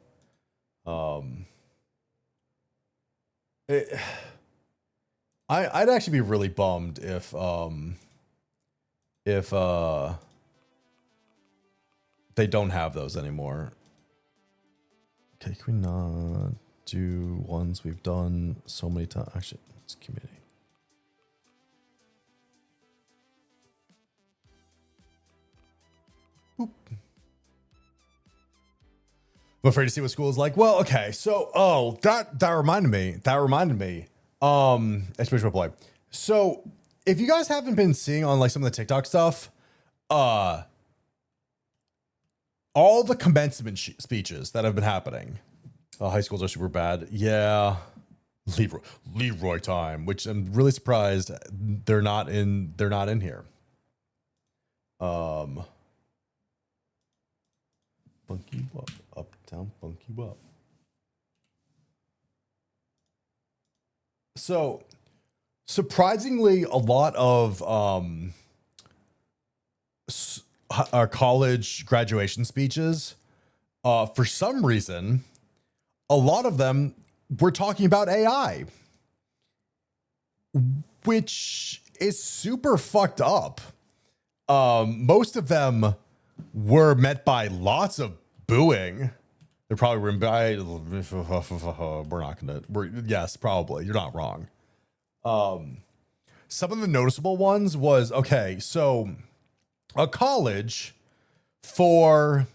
I'd actually be really bummed if they don't have those anymore. Okay, can we not do ones we've done so many times? Actually, it's community. Boop. I'm afraid to see what school is like. Well, okay, so that reminded me. Exclamation play. So if you guys haven't been seeing on like some of the TikTok stuff, all the commencement speeches that have been happening, high schools are super bad. Yeah, Leroy time, which I'm really surprised they're not in here. Funky Wop, Uptown Funky Wop. So, surprisingly, a lot of our college graduation speeches, for some reason, a lot of them were talking about AI, which is super fucked up. Most of them were met by lots of booing. They're probably written by, yes, probably. You're not wrong. Some of the noticeable ones was, okay, so a college for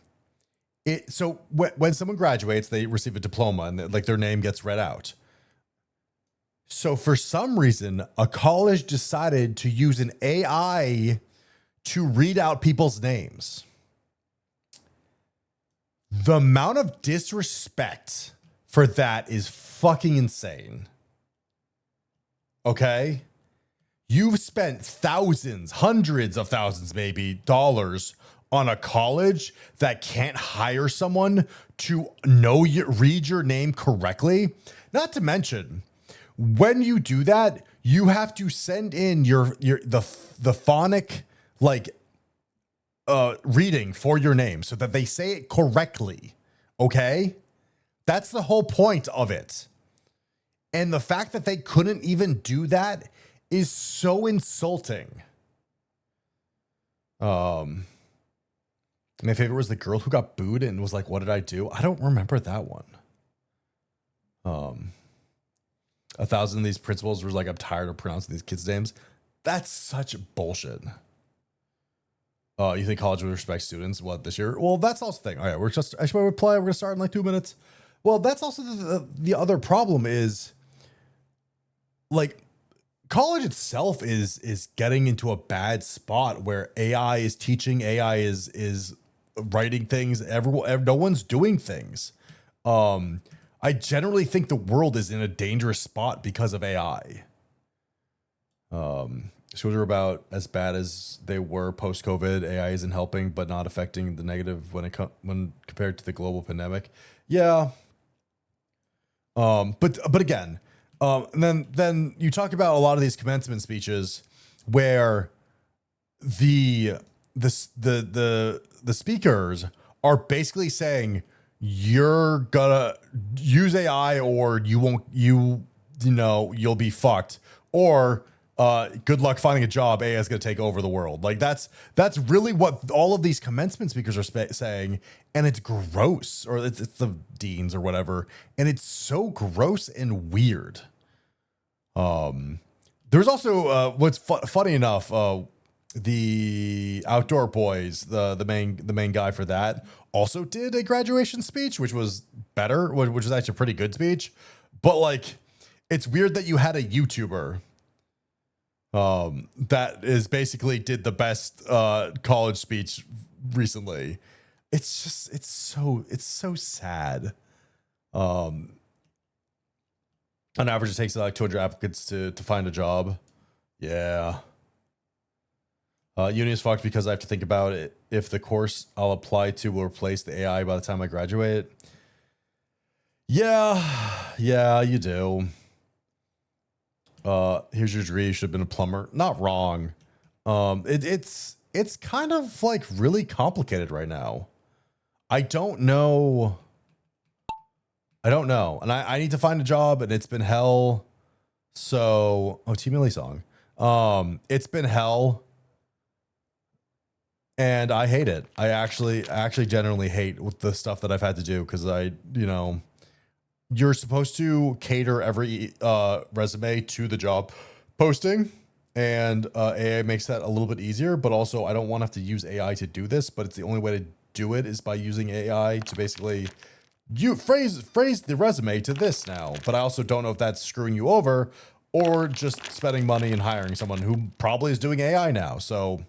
it. So when someone graduates, they receive a diploma and like their name gets read out. So for some reason, a college decided to use an AI to read out people's names. The amount of disrespect for that is fucking insane. Okay? You've spent thousands, hundreds of thousands, maybe, dollars on a college that can't hire someone to read your name correctly. Not to mention, when you do that, you have to send in the phonic reading for your name so that they say it correctly. Okay? That's the whole point of it. And the fact that they couldn't even do that is so insulting. My favorite was the girl who got booed and was like, "What did I do?" I don't remember that one. 1,000 of these principals were like, "I'm tired of pronouncing these kids' names." That's such bullshit. You think college would respect students? What, this year? Well, that's also the thing. All right, we're gonna start in like 2 minutes. Well, that's also the other problem is like college itself is getting into a bad spot where AI is teaching, AI is writing things. No one's doing things. I generally think the world is in a dangerous spot because of AI. Schools are about as bad as they were post-COVID. AI isn't helping, but not affecting the negative when compared to the global pandemic. Yeah. But again, and then you talk about a lot of these commencement speeches where the speakers are basically saying you're gonna use AI or you'll be fucked, or good luck finding a job. AI is going to take over the world. Like that's really what all of these commencement speakers are saying, and it's gross. Or it's the deans or whatever, and it's so gross and weird. There's also what's funny enough. The Outdoor Boys, the main guy for that, also did a graduation speech, which was better, which was actually a pretty good speech. But like, it's weird that you had a YouTuber that is basically did the best college speech recently. It's so sad. On average, it takes like 200 applicants to find a job. Yeah. Uni is fucked because I have to think about it if the course I'll apply to will replace the AI by the time I graduate. Yeah, you do. Here's your degree. You should have been a plumber. Not wrong. It's kind of like really complicated right now. I don't know. And I need to find a job, and it's been hell. So, T Millie song. It's been hell. And I hate it. I actually generally hate with the stuff that I've had to do because you're supposed to cater every resume to the job posting, and AI makes that a little bit easier. But also, I don't want to have to use AI to do this. But it's the only way to do it is by using AI to basically phrase the resume to this now. But I also don't know if that's screwing you over or just spending money and hiring someone who probably is doing AI now. So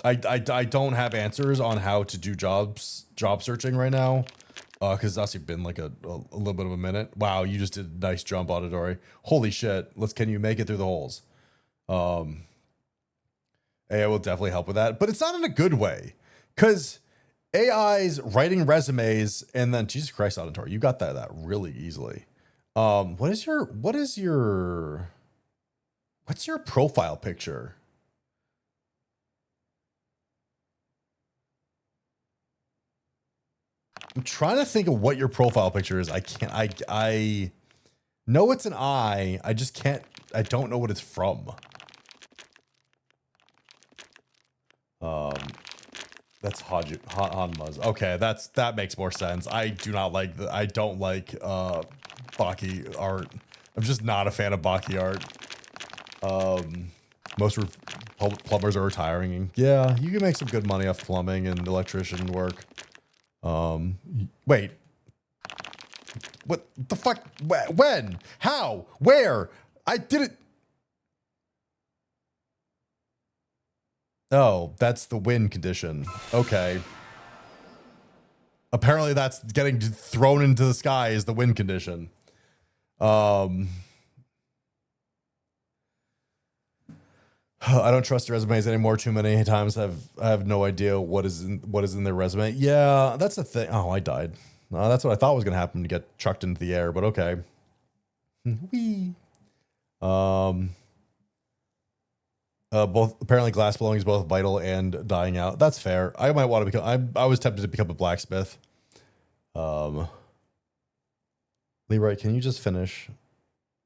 I don't have answers on how to do job searching right now. Because it's actually been like a little bit of a minute. Wow, you just did a nice jump, Auditory. Holy shit. Can you make it through the holes? AI will definitely help with that. But it's not in a good way. Because AI's writing resumes and then, Jesus Christ, Auditory, you got that really easily. What's your profile picture? I'm trying to think of what your profile picture is. I know it's an eye. I don't know what it's from. That's Hanma's. Okay, that makes more sense. I don't like Baki art. I'm just not a fan of Baki art. Most plumbers are retiring. Yeah, you can make some good money off plumbing and electrician work. Wait. What the fuck? When? How? Where? I didn't. Oh, that's the win condition. Okay. apparently that's getting thrown into the sky is the win condition. I don't trust resumes anymore. Too many times I have no idea what is in their resume. Yeah, that's the thing. Oh, I died. That's what I thought was gonna happen, to get chucked into the air, but okay. Wee. Both apparently glass blowing is both vital and dying out. That's fair. I might want to become. I was tempted to become a blacksmith. Leroy, can you just finish?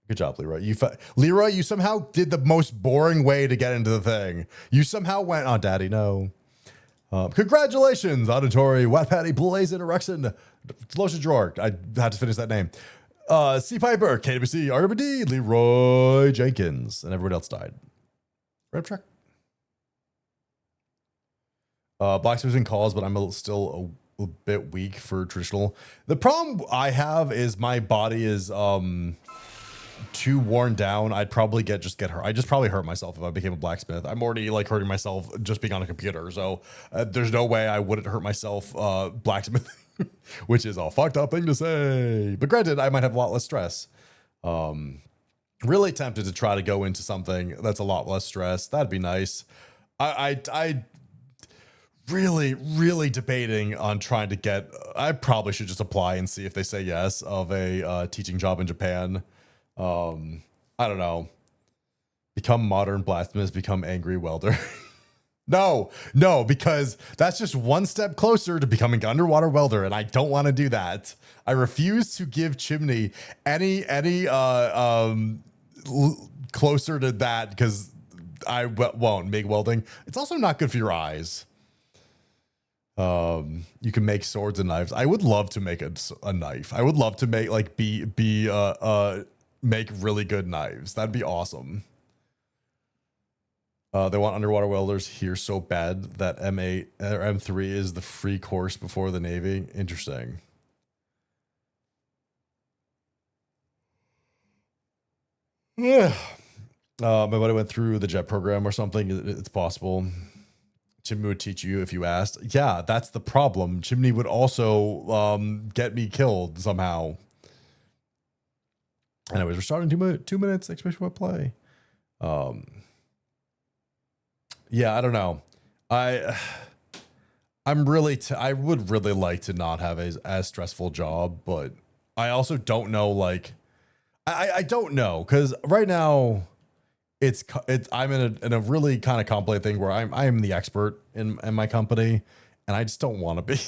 Good job, Leroy. Leroy, you somehow did the most boring way to get into the thing. You somehow went, oh, daddy, no. Congratulations, Auditory, Wet Patty, Blazin, Eruxin, Lotion Drawer. I had to finish that name. C. Piper, KWC, RWD, Leroy Jenkins, and everyone else died. Red truck. Blacksmithing calls, but I'm still a bit weak for traditional. The problem I have is my body is too worn down. I'd probably just get hurt. I just probably hurt myself if I became a blacksmith. I'm already like hurting myself just being on a computer, so there's no way I wouldn't hurt myself blacksmithing, which is a fucked up thing to say. But granted, I might have a lot less stress. Really tempted to try to go into something that's a lot less stress. That'd be nice. I really debating on trying to get. I probably should just apply and see if they say yes of a teaching job in Japan. I don't know. Become modern blacksmith, become angry welder. No, because that's just one step closer to becoming underwater welder, and I don't want to do that. I refuse to give Chimney any closer to that, because I won't. MIG welding, it's also not good for your eyes. You can make swords and knives. I would love to make a knife. I would love to make make really good knives. That'd be awesome. They want underwater welders here so bad that M8 or M3 is the free course before the Navy. Interesting. Yeah. My buddy went through the JET program or something. It's possible. Chimney would teach you if you asked. Yeah, that's the problem. Chimney would also get me killed somehow. Anyways, we're starting 2 minutes. Expectation what play. Yeah, I don't know. I would really like to not have as stressful job, but I also don't know. Like, I don't know, because right now it's I'm in a really kind of complicated thing where I am the expert in my company, and I just don't want to be.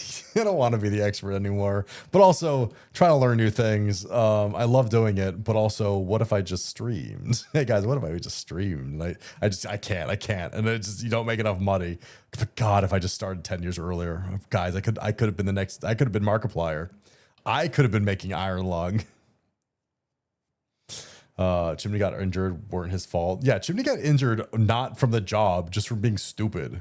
I don't want to be the expert anymore. But also trying to learn new things. I love doing it, but also, what if I just streamed? Hey guys, what if I just streamed? I can't, and it's just, you don't make enough money. But God, if I just started 10 years earlier, guys, I could have been I could have been Markiplier. I could have been making Iron Lung. Chimney got injured, weren't his fault. Yeah, Chimney got injured not from the job, just from being stupid.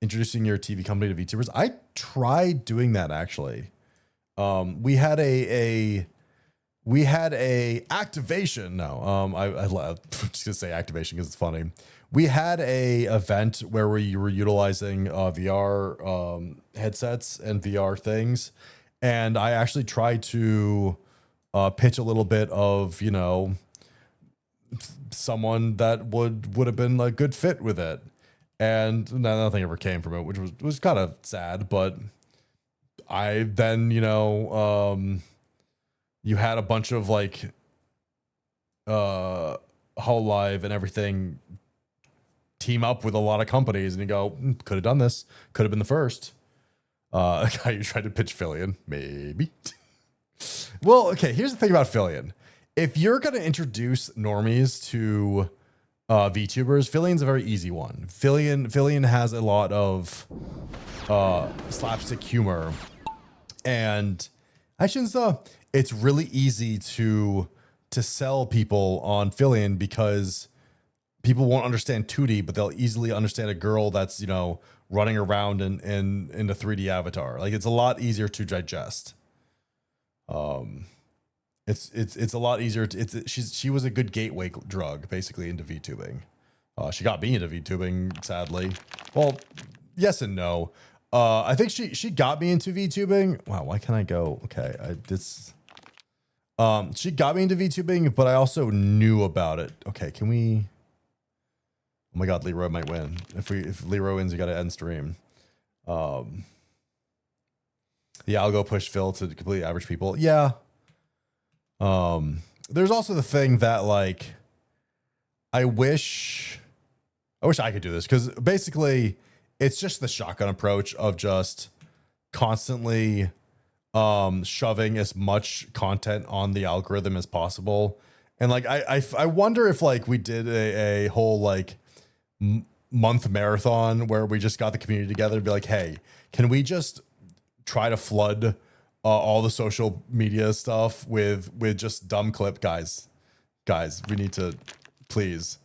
Introducing your TV company to VTubers. I tried doing that actually. We had a activation. No, I just gonna say activation because it's funny. We had a event where we were utilizing VR headsets and VR things, and I actually tried to pitch a little bit of, you know, someone that would have been a good fit with it, and nothing ever came from it, which was kind of sad. But I then, you know, you had a bunch of like Whole Live and everything team up with a lot of companies, and you go, could have done this, could have been the first. Guy you tried to pitch Fillion, maybe. Well, okay, here's the thing about Fillion. If you're going to introduce normies to VTubers, Fillion's a very easy one. Fillion has a lot of slapstick humor, and I shouldn't say it's really easy to sell people on Fillion, because people won't understand 2D, but they'll easily understand a girl that's, you know, running around in a 3D avatar. Like, it's a lot easier to digest. It's a lot easier. She was a good gateway drug basically into VTubing. She got me into VTubing, sadly. Well, yes and no. I think she got me into VTubing. Wow, why can't I go? Okay, she got me into VTubing, but I also knew about it. Okay, can we? Oh my God, Leroy might win. If Leroy wins, you got to end stream. Yeah, I'll go push Phil to completely average people. Yeah. There's also the thing that like, I wish I could do this because basically it's just the shotgun approach of just constantly shoving as much content on the algorithm as possible. And like, I wonder if like we did a whole like month marathon where we just got the community together and be like, hey, can we just try to flood all the social media stuff with just dumb clip guys, we need to please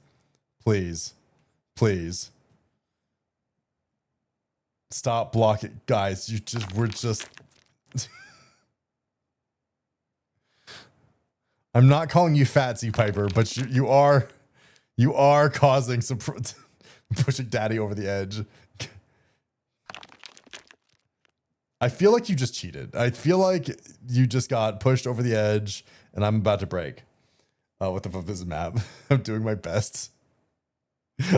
stop blocking guys. We're just I'm not calling you fat, Z Piper, but you are causing some pushing daddy over the edge. I feel like you just cheated. I feel like you just got pushed over the edge and I'm about to break. What the fuck is this map? I'm doing my best.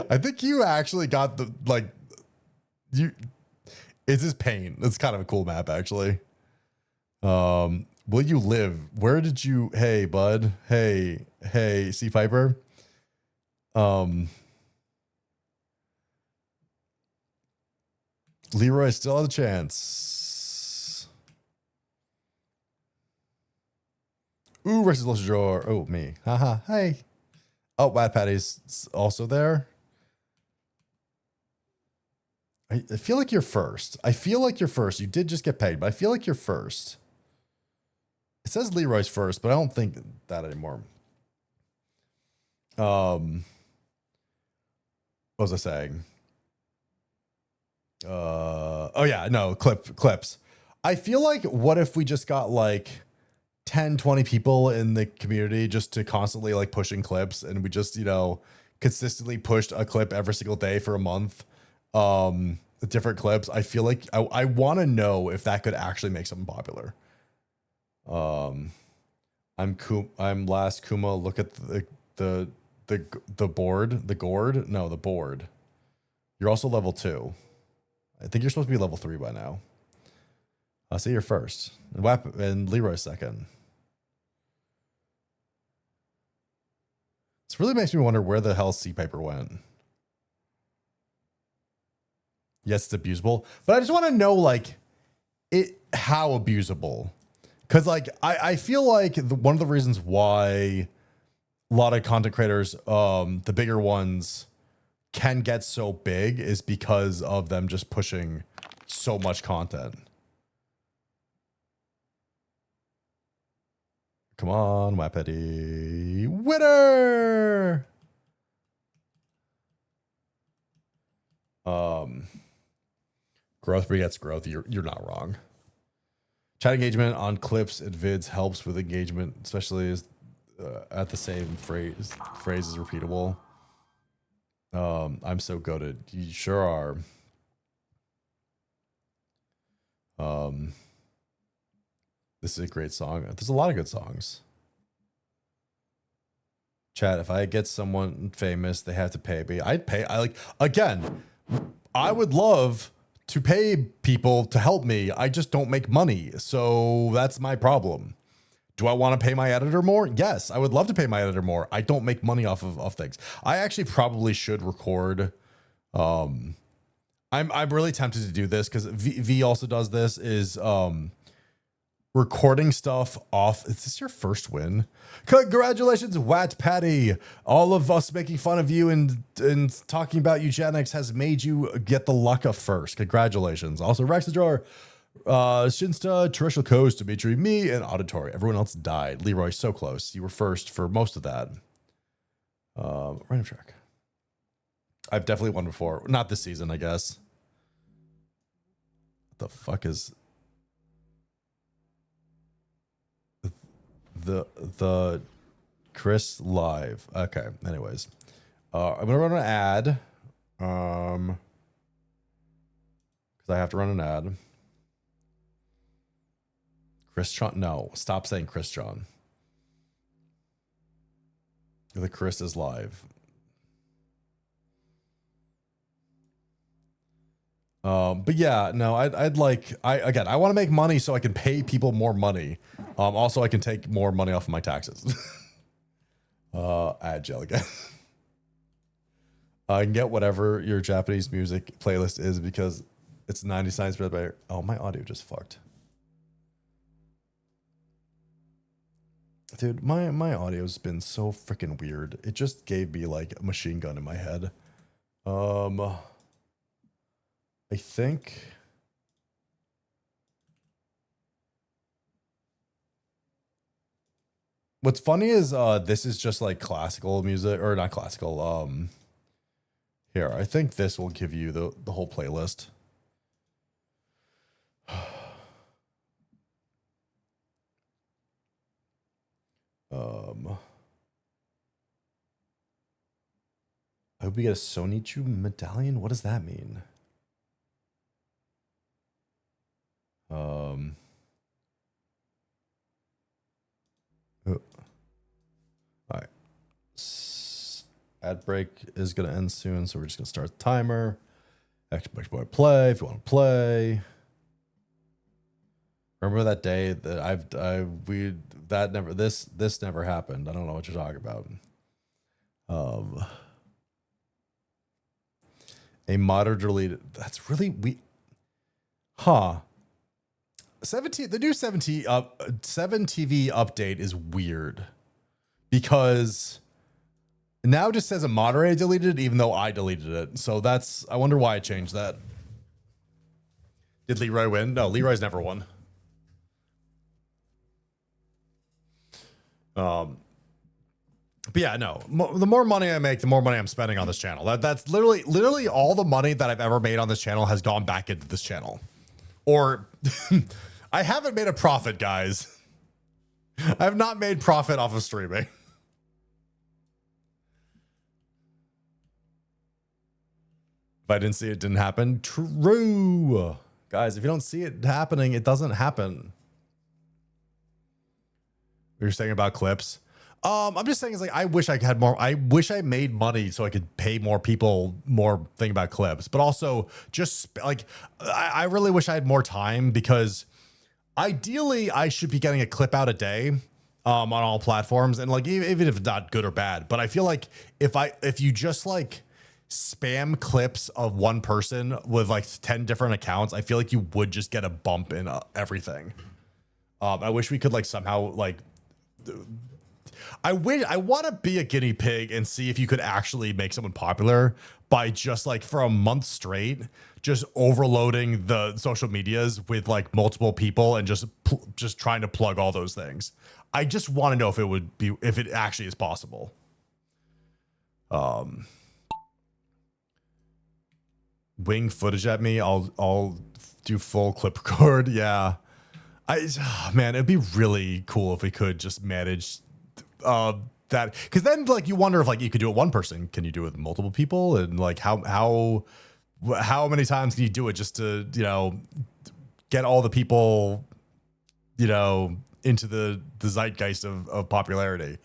I think you actually got the, like, it's his pain. It's kind of a cool map, actually. Will you live? Where did you, hey, bud. Hey, C Piper. Leroy still has a chance. Ooh, versus Lush Drawer. Oh, me. Haha. Hey. Oh, Wad Patty's also there. I feel like you're first. You did just get paid, but I feel like you're first. It says Leroy's first, but I don't think that anymore. What was I saying? Oh yeah, no, clips. I feel like what if we just got like 10, 20 people in the community just to constantly like pushing clips and we just, consistently pushed a clip every single day for a month. Different clips. I feel like I want to know if that could actually make something popular. I'm last Kuma. Look at the board. The gourd. No, the board. You're also level 2. I think you're supposed to be level 3 by now. I'll say you're first. And Leroy's second. This really makes me wonder where the hell C Piper went. Yes, it's abusable. But I just want to know, like, how abusable. Because, like, I feel like one of the reasons why a lot of content creators, the bigger ones, can get so big is because of them just pushing so much content. Come on, Wapiti. Winner! Growth begets growth. You're not wrong. Chat engagement on clips and vids helps with engagement, especially as at the same phrase is repeatable. I'm so goated. You sure are. This is a great song. There's a lot of good songs. Chat, if I get someone famous, they have to pay me. I would love to pay people to help me. I just don't make money. So that's my problem. Do I want to pay my editor more? Yes, I would love to pay my editor more. I don't make money off of things. I actually probably should record. I'm really tempted to do this because V also does this, is recording stuff off. Is this your first win? Congratulations, Wat Patty. All of us making fun of you and talking about eugenics has made you get the luck of first. Congratulations. Also, Rexador, Shinsta, Terrestrial Coast, Dimitri, me, and Auditory. Everyone else died. Leroy, so close. You were first for most of that. Random track. I've definitely won before. Not this season, I guess. What the fuck is the Chris live? Okay. Anyways, I'm gonna run an ad. Because I have to run an ad. Chris John, no, stop saying Chris John. The Chris is live. But yeah, no, I'd like, I want to make money so I can pay people more money. Also I can take more money off of my taxes. Ad gel again. I can get whatever your Japanese music playlist is because it's 90 cents by. Oh, my audio just fucked. Dude, my audio's been so freaking weird. It just gave me like a machine gun in my head. I think what's funny is this is just like classical music, or not classical. Here, I think this will give you the whole playlist. I hope we get a Sonichu medallion. What does that mean? Oh. All right. Ad break is going to end soon, so we're just going to start the timer. Xbox Boy play if you want to play. Remember that day that this never happened. I don't know what you're talking about. A modder deleted. That's really huh. 17 the new 7TV update is weird because now it just says a moderator deleted it even though I deleted it. So that's, I wonder why I changed that. Did Leroy win? No, Leroy's never won. But yeah, no. The more money I make, the more money I'm spending on this channel. That's literally all the money that I've ever made on this channel has gone back into this channel. Or I haven't made a profit, guys. I have not made profit off of streaming. If I didn't see it, it didn't happen. True. Guys, if you don't see it happening, it doesn't happen. You're saying about clips. I'm just saying, it's like, I wish I had more. I wish I made money so I could pay more people more thing about clips, but also just like, I really wish I had more time because ideally I should be getting a clip out a day on all platforms. And like, even if it's not good or bad, but I feel like if you just like spam clips of one person with like 10 different accounts, I feel like you would just get a bump in everything. I wish we could like somehow like, I want to be a guinea pig and see if you could actually make someone popular by just like for a month straight, just overloading the social medias with like multiple people and just trying to plug all those things. I just want to know if it actually is possible. Wing footage at me. I'll do full clip record. Yeah. Man, it'd be really cool if we could just manage that, because then like you wonder if like you could do it one person, can you do it with multiple people, and like how many times can you do it just to, you know, get all the people, you know, into the zeitgeist of popularity.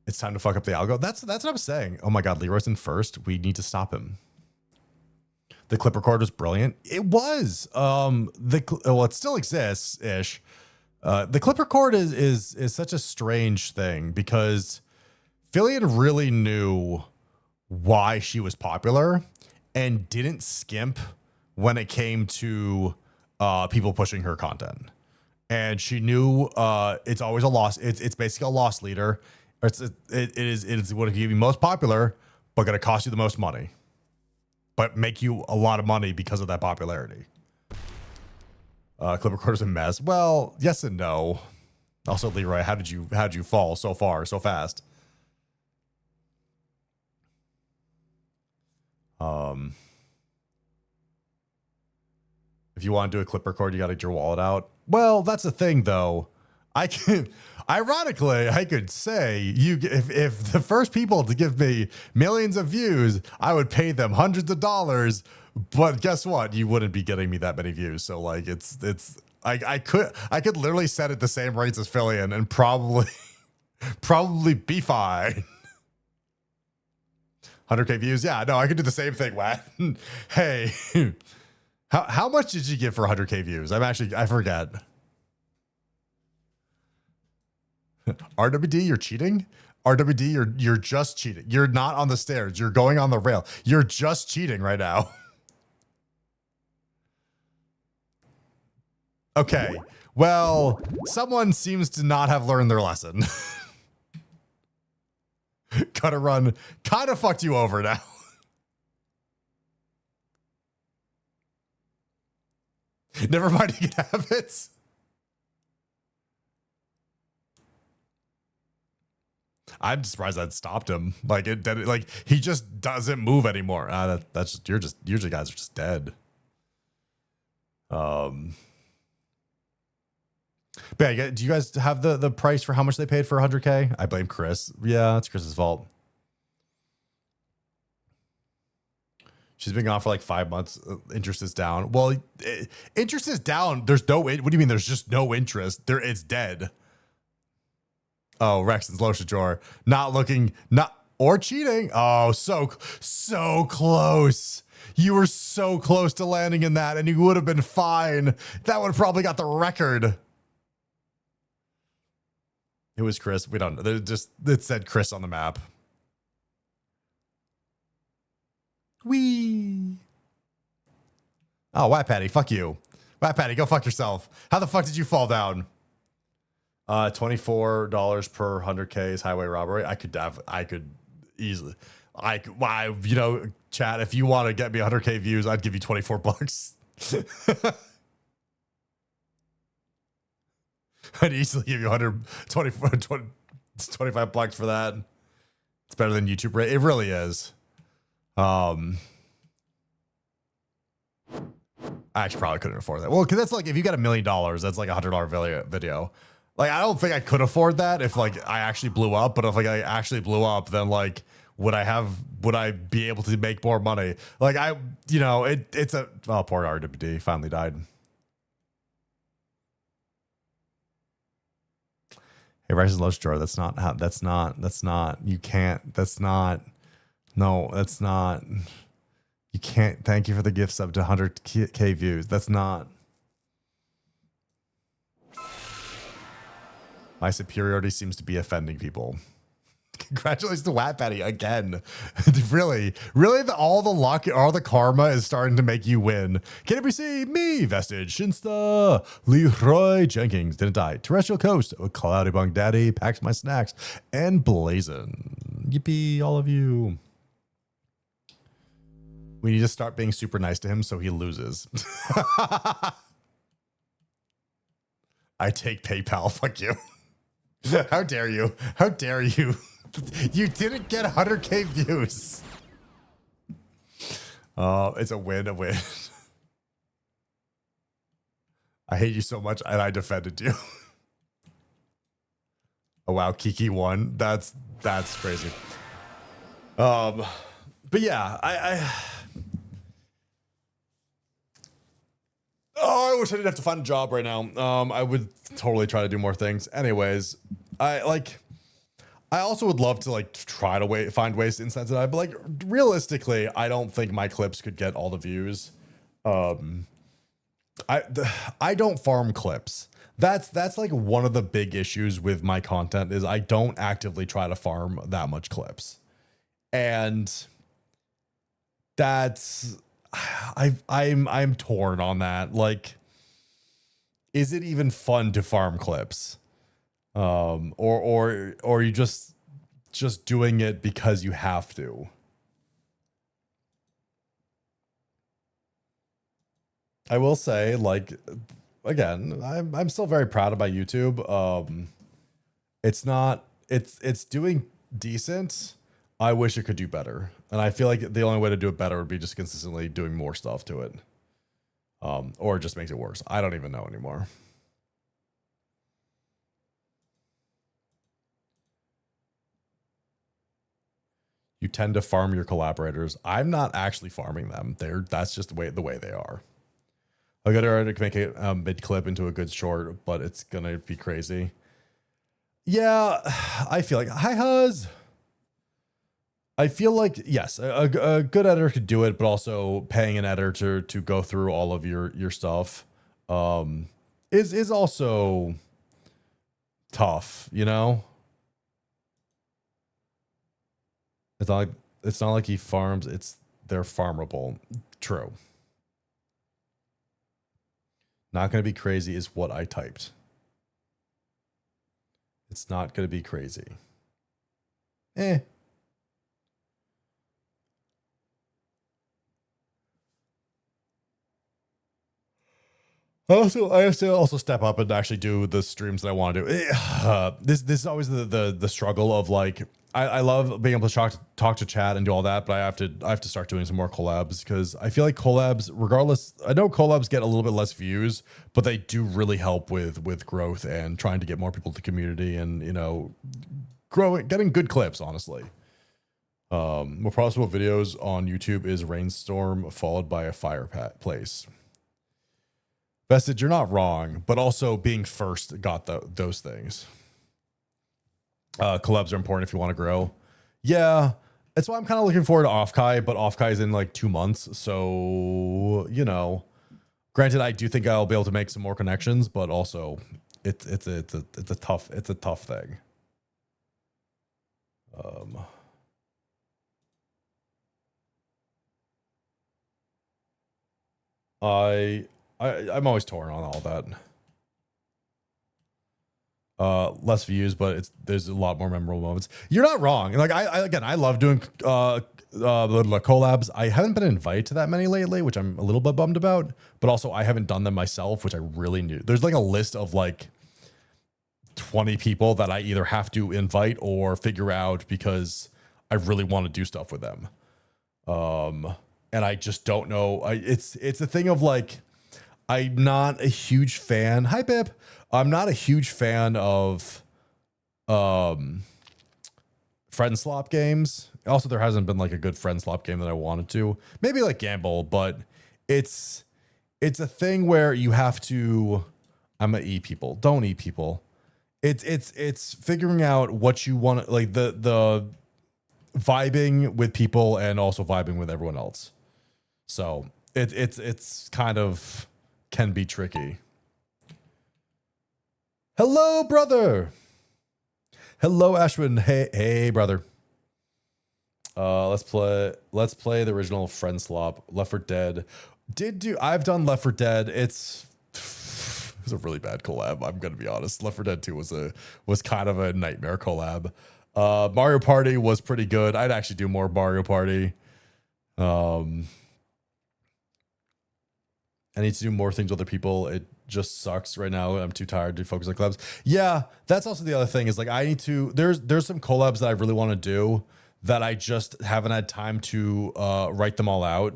It's time to fuck up the algo. That's what I'm saying. Oh my god, Leroy's in first. We need to stop him. The clip record was brilliant. It was. Well, it still exists ish. The clip record is such a strange thing because Fillion really knew why she was popular and didn't skimp when it came to people pushing her content. And she knew it's always a loss. It's basically a loss leader. It is what give you most popular, but going to cost you the most money, but make you a lot of money because of that popularity. Clip recorder's a mess. Well, yes and no. Also, Leroy, how did you fall so far so fast? If you want to do a clip record, you got to get your wallet out. Well, that's the thing though. I can, ironically, I could say if the first people to give me millions of views, I would pay them hundreds of dollars. But guess what? You wouldn't be getting me that many views. So like, I could literally set it the same rates as Fillion and probably be fine. 100K views. Yeah, no, I could do the same thing, Watt. Hey, how much did you get for 100K views? I forget. RWD, you're cheating? RWD, you're just cheating. You're not on the stairs. You're going on the rail. You're just cheating right now. Okay. Well, someone seems to not have learned their lesson. Cutter run kind of fucked you over now. Never mind, you can have it. I'm surprised that stopped him. Like he just doesn't move anymore. That's just usually guys are just dead. But yeah, do you guys have the price for how much they paid for 100K? I blame Chris. Yeah, it's Chris's fault. She's been gone for like 5 months. Interest is down. Well, interest is down. There's no. What do you mean? There's just no interest. It's dead. Oh, Rexton's lotion drawer. Not looking, or cheating. Oh, so close. You were so close to landing in that, and you would have been fine. That would have probably got the record. It was Chris. We don't know. It said Chris on the map. Wee. Oh, Whack Patty, fuck you. Whack Patty, go fuck yourself. How the fuck did you fall down? $24 per 100K is highway robbery. I could easily, chat, if you want to get me 100K views, I'd give you 24 bucks. I'd easily give you 25 bucks for that. It's better than YouTube rate. It really is. I actually probably couldn't afford that. Well, because that's like, if you got $1 million, that's like $100 video. Like, I don't think I could afford that if like I actually blew up, but if like I actually blew up, then like, would I be able to make more money? Like it's poor RWD finally died. Hey, Rice's Lotion Drawer. That's not, you can't, you can't. Thank you for the gift sub to 100K views. That's not. My superiority seems to be offending people. Congratulations to Whack Patty again. Really, all the luck, all the karma is starting to make you win. KWC, me, Vestige, Shinsta, Leroy Jenkins, didn't die. Terrestrial Coast, Cloudy Bunk Daddy, Packs My Snacks, and Blazin. Yippee, all of you. We need to start being super nice to him so he loses. I take PayPal. Fuck you. How dare you? How dare you? You didn't get 100K views. It's a win, a win. I hate you so much, and I defended you. Oh wow, Kiki won. That's crazy. But yeah, I wish I didn't have to find a job right now. I would totally try to do more things. Anyways, I also would love to like try to find ways to incentivize, but like realistically, I don't think my clips could get all the views. I don't farm clips. That's like one of the big issues with my content is I don't actively try to farm that much clips. And that's I'm torn on that. Like, is it even fun to farm clips? Or you just doing it because you have to? I will say, like, again, I'm still very proud of my YouTube. It's doing decent. I wish it could do better. And I feel like the only way to do it better would be just consistently doing more stuff to it. Or it just makes it worse. I don't even know anymore. You tend to farm your collaborators. I'm not actually farming them. That's just the way they are. I got to make a mid clip into a good short, but it's gonna be crazy. Yeah, I feel like hi Huz. I feel like yes, a good editor could do it, but also paying an editor to go through all of your stuff is also tough, you know. It's not like he farms. They're farmable. True. Not going to be crazy is what I typed. It's not going to be crazy. I have to also step up and actually do the streams that I want to do. This is always the struggle of like I love being able to talk to chat and do all that, but I have to start doing some more collabs because I feel like collabs, regardless, I know collabs get a little bit less views, but they do really help with growth and trying to get more people to the community and, you know, getting good clips, honestly. More possible videos on YouTube is rainstorm followed by a fire place. Vestige, you're not wrong, but also being first got those things. Collabs are important if you want to grow. Yeah, that's why I'm kind of looking forward to Offkai, but Offkai is in like 2 months, so you know. Granted, I do think I'll be able to make some more connections, but also it's a tough thing. I'm always torn on all that. Less views, but there's a lot more memorable moments. You're not wrong. Like I love doing collabs. I haven't been invited to that many lately, which I'm a little bit bummed about, but also I haven't done them myself, which I really knew. There's like a list of like 20 people that I either have to invite or figure out because I really want to do stuff with them. And I just don't know. It's a thing of like, I'm not a huge fan. Hi, Pip. I'm not a huge fan of friend slop games. Also, there hasn't been like a good friend slop game that I wanted to. Maybe like Gamble, but it's a thing where you have to. I'm gonna eat people. Don't eat people. It's figuring out what you want, like the vibing with people and also vibing with everyone else. So it's kind of can be tricky. Hello, brother. Hello, Ashwin. Hey, brother. Let's play the original Friend Slop. Left 4 Dead. I've done Left 4 Dead. It was a really bad collab. I'm gonna be honest. Left 4 Dead 2 was kind of a nightmare collab. Mario Party was pretty good. I'd actually do more Mario Party. I need to do more things with other people. It just sucks right now. I'm too tired to focus on collabs. Yeah, that's also the other thing is like I need to. There's some collabs that I really want to do that I just haven't had time to write them all out.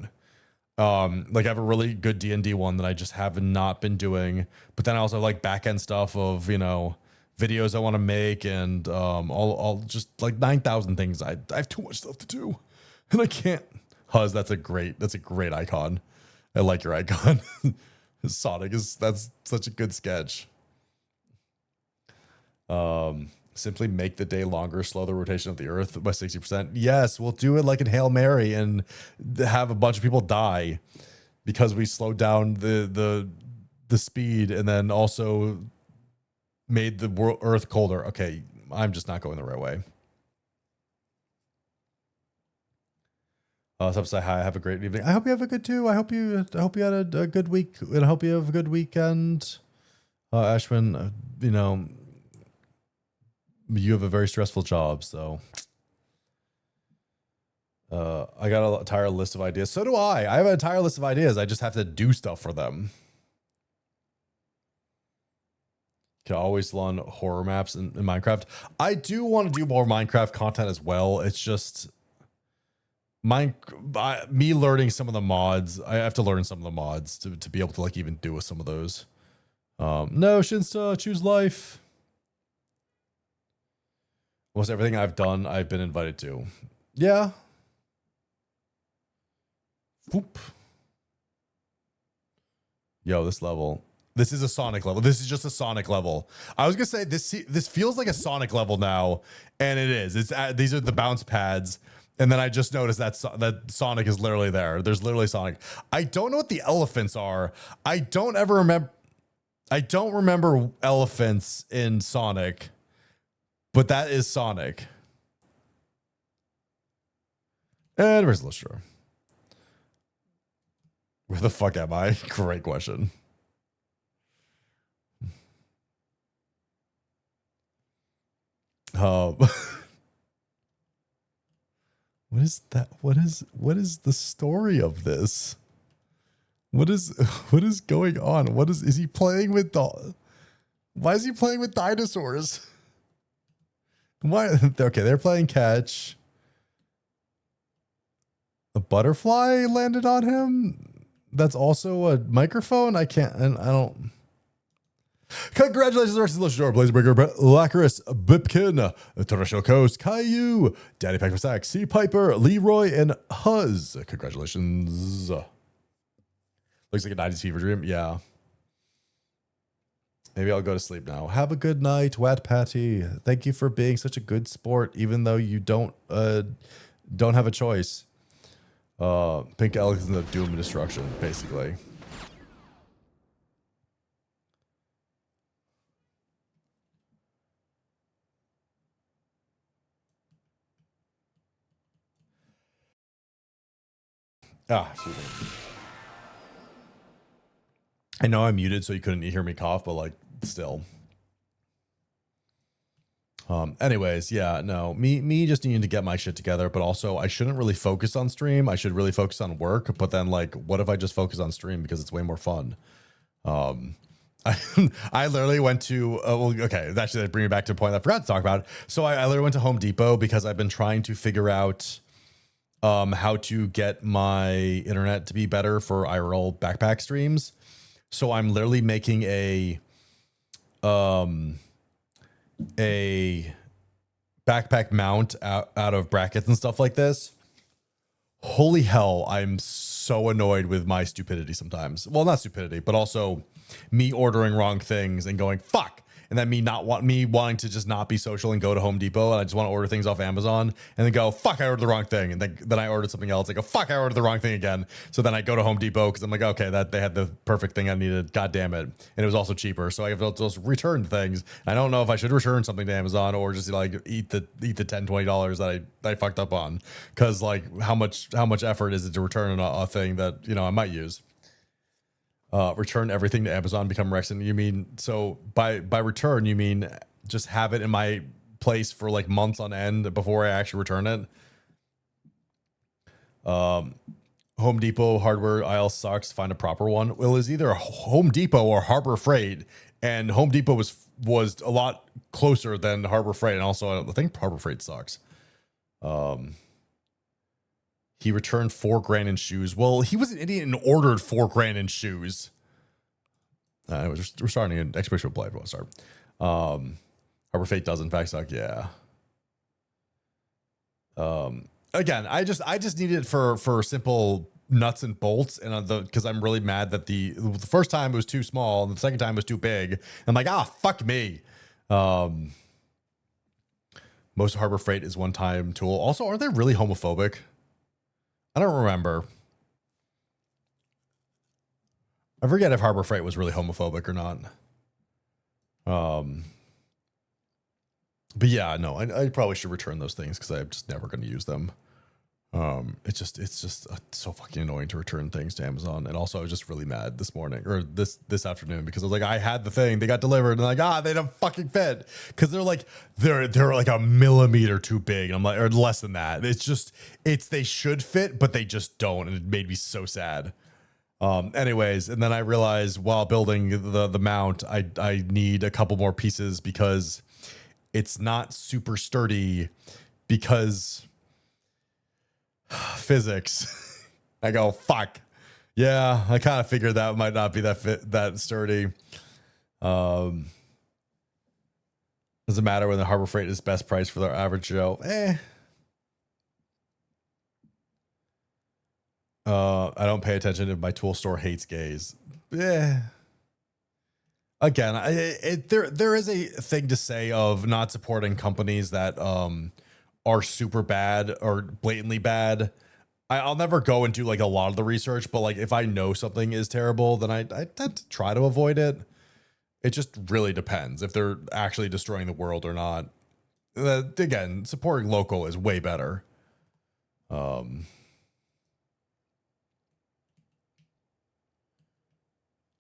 Like I have a really good D&D one that I just have not been doing. But then I also have like back end stuff of, you know, videos I want to make and all just like 9,000 things. I have too much stuff to do, and I can't. Huz, that's a great icon. I like your icon. Sonic that's such a good sketch. Simply make the day longer, slow the rotation of the earth by 60%. Yes, we'll do it like in Hail Mary and have a bunch of people die because we slowed down the speed and then also made the earth colder. Okay, I'm just not going the right way. So say hi. Have a great evening. I hope you have a good too. I hope you had a good week, and I hope you have a good weekend. Ashwin, you know, you have a very stressful job, so I got an entire list of ideas. So do I. I have an entire list of ideas. I just have to do stuff for them. Can always run horror maps in Minecraft. I do want to do more Minecraft content as well. It's just me learning some of the mods. I have to learn some of the mods to be able to like even do with some of those. No, Shinsta, choose life. Almost everything I've done, I've been invited to. Yeah. Whoop. Yo, this level. This is a Sonic level. This is just a Sonic level. I was gonna say this feels like a Sonic level now, and it is. It's these are the bounce pads, and then I just noticed that that Sonic is literally there. There's literally Sonic. I don't know what the elephants are. I don't remember elephants in Sonic, but that is Sonic. And where's Lustra? Where the fuck am I? Great question. What is that? What is the story of this? What is going on? Is he playing with why is he playing with dinosaurs? Why? Okay, they're playing catch. A butterfly landed on him. That's also a microphone. I don't. Congratulations, the rest of the Shore, Blazebreaker, Lacris, Bipkin, Terrestrial Coast, Caillou, Daddy Pack Sack, Sea Piper, Leroy, and Huz. Congratulations. Looks like a 90s fever dream. Yeah. Maybe I'll go to sleep now. Have a good night, Wet Patty. Thank you for being such a good sport, even though you don't have a choice. Pink Elephant of Doom and Destruction, basically. Excuse me. I know I'm muted, so you couldn't hear me cough, but like still. Anyways, yeah, no, me just needing to get my shit together, but also I shouldn't really focus on stream. I should really focus on work. But then, like, what if I just focus on stream because it's way more fun? I literally went to okay, actually that brings me back to a point that I forgot to talk about. So I literally went to Home Depot because I've been trying to figure out how to get my internet to be better for IRL backpack streams. So I'm literally making a backpack mount out of brackets and stuff like this. Holy hell, I'm so annoyed with my stupidity sometimes. Well, not stupidity, but also me ordering wrong things and going fuck, and then me wanting to just not be social and go to Home Depot, and I just want to order things off Amazon and then go fuck, I ordered the wrong thing, and then I ordered something else. I go fuck, I ordered the wrong thing again. So then I go to Home Depot because I'm like, okay, that they had the perfect thing I needed. God damn it, and it was also cheaper. So I have to just return things. I don't know if I should return something to Amazon or just like eat the $10-20 that I fucked up on, because like how much effort is it to return a thing that I might use. Return everything to Amazon, become Rexon. You mean, so by return, you mean just have it in my place for like months on end before I actually return it? Home Depot hardware aisle sucks. Find a proper one. Well, it's either Home Depot or Harbor Freight, and Home Depot was a lot closer than Harbor Freight, and also I think Harbor Freight sucks. He returned $4,000 in shoes. Well, he was an idiot and ordered $4,000 in shoes. We're starting an expedition play. We'll start. Harbor Freight does in fact suck. Yeah. Again, I just need it for simple nuts and bolts, and because I'm really mad that the first time it was too small and the second time it was too big. I'm like, fuck me. Most Harbor Freight is one-time tool. Also, are they really homophobic? I don't remember. I forget if Harbor Freight was really homophobic or not. But yeah, no, I probably should return those things because I'm just never going to use them. It's just so fucking annoying to return things to Amazon. And also I was just really mad this morning or this afternoon because I was like, I had the thing, they got delivered, and like, they don't fucking fit because they're like a millimeter too big. And I'm like, or less than that. They should fit, but they just don't. And it made me so sad. Anyways, and then I realized while building the mount, I need a couple more pieces because it's not super sturdy because physics. I go, fuck. Yeah, I kind of figured that might not be that sturdy. Doesn't matter when the Harbor Freight is best price for their average Joe. I don't pay attention if my tool store hates gays. Yeah. Again, there is a thing to say of not supporting companies that are super bad or blatantly bad. I'll never go and do like a lot of the research, but like if I know something is terrible, then I tend to try to avoid it. It just really depends if they're actually destroying the world or not. Again, supporting local is way better.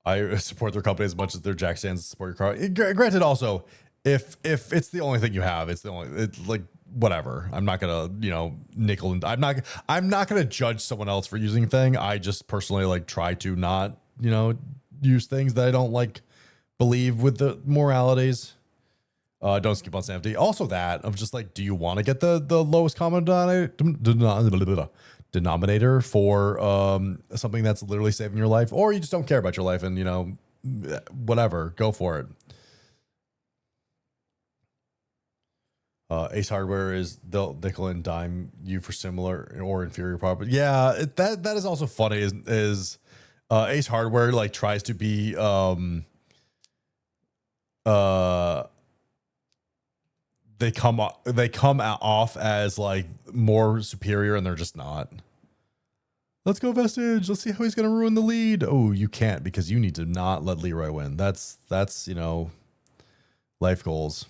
I support their company as much as their jack stands support your car. Granted, also, if it's the only thing you have, it's like whatever. I'm not gonna, nickel and I'm not gonna judge someone else for using a thing. I just personally like try to not, use things that I don't like believe with the moralities. Don't skip on sanity. Also that of just like, do you want to get the lowest common denominator for something that's literally saving your life, or you just don't care about your life and whatever, go for it. Ace Hardware is they'll nickel and dime you for similar or inferior product. Yeah, that is also funny. Is Ace Hardware like tries to be they come off as like more superior, and they're just not. Let's go Vestige. Let's see how he's gonna ruin the lead. Oh, you can't, because you need to not let Leroy win. That's life goals.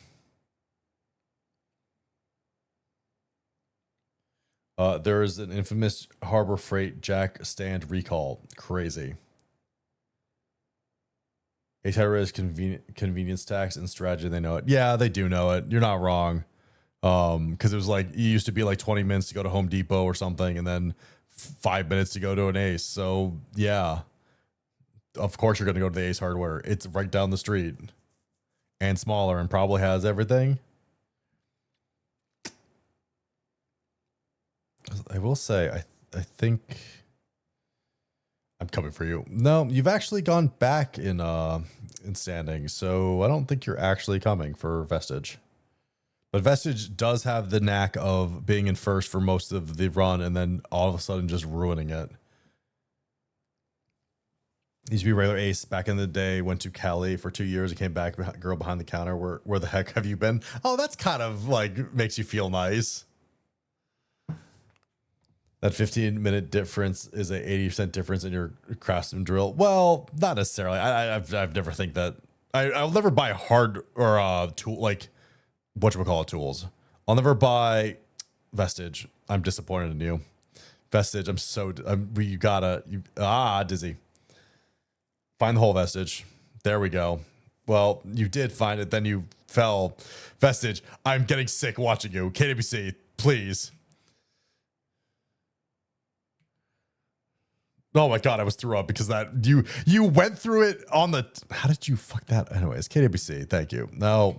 There is an infamous Harbor Freight Jack stand recall. Crazy. A-Tyra is convenience tax and strategy. They know it. Yeah, they do know it. You're not wrong. Because it was like, it used to be like 20 minutes to go to Home Depot or something, and then 5 minutes to go to an Ace. So yeah, of course you're going to go to the Ace Hardware. It's right down the street and smaller and probably has everything. I will say, I think I'm coming for you. No, you've actually gone back in standing, so I don't think you're actually coming for Vestige. But Vestige does have the knack of being in first for most of the run and then all of a sudden just ruining it. Used to be regular Ace back in the day, went to Cali for 2 years and came back, girl behind the counter. Where the heck have you been? Oh, that's kind of like makes you feel nice. That 15-minute difference is a 80% difference in your craftsman drill. Well, not necessarily. I've never think that. I'll never buy hard or tool like whatchamacallit tools. I'll never buy Vestige. I'm disappointed in you. Vestige. Dizzy. Find the whole Vestige. There we go. Well, you did find it, then you fell. Vestige. I'm getting sick watching you. KWC, please. Oh my god, I was threw up because that you went through it on the. How did you fuck that? Anyways, KWC, thank you. No.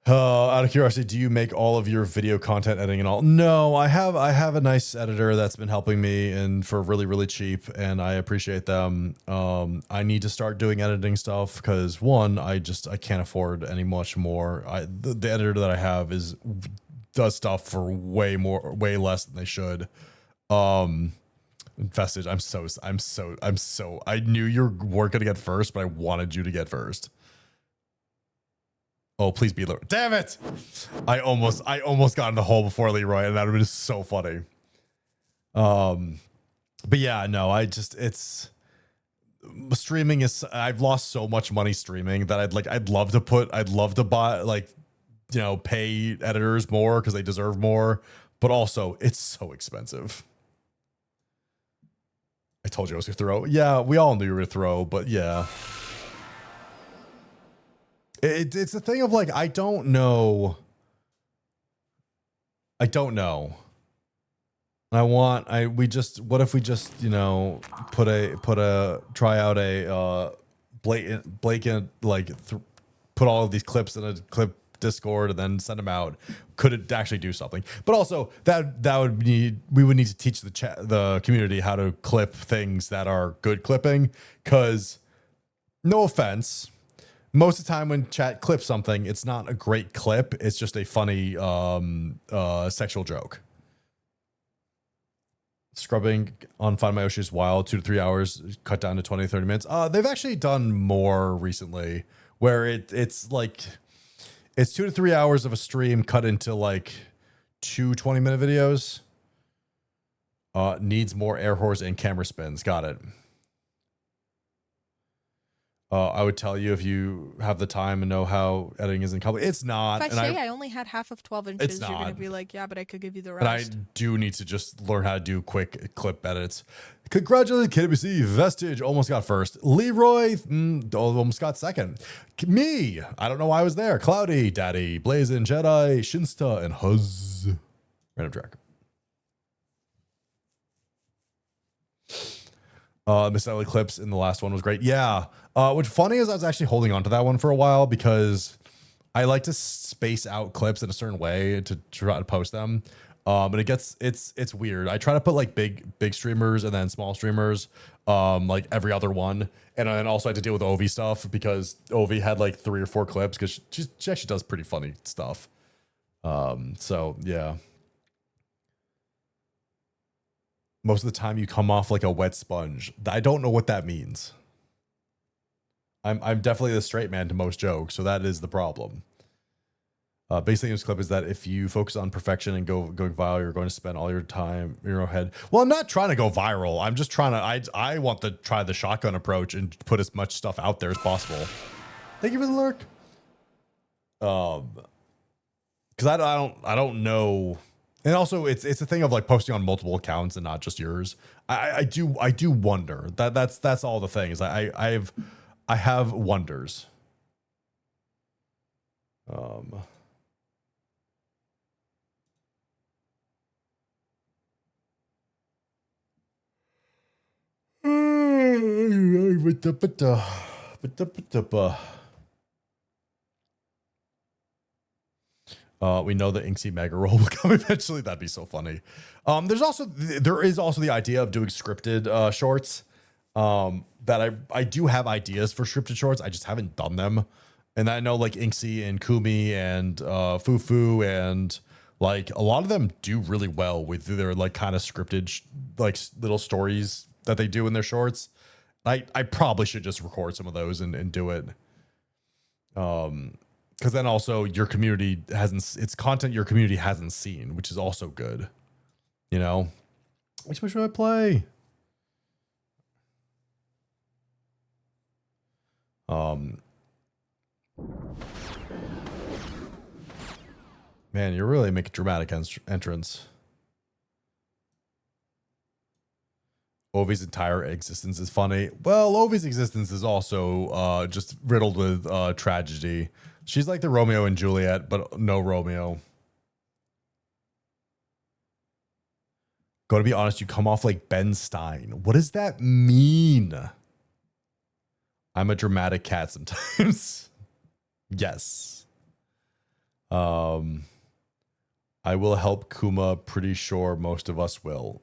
Out of curiosity, do you make all of your video content editing and all? No, I have a nice editor that's been helping me and for really, really cheap, and I appreciate them. I need to start doing editing stuff because one, I can't afford any much more. The editor that I have does stuff for way less than they should. Vestige, I knew you weren't gonna get first, but I wanted you to get first. Oh, please be Leroy. Damn it! I almost got in the hole before Leroy, and that would have been so funny. But yeah, no, it's streaming is. I've lost so much money streaming that I'd love to buy pay editors more because they deserve more, but also it's so expensive. I told you I was gonna throw. Yeah, we all knew you were gonna throw, but yeah. It's a thing of like, I don't know. What if we just, try out a blatant put all of these clips in a clip Discord and then send them out. Could it actually do something? But also we would need to teach the community how to clip things that are good clipping, because no offense, most of the time when chat clips something, it's not a great clip. It's just a funny sexual joke. Scrubbing on Find My Oshi is wild. 2 to 3 hours, cut down to 20 to 30 minutes. They've actually done more recently where it's like it's 2 to 3 hours of a stream cut into like 2 20-minute videos. Needs more air horse and camera spins. Got it. I would tell you if you have the time and know how editing is in company. It's not. If I say I only had half of 12 inches, you're going to be like, yeah, but I could give you the rest. But I do need to just learn how to do quick clip edits. Congratulations, KWC. Vestige almost got first. Leroy almost got second. Me, I don't know why I was there. Cloudy, Daddy, Blazin, Jedi, Shinsta, and Huz. Random track. Miss Ellie clips in the last one was great. Yeah. What's funny is I was actually holding on to that one for a while because I like to space out clips in a certain way to try to post them. But it's weird. I try to put like big streamers and then small streamers, like every other one. And then also I had to deal with Ovi stuff because Ovi had like 3 or 4 clips because she actually does pretty funny stuff. So yeah. Most of the time you come off like a wet sponge. I don't know what that means. I'm definitely the straight man to most jokes, so that is the problem. Basically, this clip is that if you focus on perfection and going viral, you're going to spend all your time in your own head. Well, I'm not trying to go viral. I'm just trying to. I want to try the shotgun approach and put as much stuff out there as possible. Thank you for the lurk. Because I don't know. And also, it's a thing of like posting on multiple accounts and not just yours. I do wonder that's all the thing is I have wonders. We know the Inksy mega roll will come eventually. That'd be so funny. There is also the idea of doing scripted shorts. That I do have ideas for scripted shorts. I just haven't done them. And I know like Inksy and Kumi and Fufu and like a lot of them do really well with their like kind of scripted like little stories that they do in their shorts. I probably should just record some of those and do it. Because then also your community it's content your community hasn't seen, which is also good. You know, which one should I play? Man, you really make a dramatic entrance. Ovi's entire existence is funny. Well, Ovi's existence is also just riddled with tragedy. She's like the Romeo and Juliet, but no Romeo. Gotta be honest, you come off like Ben Stein. What does that mean? I'm a dramatic cat sometimes. Yes. I will help Kuma. Pretty sure most of us will.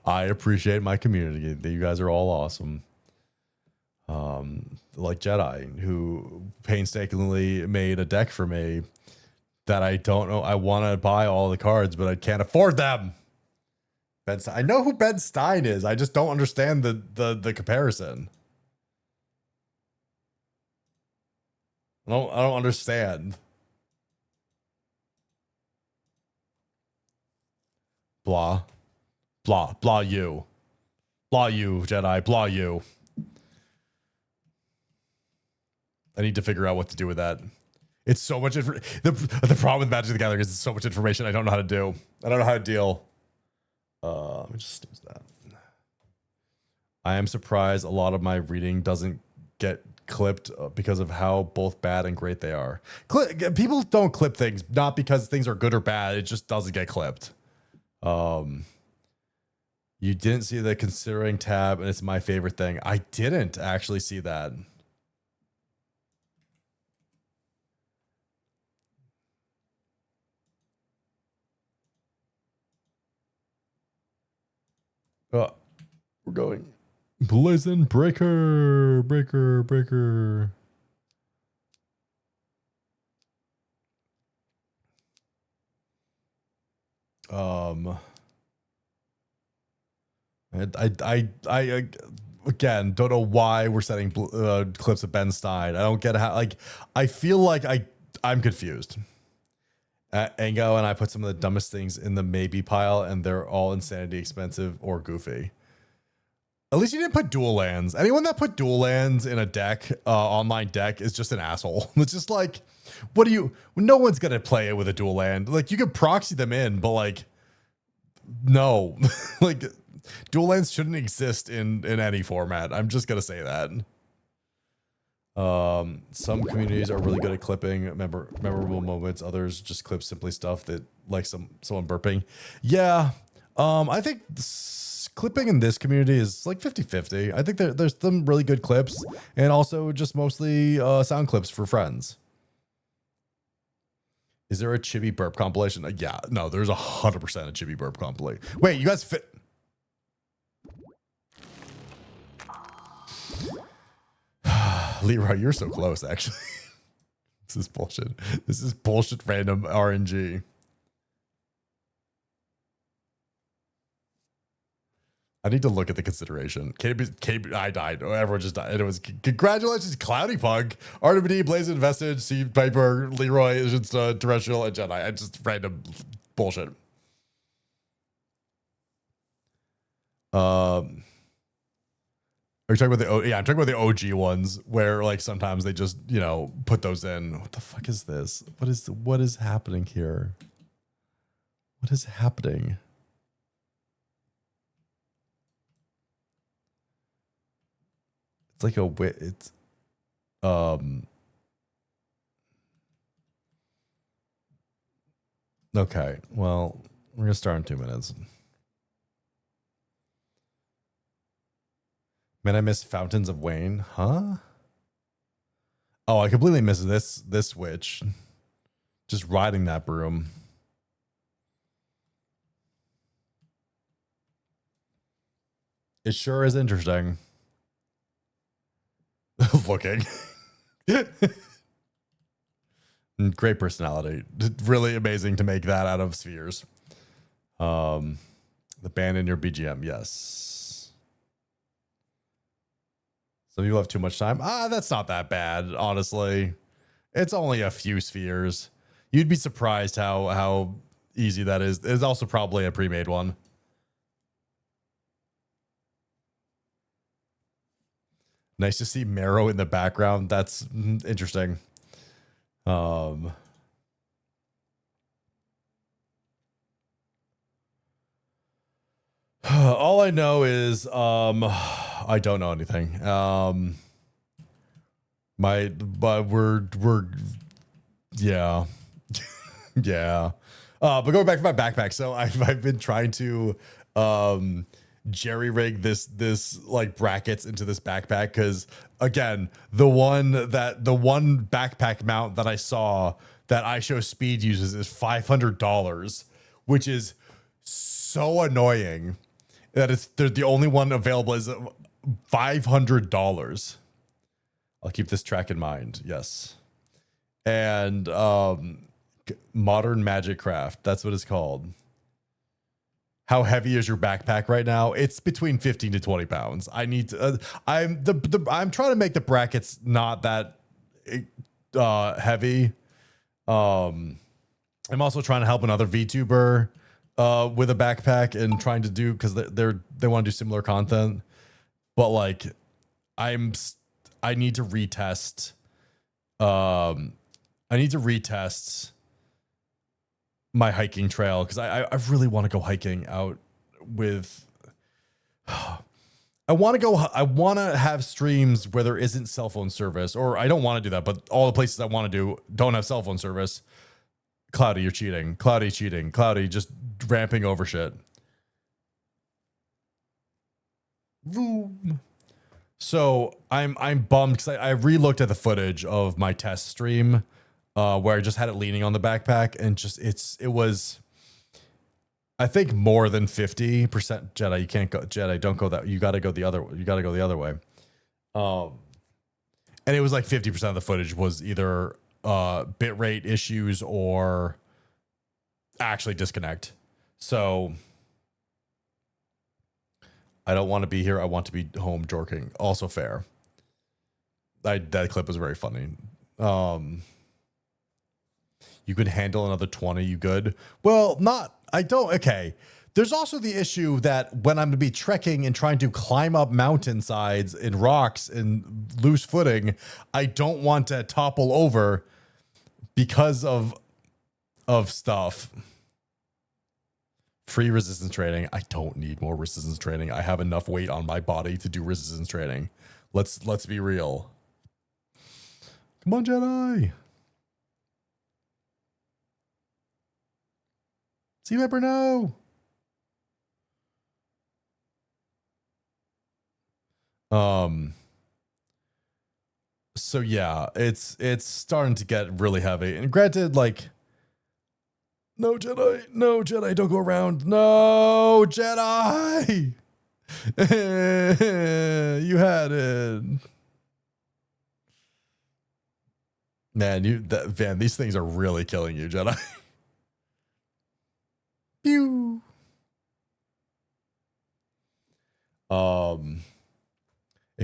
I appreciate my community. You guys are all awesome. Like Jedi, who painstakingly made a deck for me that I don't know. I want to buy all the cards, but I can't afford them. Ben Stein. I know who Ben Stein is. I just don't understand the comparison. I don't understand. Blah. Blah. Blah you. Blah you, Jedi. Blah you. I need to figure out what to do with that. It's so much the problem with Magic the Gathering is it's so much information I don't know how to do. I don't know how to deal. Let me just snooze that. I am surprised a lot of my reading doesn't get clipped because of how both bad and great they are. People don't clip things not because things are good or bad. It just doesn't get clipped. You didn't see the considering tab, and it's my favorite thing. I didn't actually see that. We're going. Blazing breaker. I again don't know why we're setting clips of Ben Stein. I don't get how. Like, I feel like I'm confused. Ango and I put some of the dumbest things in the maybe pile, and they're all insanity expensive or goofy. At least you didn't put dual lands. Anyone that put dual lands in a deck, online deck, is just an asshole. It's just like, what do you? No one's gonna play it with a dual land. Like, you could proxy them in, but like, no, like, dual lands shouldn't exist in any format. I'm just gonna say that. Some communities are really good at clipping memorable moments. Others just clip simply stuff that, like, someone burping. Yeah. I think clipping in this community is like 50-50. I think there's some really good clips, and also just mostly sound clips for friends. Is there a Chibi burp compilation? Yeah, no, there's 100% a Chibi burp compilation. Wait, you guys fit? Leroy, you're so close, actually. This is bullshit. This is bullshit random RNG. I need to look at the consideration. KB, I died. Oh, everyone just died. It was congratulations, Cloudy Pug, RWD, Blazing Invested, Steve Piper, Leroy, is just Terrestrial, and Jedi. I just random bullshit. Are you talking about the? Yeah, I'm talking about the OG ones where, like, sometimes they just, you know, put those in. What the fuck is this? What is happening here? What is happening? It's like it's okay, well, we're gonna start in 2 minutes. Man, I miss Fountains of Wayne, huh? Oh, I completely missed this witch. Just riding that broom. It sure is interesting. Looking. Great personality. Really amazing to make that out of spheres. The band in your BGM, yes. Some people have too much time. That's not that bad, honestly. It's only a few spheres. You'd be surprised how easy that is. It's also probably a pre-made one. Nice to see Marrow in the background. That's interesting. All I know is I don't know anything. But we're yeah. Yeah. But going back to my backpack, so I've been trying to jerry rig this like brackets into this backpack, because again, the one backpack mount that I saw that iShowSpeed uses is $500, which is so annoying that they're the only one available is $500. I'll keep this track in mind. Yes. And Modern Magic Craft, that's what it's called. How heavy is your backpack right now? It's between 15 to 20 pounds. I need to I'm trying to make the brackets not that heavy. I'm also trying to help another VTuber with a backpack and trying to do, because they want to do similar content, but like I need to retest my hiking trail, because I really want to go hiking out with I want to have streams where there isn't cell phone service, or I don't want to do that, but all the places I want to do don't have cell phone service. Cloudy, you're cheating. Cloudy cheating. Cloudy just ramping over shit. Boom. So I'm bummed because I re-looked at the footage of my test stream where I just had it leaning on the backpack, and just it was I think more than 50% Jedi. You can't go Jedi. Don't go that. You got to go the other. You got to go the other way. And it was like 50% of the footage was either bitrate issues or actually disconnect. So I don't want to be here. I want to be home jorking. Also fair. That clip was very funny. You could handle another 20. You good? Well, not. I don't. Okay. There's also the issue that when I'm going to be trekking and trying to climb up mountainsides and rocks and loose footing, I don't want to topple over because of stuff. Free resistance training. I don't need more resistance training. I have enough weight on my body to do resistance training. Let's be real. Come on, Jedi. See Viper, no. So yeah, it's starting to get really heavy. And granted, like, no Jedi, don't go around. No Jedi. You had it. Man, these things are really killing you, Jedi. Pew. A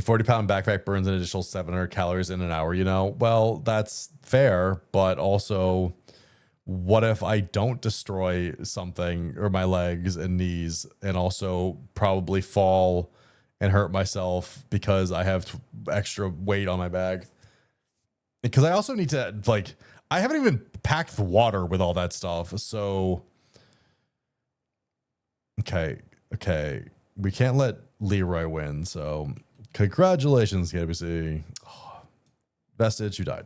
40-pound backpack burns an additional 700 calories in an hour, you know? Well, that's fair, but also, what if I don't destroy something or my legs and knees and also probably fall and hurt myself because I have extra weight on my bag? Because I also need to, like, I haven't even packed the water with all that stuff, so... Okay. We can't let Leroy win, so... Congratulations, KBC. Oh, Vestige, you died.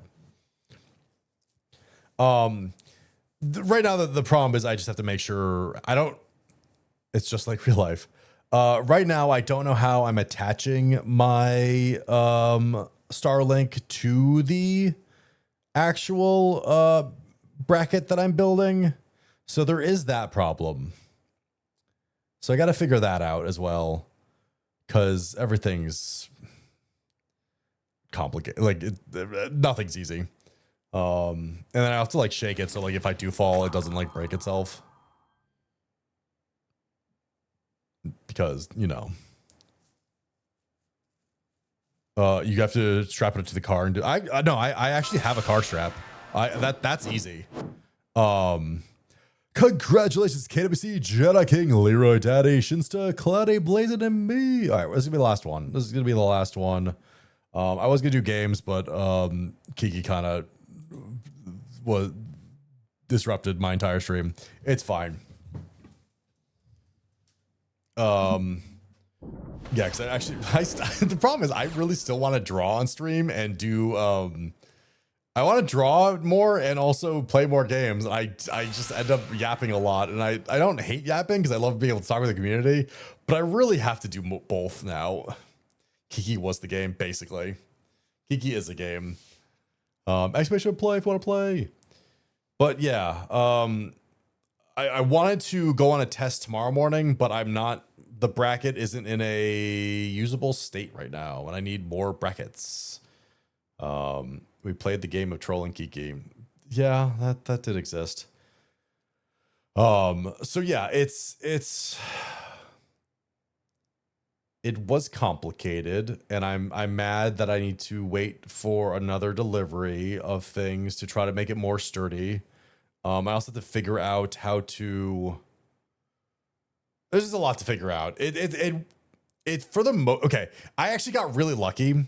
Right now, the problem is I just have to make sure I don't. It's just like real life. Right now, I don't know how I'm attaching my Starlink to the actual bracket that I'm building. So there is that problem. So I got to figure that out as well. Because everything's complicated. Like, nothing's easy. And then I have to, like, shake it. So, like, if I do fall, it doesn't, like, break itself. Because, you know. You have to strap it to the car and do... I actually have a car strap. That's easy. Congratulations, KWC, Jedi King, Leroy Daddy, Shinsta, Cloudy, Blazing, and me. All right, this is gonna be the last one. This is gonna be the last one. I was gonna do games, but Kiki kind of disrupted my entire stream. It's fine. Yeah, because the problem is I really still want to draw on stream and do I want to draw more and also play more games. I just end up yapping a lot, and I don't hate yapping because I love being able to talk with the community, but I really have to do both now. Kiki was the game, basically. Kiki is a game. Exclamation play if you want to play. But yeah, I wanted to go on a test tomorrow morning, but I'm not. The bracket isn't in a usable state right now, and I need more brackets. We played the game of trolling Kiki. Yeah, that did exist. So yeah, it was complicated, and I'm mad that I need to wait for another delivery of things to try to make it more sturdy. I also have to figure out how to. There's just a lot to figure out. Okay, I actually got really lucky.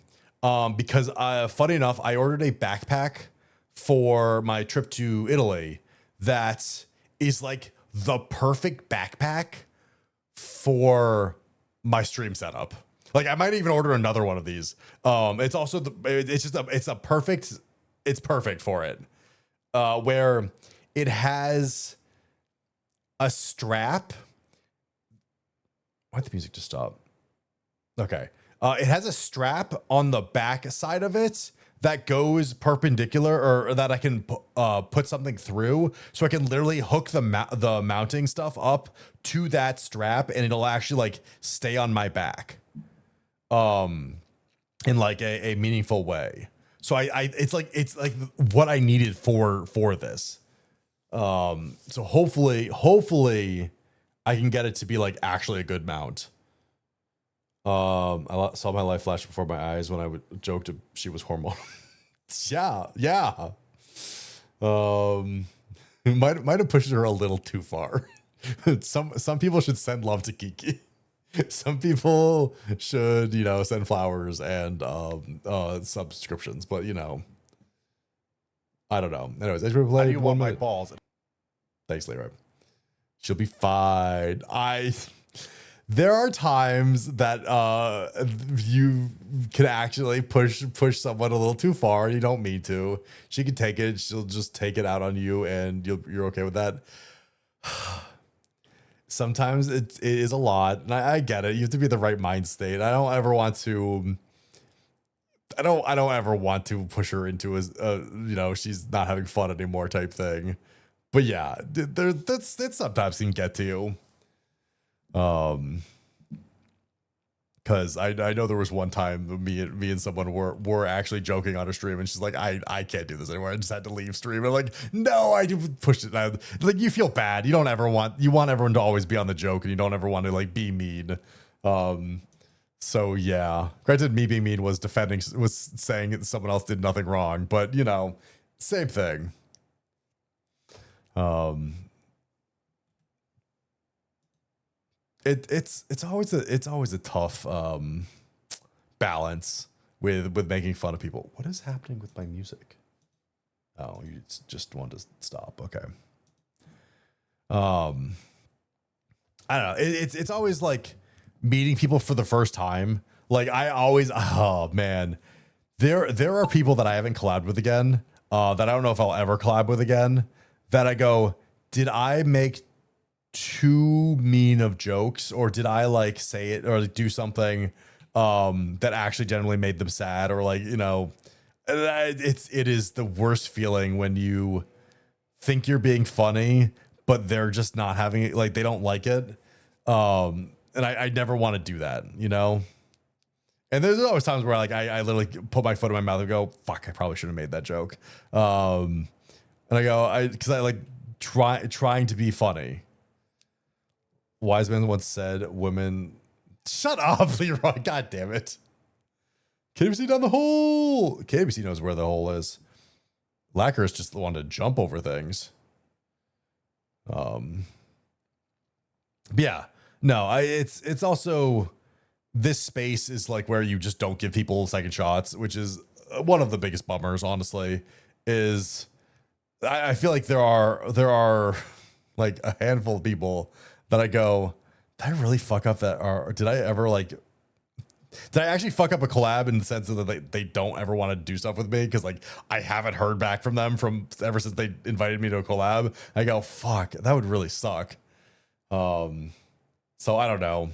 Because funny enough, I ordered a backpack for my trip to Italy that is like the perfect backpack for my stream setup. Like, I might even order another one of these. It's also it's perfect for it. Where it has a strap. Why'd the music just stop? Okay. It has a strap on the back side of it that goes perpendicular, or that I can put something through, so I can literally hook the mounting stuff up to that strap, and it'll actually like stay on my back, in like a meaningful way. So it's like what I needed for this. So hopefully I can get it to be like actually a good mount. I saw my life flash before my eyes when I would joke she was hormonal. yeah. Might have pushed her a little too far. Some people should send love to Kiki. Some people should, send flowers and subscriptions, but I don't know. Anyways, I should play. How do you want my balls? Thanks, Leroy. She'll be fine. There are times that you can actually push someone a little too far. You don't mean to. She can take it. She'll just take it out on you, and you're okay with that. Sometimes it is a lot, and I get it. You have to be in the right mind state. I don't ever want to push her into she's not having fun anymore type thing. But yeah, that sometimes can get to you. Because I know there was one time me and someone were actually joking on a stream, and she's like, I can't do this anymore. I just had to leave stream. And I'm like, no, I pushed it. Like, you feel bad. You want everyone to always be on the joke, and you don't ever want to like be mean. So yeah, granted, me being mean was saying that someone else did nothing wrong, but same thing. It's always a tough balance with making fun of people. What is happening with my music? Oh, you just want to stop. Okay. I don't know. It's always like meeting people for the first time. Like oh man, there are people that I haven't collabed with again, that I don't know if I'll ever collab with again, that I go, did I make too mean of jokes, or did I like say it or do something that actually generally made them sad, or like it is the worst feeling when you think you're being funny but they're just not having it, like they don't like it, and I never want to do that, and there's always times where like I literally put my foot in my mouth and go, fuck, I probably should have made that joke, and I go, because I like trying to be funny. Wise man once said, women... Shut up, Leroy. God damn it. KBC down the hole. KBC knows where the hole is. Lacquer is just the one to jump over things. Yeah. No, it's also... This space is like where you just don't give people second shots, which is one of the biggest bummers, honestly, is... I feel like there are like a handful of people that I go, did I really fuck up that? Or did I actually fuck up a collab in the sense that they don't ever want to do stuff with me? Because like I haven't heard back from them ever since they invited me to a collab. I go, fuck, that would really suck. So I don't know.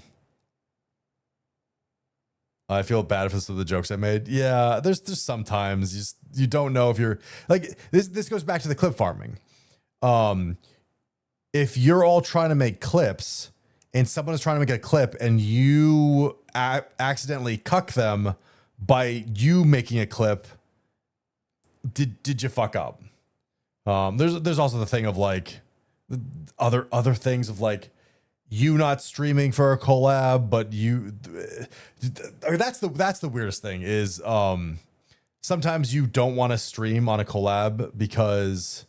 I feel bad for some of the jokes I made. Yeah, there's sometimes you don't know if you're like this goes back to the clip farming. If you're all trying to make clips and someone is trying to make a clip and you accidentally cuck them by you making a clip, did you fuck up? There's also the thing of like other things of like you not streaming for a collab, but that's the weirdest thing is sometimes you don't want to stream on a collab because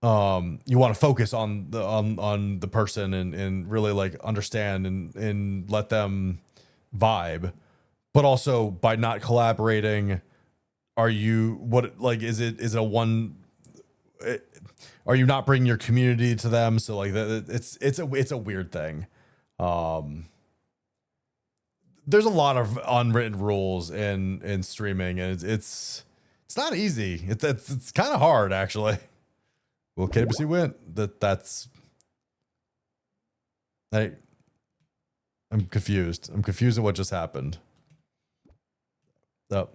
you want to focus on the person and really like understand and let them vibe, but also by not collaborating, are you not bringing your community to them? So like it's a weird thing. There's a lot of unwritten rules in streaming, and it's not easy. It's kind of hard actually. Well, KWC went. I'm confused. I'm confused at what just happened. Oh.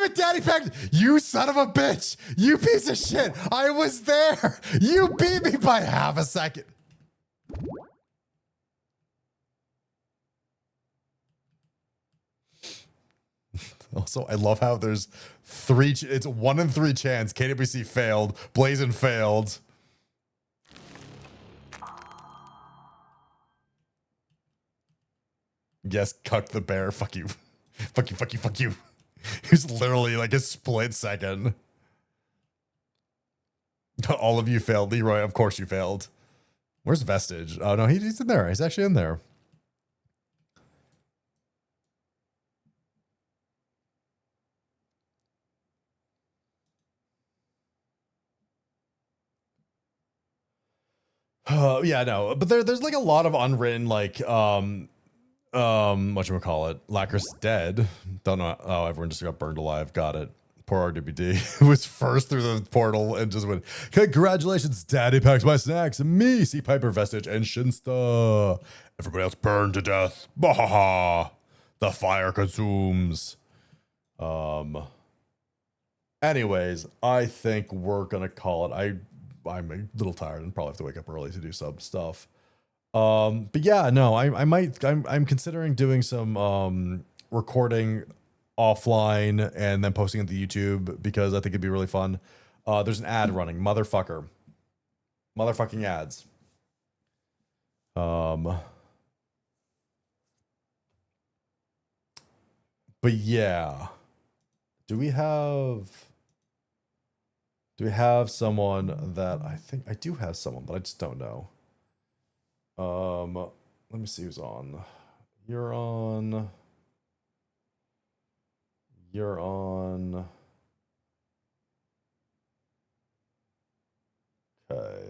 damn it, Daddy Pack! You son of a bitch! You piece of shit! I was there! You beat me by half a second. Also, I love how there's it's 1 in 3 chance. KWC failed. Blazin failed. Yes, Cuck the bear. Fuck you. Fuck you, fuck you, fuck you. It's literally like a split second. All of you failed. Leroy, of course you failed. Where's Vestige? Oh, no, he's in there. He's actually in there. Yeah, no, but there's like a lot of unwritten, like, whatchamacallit, Lacris dead. Don't know. Oh, everyone just got burned alive. Got it. Poor RWD was first through the portal and just went, congratulations, Daddy packs my snacks. Me, Sea Piper, Vestige, and Shinsta. Everybody else burned to death. Bahaha. The fire consumes. Anyways, I think we're gonna call it. I'm a little tired and probably have to wake up early to do some stuff. But yeah, no, I'm considering doing some recording offline and then posting it to YouTube because I think it'd be really fun. There's an ad running, motherfucking ads. But yeah, do we have someone that I think I do have someone, but I just don't know. Let me see who's on. You're on. Okay.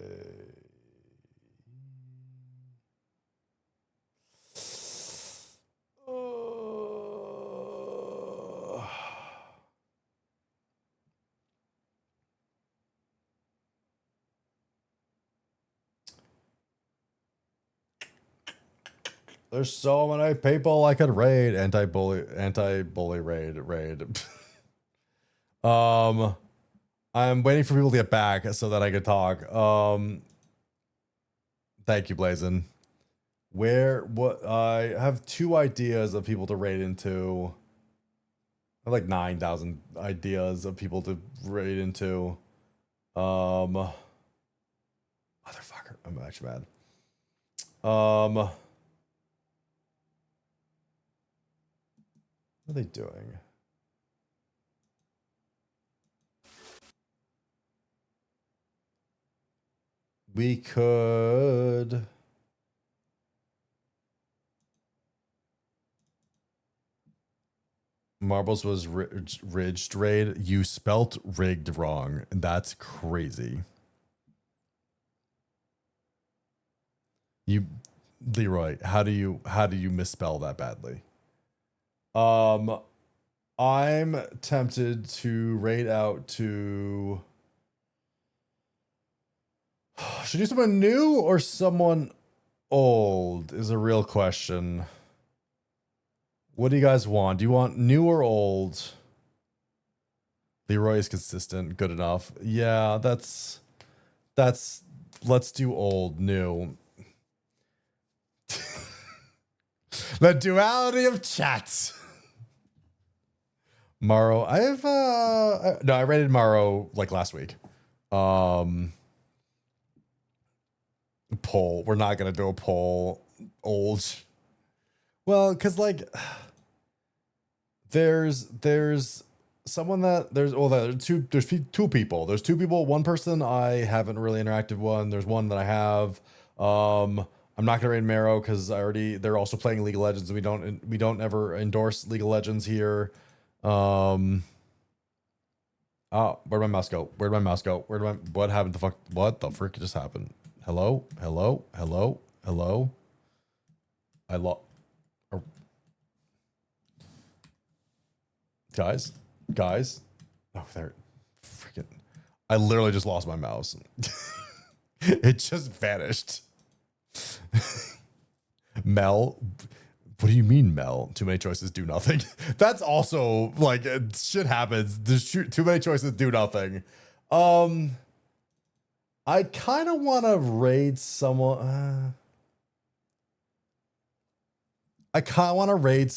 There's so many people I could raid. Anti-bully raid. I'm waiting for people to get back so that I could talk. Thank you, Blazin. I have 2 ideas of people to raid into. I have like 9,000 ideas of people to raid into. Motherfucker. I'm actually mad. What are they doing? We could. Marbles was ridged raid. You spelt rigged wrong. That's crazy. Leroy, how do you misspell that badly? I'm tempted to raid out to. Should I do someone new or someone old? Is a real question. What do you guys want? Do you want new or old? Leroy is consistent, good enough. Yeah, that's. Let's do old, new. The duality of chats. Morrow, I rated Morrow like last week. Poll. We're not gonna do a poll. Old. Well, because like there's someone that there's two people. There's 2 people. One person I haven't really interacted with. There's one that I have. I'm not gonna raid Marrow because they're also playing League of Legends. We don't ever endorse League of Legends here. Oh, where'd my mouse go? What happened? What the frick just happened? Hello? Guys. Oh, there. Freaking. I literally just lost my mouse. It just vanished. Mel, What do you mean, Mel? Too many choices do nothing. That's also like shit happens. Too many choices do nothing. I kind of want to raid someone. I kind of want to raid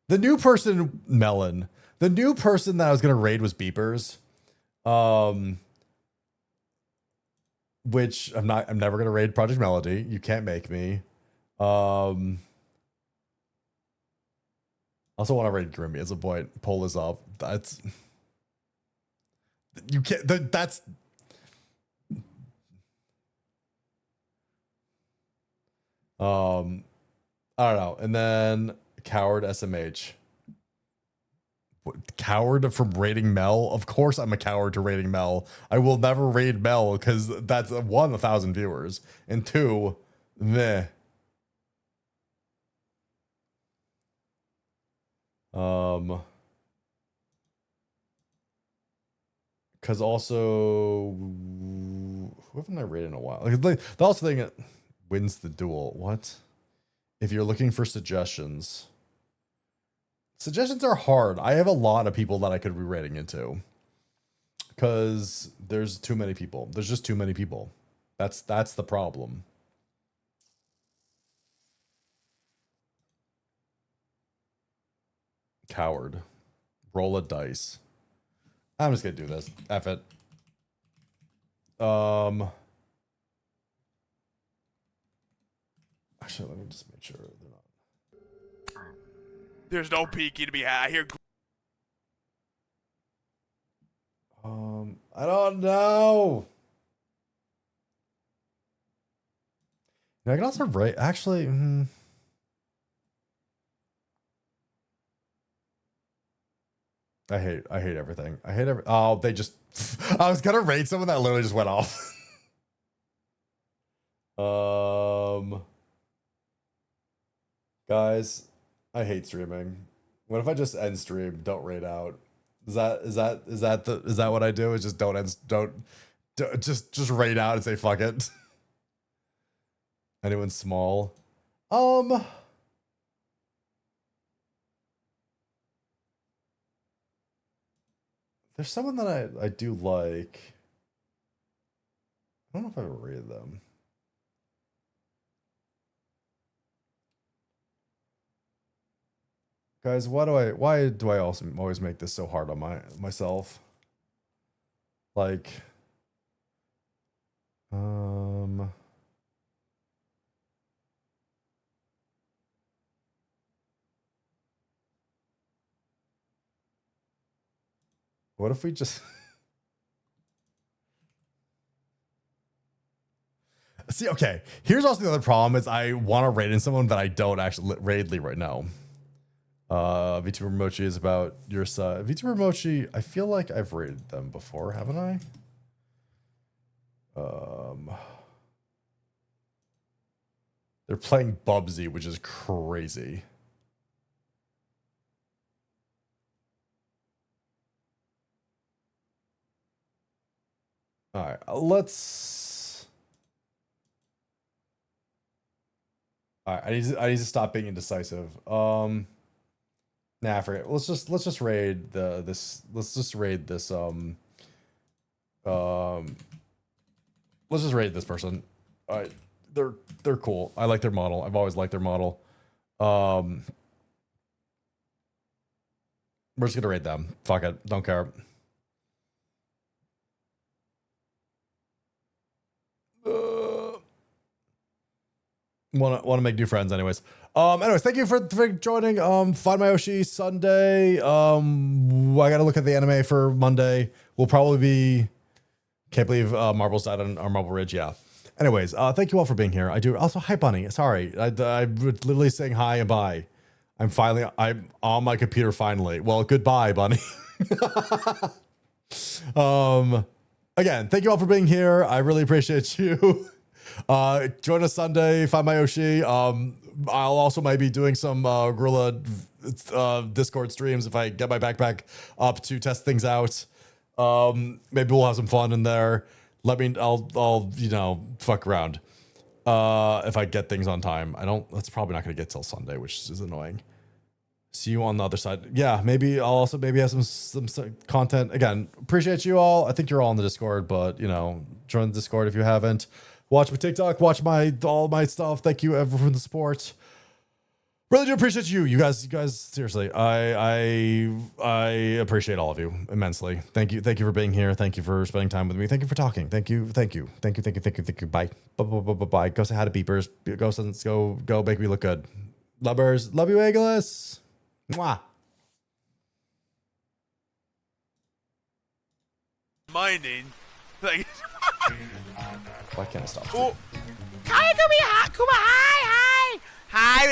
the new person, Melon. The new person that I was gonna raid was Beepers. Which I'm never gonna raid Project Melody. You can't make me. Also want to raid Grimmy as a point. Poll is up. That's you can't. That's I don't know. And then Coward SMH. What, coward from raiding Mel? Of course I'm a coward to raiding Mel. I will never raid Mel because that's 1,000 viewers. And 2, meh. Because also, who haven't I rated in a while? Like the also thing that wins the duel. What? If you're looking for suggestions, suggestions are hard. I have a lot of people that I could be rating into because there's too many people. There's just too many people. That's the problem. Coward. Roll a dice. I'm just gonna do this. F it. Actually, let me just make sure they're not. There's no peeking to be had. I hear. I don't know. I can also rate. Actually, I hate everything. I hate every. Oh, they just. I was gonna rate someone that literally just went off. Guys, I hate streaming. What if I just end stream? Don't raid out. Is that what I do? Is just just raid out and say fuck it. Anyone small? There's someone that I do like. I don't know if I ever rated them. Guys, why do I also always make this so hard on myself? Like, what if we just see? Okay, here's also the other problem is I want to raid in someone that I don't actually raid right now. VTuber Mochi is about your side. VTuber Mochi, I feel like I've rated them before, haven't I? They're playing Bubsy, which is crazy. All right, let's. All right, I need to stop being indecisive. Nah, forget. Let's just raid this. Let's just raid this. Let's just raid this person. All right, they're cool. I like their model. I've always liked their model. We're just gonna raid them. Fuck it. Don't care. Want to make new friends anyways. Anyways, thank you for joining. Find My Yoshi Sunday. I gotta look at the anime for Monday. We'll probably be. Can't believe Marbles died on our Marble Ridge. Yeah. Anyways, thank you all for being here. I do also hi Bunny. Sorry, I'm literally saying hi and bye. I'm on my computer finally. Well, goodbye, Bunny. Again, thank you all for being here. I really appreciate you. Join us Sunday. Find My Yoshi. I'll also might be doing some Gorilla Discord streams if I get my backpack up to test things out. Maybe we'll have some fun in there. I'll fuck around. if I get things on time. That's probably not going to get till Sunday, which is annoying. See you on the other side. Yeah, maybe I'll also have some content. Again, appreciate you all. I think you're all in the Discord, but you know, join the Discord if you haven't. Watch my TikTok, watch all my stuff. Thank you everyone for the support. Really do appreciate you guys. Seriously, I appreciate all of you immensely. Thank you for being here. Thank you for spending time with me. Thank you for talking. Thank you. Bye. Bye. Go say hi to Beepers. Go make me look good. Lovers, love you, Ageless. Mwah. Mining. Like. Why can't I stop? Oh. Hi, Kuma. Hi. Hi.